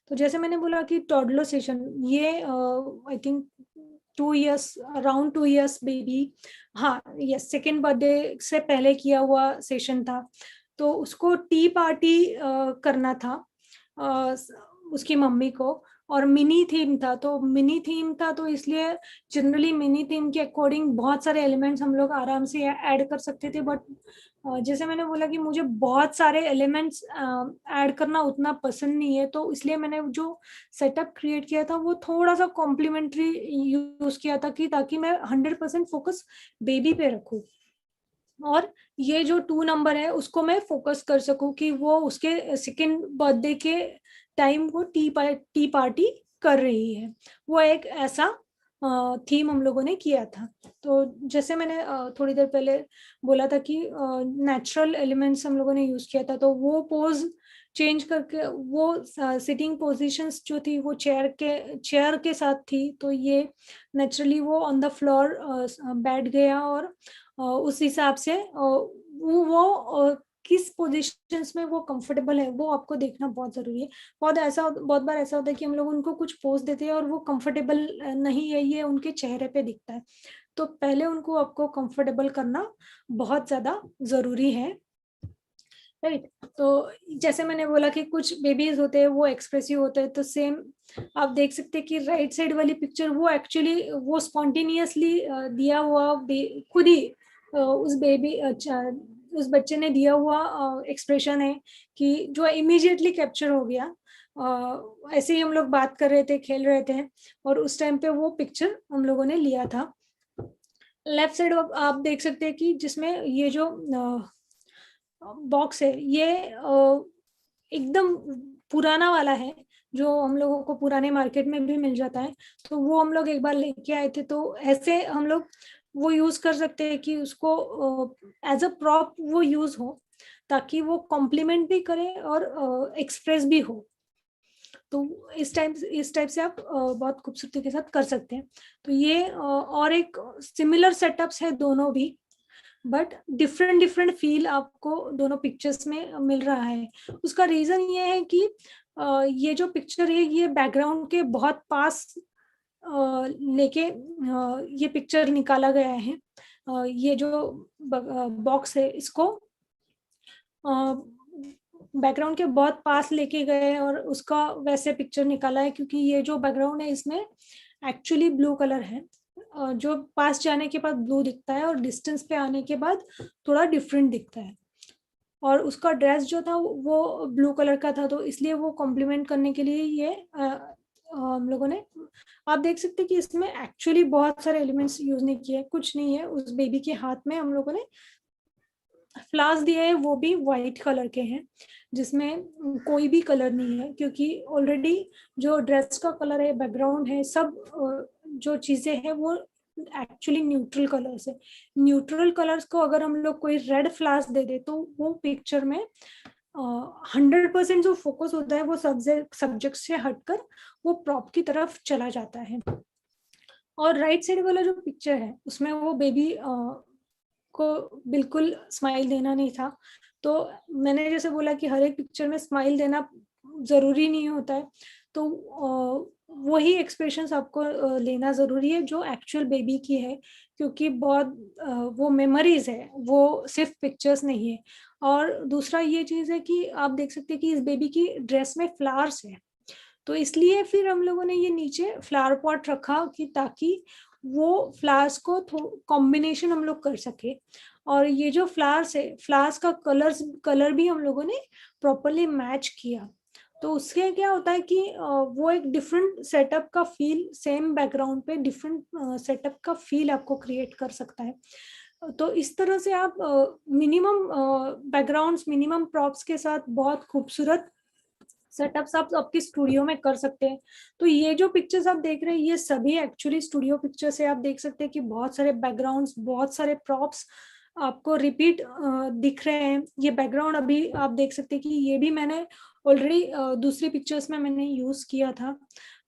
तो जैसे मैंने बोला कि टॉडलर सेशन, ये I think 2 years, around 2 years baby, हाँ यस, सेकेंड बर्थडे से पहले किया हुआ सेशन था। तो उसको टी पार्टी करना था उसकी मम्मी को, और मिनी थीम था। तो मिनी थीम था तो इसलिए जनरली मिनी थीम के अकॉर्डिंग बहुत सारे एलिमेंट्स हम लोग आराम से ऐड कर सकते थे। बट जैसे मैंने बोला कि मुझे बहुत सारे एलिमेंट्स ऐड करना उतना पसंद नहीं है, तो इसलिए मैंने जो सेटअप क्रिएट किया था वो थोड़ा सा कॉम्प्लीमेंट्री यूज किया था, कि ताकि मैं 100% फोकस बेबी पे रखूं, और ये जो 2 नंबर है उसको मैं फोकस कर सकूं कि वो उसके सेकेंड बर्थडे के टाइम वो टी पार्टी कर रही है। वो एक ऐसा थीम हम लोगों ने किया था। तो जैसे मैंने थोड़ी देर पहले बोला था कि नेचुरल एलिमेंट्स हम लोगों ने यूज किया था, तो वो पोज चेंज करके वो सिटिंग पोजीशंस जो थी वो चेयर के साथ थी, तो ये नेचुरली वो ऑन द फ्लोर बैठ गया, और उस हिसाब से वो किस पोजीशंस में वो कंफर्टेबल है वो आपको देखना बहुत जरूरी है। बहुत बार ऐसा होता है कि हम लोग उनको कुछ पोज देते हैं और वो कंफर्टेबल नहीं है, ये उनके चेहरे पे दिखता है। तो पहले उनको आपको कंफर्टेबल करना बहुत ज्यादा जरूरी है, राइट। तो जैसे मैंने बोला कि कुछ बेबीज होते हैं वो एक्सप्रेसिव होते हैं, तो सेम आप देख सकते हैं कि राइट साइड वाली पिक्चर वो एक्चुअली वो स्पॉन्टेनियसली दिया हुआ खुद ही उस बच्चे ने दिया हुआ एक्सप्रेशन है, कि जो इमीडिएटली कैप्चर हो गया। ऐसे ही हम लोग बात कर रहे थे, खेल रहे थे, और उस टाइम पे वो पिक्चर हम लोगों ने लिया था। लेफ्ट साइड आप देख सकते हैं कि जिसमें ये जो बॉक्स है ये एकदम पुराना वाला है, जो हम लोगों को पुराने मार्केट में भी मिल जाता है। तो वो हम लोग एक बार लेके आए थे, तो ऐसे हम लोग वो यूज कर सकते हैं कि उसको एज अ प्रॉप वो यूज हो, ताकि वो कॉम्प्लीमेंट भी करे और एक्सप्रेस भी हो। तो इस टाइप से आप बहुत खूबसूरती के साथ कर सकते हैं। तो ये और एक सिमिलर सेटअप्स है दोनों भी। बट डिफरेंट डिफरेंट फील आपको दोनों पिक्चर्स में मिल रहा है। उसका रीजन ये है कि ये जो पिक्चर है ये बैकग्राउंड के बहुत पास लेके ये पिक्चर निकाला गया है। ये जो बॉक्स है इसको बैकग्राउंड के बहुत पास लेके गए और उसका वैसे पिक्चर निकाला है, क्योंकि ये जो बैकग्राउंड है इसमें एक्चुअली ब्लू कलर है, जो पास जाने के बाद ब्लू दिखता है और डिस्टेंस पे आने के बाद थोड़ा डिफरेंट दिखता है। और उसका ड्रेस जो था वो ब्लू कलर का था, तो इसलिए वो कॉम्प्लीमेंट करने के लिए ये हम लोगों ने, आप देख सकते हैं कि इसमें एक्चुअली बहुत सारे एलिमेंट्स यूज नहीं किए, कुछ नहीं है। उस बेबी के हाथ में हम लोगों ने फ्लावर्स दिए हैं, वो भी वाइट कलर के हैं, जिसमें कोई भी कलर नहीं है, क्योंकि ऑलरेडी जो ड्रेस का कलर है, बैकग्राउंड है, सब जो चीजें हैं वो एक्चुअली न्यूट्रल कलर्स है। न्यूट्रल कलर्स को अगर हम लोग कोई रेड फ्लावर्स दे दे तो वो पिक्चर में 100% जो फोकस होता है वो सब्जेक्ट से हटकर वो प्रॉप की तरफ चला जाता है। और राइट साइड वाला जो पिक्चर है उसमें वो बेबी को बिल्कुल स्माइल देना नहीं था। तो मैंने जैसे बोला कि हर एक पिक्चर में स्माइल देना जरूरी नहीं होता है, तो वही एक्सप्रेशंस आपको लेना जरूरी है जो एक्चुअल बेबी की है, क्योंकि बहुत वो मेमोरीज है, वो सिर्फ पिक्चर्स नहीं है। और दूसरा ये चीज है कि आप देख सकते हैं कि इस बेबी की ड्रेस में फ्लावर्स है, तो इसलिए फिर हम लोगों ने ये नीचे फ्लावर पॉट रखा कि ताकि वो फ्लावर्स को कॉम्बिनेशन हम लोग कर सके। और ये जो फ्लावर्स है, फ्लावर्स का कलर भी हम लोगों ने प्रॉपरली मैच किया, तो उससे क्या होता है कि वो एक डिफरेंट सेटअप का फील, सेम बैकग्राउंड पे डिफरेंट सेटअप का फील आपको क्रिएट कर सकता है। तो इस तरह से आप मिनिमम बैकग्राउंड्स, मिनिमम प्रॉप्स के साथ बहुत खूबसूरत सेटअप्स आप आपके स्टूडियो में कर सकते हैं। तो ये जो पिक्चर्स आप देख रहे हैं ये सभी एक्चुअली स्टूडियो पिक्चर्स है। आप देख सकते हैं कि बहुत सारे बैकग्राउंड्स, बहुत सारे प्रॉप्स आपको रिपीट दिख रहे हैं। ये बैकग्राउंड अभी आप देख सकते हैं कि ये भी मैंने ऑलरेडी दूसरी पिक्चर्स में मैंने यूज किया था।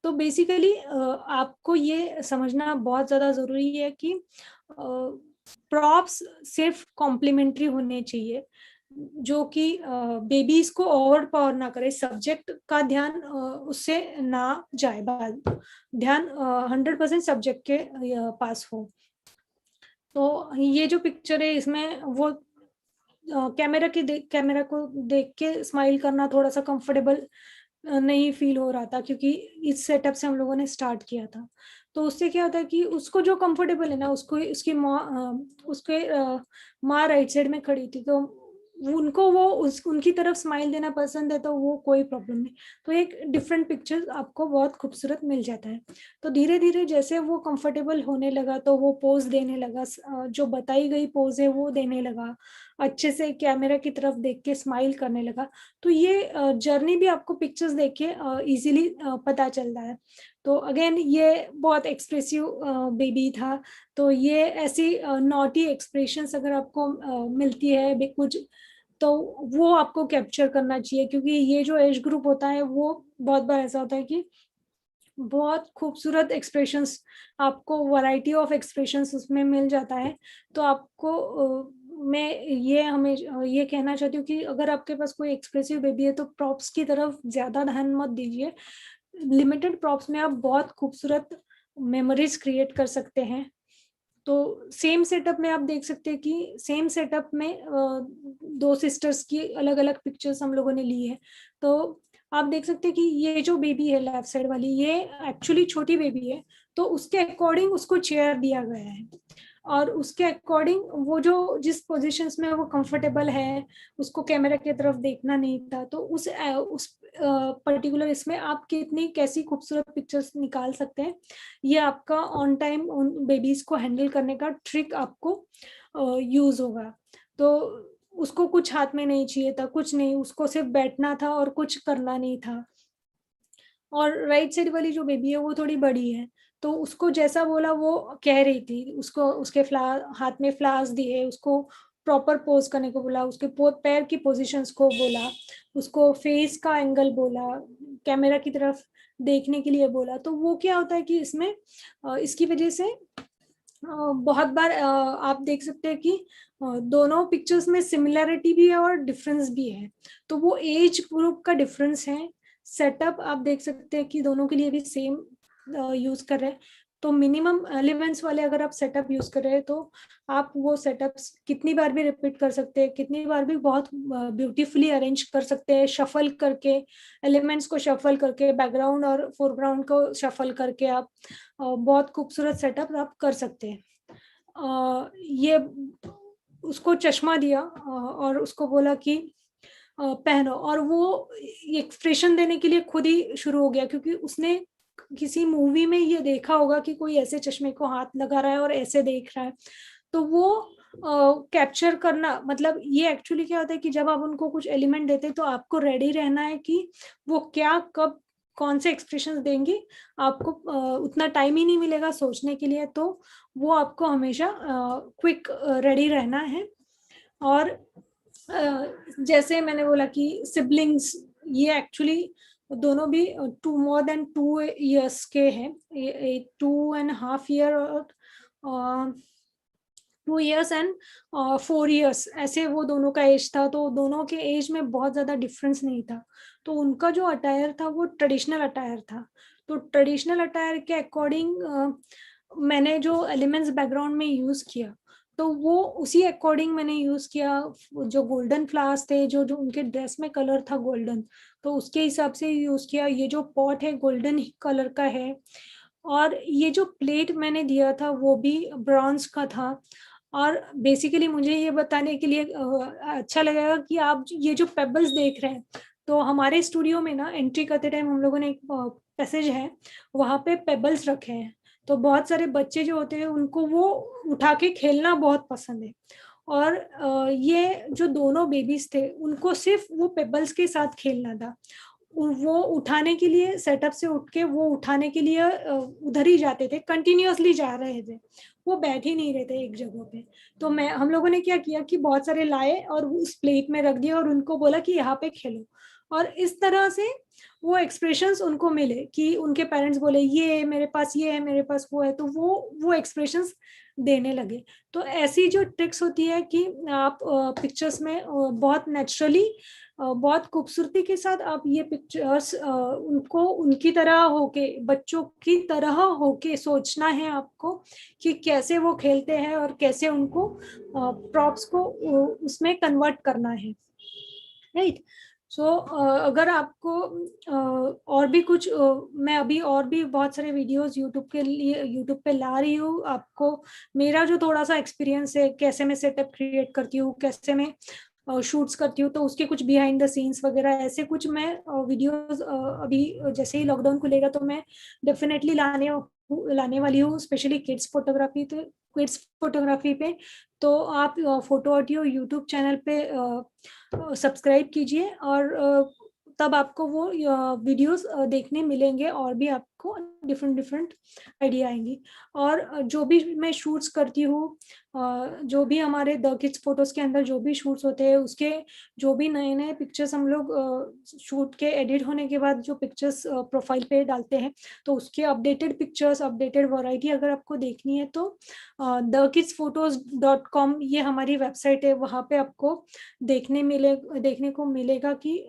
तो बेसिकली आपको ये समझना बहुत ज्यादा जरूरी है कि प्रॉप्स सिर्फ कॉम्प्लीमेंट्री होने चाहिए, जो कि बेबीज को ओवर पावर ना करे, सब्जेक्ट का ध्यान उससे ना जाए, ध्यान 100% सब्जेक्ट के पास हो। तो ये जो पिक्चर है इसमें वो कैमरा को देख के स्माइल करना थोड़ा सा कंफर्टेबल नहीं फील हो रहा था, क्योंकि इस सेटअप से हम लोगों ने स्टार्ट किया था। तो उससे क्या होता है कि उसको जो कंफर्टेबल है ना, उसको उसकी माँ राइट साइड में खड़ी थी, तो उनको वो उनकी तरफ स्माइल देना पसंद है, तो वो कोई प्रॉब्लम नहीं। तो एक डिफरेंट पिक्चर आपको बहुत खूबसूरत मिल जाता है। तो धीरे धीरे जैसे वो कंफर्टेबल होने लगा तो वो पोज देने लगा, जो बताई गई पोज है वो देने लगा, अच्छे से कैमरा की तरफ देख के स्माइल करने लगा। तो ये जर्नी भी आपको पिक्चर्स देख के इजीली पता चल रहा है। तो अगेन ये बहुत एक्सप्रेसिव बेबी था, तो ये ऐसी नॉटी एक्सप्रेशंस अगर आपको मिलती है कुछ, तो वो आपको कैप्चर करना चाहिए, क्योंकि ये जो एज ग्रुप होता है वो बहुत बार ऐसा होता है कि बहुत खूबसूरत एक्सप्रेशंस, आपको वैरायटी ऑफ एक्सप्रेशंस उसमें मिल जाता है। तो आपको मैं ये हमें ये कहना चाहती हूँ कि अगर आपके पास कोई एक्सप्रेसिव बेबी है तो प्रॉप्स की तरफ ज्यादा ध्यान मत दीजिए। लिमिटेड प्रॉप्स में आप बहुत खूबसूरत मेमोरीज क्रिएट कर सकते हैं। तो सेम सेटअप में आप देख सकते हैं कि सेम सेटअप में दो सिस्टर्स की अलग अलग पिक्चर्स हम लोगों ने ली है। तो आप देख सकते हैं कि ये जो बेबी है लेफ्ट साइड वाली, ये एक्चुअली छोटी बेबी है, तो उसके अकॉर्डिंग उसको चेयर दिया गया है, और उसके अकॉर्डिंग वो जो जिस पोजीशंस में वो कंफर्टेबल है, उसको कैमरा की तरफ देखना नहीं था। तो उस पर्टिकुलर इसमें आप कितनी कैसी खूबसूरत पिक्चर्स निकाल सकते हैं, ये आपका ऑन टाइम उन बेबीज को हैंडल करने का ट्रिक आपको यूज होगा। तो उसको कुछ हाथ में नहीं चाहिए था, कुछ नहीं, उसको सिर्फ बैठना था और कुछ करना नहीं था। और राइट साइड वाली जो बेबी है वो थोड़ी बड़ी है, तो उसको जैसा बोला वो कह रही थी, उसको उसके हाथ में फ्लावर्स दिए, उसको प्रॉपर पोज करने को बोला, उसके पैर की पोजीशंस को बोला, उसको फेस का एंगल बोला, कैमरा की तरफ देखने के लिए बोला। तो वो क्या होता है कि इसमें इसकी वजह से बहुत बार आप देख सकते हैं कि दोनों पिक्चर्स में सिमिलैरिटी भी है और डिफरेंस भी है, तो वो एज ग्रुप का डिफरेंस है। सेटअप आप देख सकते हैं कि दोनों के लिए भी सेम यूज कर रहे हैं, तो मिनिमम एलिमेंट्स वाले अगर आप सेटअप यूज कर रहे हैं तो आप वो सेटअप्स कितनी बार भी रिपीट कर सकते हैं, कितनी बार भी बहुत ब्यूटीफुली अरेंज कर सकते हैं, शफल करके, एलिमेंट्स को शफल करके, बैकग्राउंड और फोरग्राउंड को शफल करके आप बहुत खूबसूरत सेटअप आप कर सकते हैं। ये उसको चश्मा दिया और उसको बोला कि पहनो, और वो एक्सप्रेशन देने के लिए खुद ही शुरू हो गया, क्योंकि उसने किसी मूवी में ये देखा होगा कि कोई ऐसे चश्मे को हाथ लगा रहा है और ऐसे देख रहा है, तो वो कैप्चर करना, मतलब ये एक्चुअली क्या होता है कि जब आप उनको कुछ एलिमेंट देते हैं तो आपको रेडी रहना है कि वो क्या कब कौन से एक्सप्रेशंस देंगे, आपको उतना टाइम ही नहीं मिलेगा सोचने के लिए, तो वो आपको हमेशा क्विक रेडी रहना है। और जैसे मैंने बोला कि सिबलिंग्स, ये एक्चुअली दोनों भी मोर देन 2 years के हैं, 2.5 year और 2 years एंड 4 years, ऐसे वो दोनों का एज था, तो दोनों के एज में बहुत ज्यादा डिफरेंस नहीं था। तो उनका जो अटायर था वो ट्रेडिशनल अटायर था, तो ट्रेडिशनल अटायर के अकॉर्डिंग मैंने जो एलिमेंट्स बैकग्राउंड में यूज किया, तो वो उसी अकॉर्डिंग मैंने यूज किया। जो गोल्डन फ्लावर्स थे, जो जो उनके ड्रेस में कलर था गोल्डन, तो उसके हिसाब से यूज किया। ये जो पॉट है गोल्डन कलर का है, और ये जो प्लेट मैंने दिया था वो भी ब्रॉन्ज का था। और बेसिकली मुझे ये बताने के लिए अच्छा लगेगा कि आप ये जो पेबल्स देख रहे हैं, तो हमारे स्टूडियो में ना एंट्री करते टाइम हम लोगों ने एक पैसेज है, वहाँ पे पेबल्स रखे हैं, तो बहुत सारे बच्चे जो होते हैं उनको वो उठा के खेलना बहुत पसंद है। और ये जो दोनों बेबीज थे उनको सिर्फ वो पेबल्स के साथ खेलना था, वो उठाने के लिए सेटअप से उठ के वो उठाने के लिए उधर ही जाते थे, कंटिन्यूअसली जा रहे थे, वो बैठ ही नहीं रहे थे एक जगह पे। तो हम लोगों ने क्या किया कि बहुत सारे लाए और उस प्लेट में रख दिया और उनको बोला कि यहाँ पे खेलो, और इस तरह से वो एक्सप्रेशंस उनको मिले कि उनके पेरेंट्स बोले ये मेरे पास ये है, मेरे पास वो है, तो वो एक्सप्रेशंस देने लगे। तो ऐसी जो ट्रिक्स होती है कि आप पिक्चर्स में बहुत नेचुरली, बहुत खूबसूरती के साथ आप ये पिक्चर्स उनको उनकी तरह होके, बच्चों की तरह होके सोचना है आपको कि कैसे वो खेलते हैं और कैसे उनको प्रॉप्स को उसमें कन्वर्ट करना है, राइट। सो अगर आपको और भी कुछ मैं अभी और भी बहुत सारे वीडियोस यूट्यूब के लिए यूट्यूब पे ला रही हूँ आपको। मेरा जो थोड़ा सा एक्सपीरियंस है, कैसे मैं सेटअप क्रिएट करती हूँ, कैसे मैं शूट्स करती हूँ, तो उसके कुछ बिहाइंड द सीन्स वगैरह ऐसे कुछ मैं वीडियोस अभी जैसे ही लॉकडाउन खुलेगा तो मैं डेफिनेटली लाने वाली हूँ, स्पेशली किड्स फोटोग्राफी पे। तो आप फोटो ऑडियो यूट्यूब चैनल पे सब्सक्राइब कीजिए, और तब आपको वो वीडियोस देखने मिलेंगे, और भी आपको डिफरेंट आइडिया आएंगी। और जो भी मैं शूट्स करती हूँ, जो भी हमारे द किड्स फोटोज के अंदर जो भी शूट्स होते हैं, उसके जो भी नए नए पिक्चर्स हम लोग शूट के एडिट होने के बाद जो पिक्चर्स प्रोफाइल पे डालते हैं, तो उसके अपडेटेड पिक्चर्स, अपडेटेड वैरायटी अगर आपको देखनी है तो thekidsPhotos.com ये हमारी वेबसाइट है, वहाँ पे आपको देखने को मिलेगा कि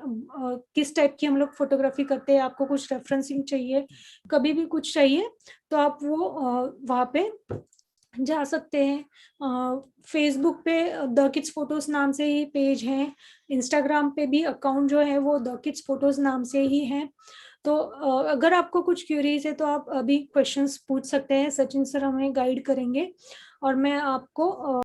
किस टाइप की हम लोग फोटोग्राफी करते हैं। आपको कुछ रेफरेंसिंग चाहिए, कभी भी कुछ चाहिए, तो आप वो वहाँ पे जा सकते हैं। फेसबुक पे द किड्स फोटोज नाम से ही पेज है, इंस्टाग्राम पे भी अकाउंट जो है वो द किड्स फोटोज नाम से ही है। तो अगर आपको कुछ क्यूरीज है तो आप अभी क्वेश्चंस पूछ सकते हैं, सचिन सर हमें गाइड करेंगे और मैं आपको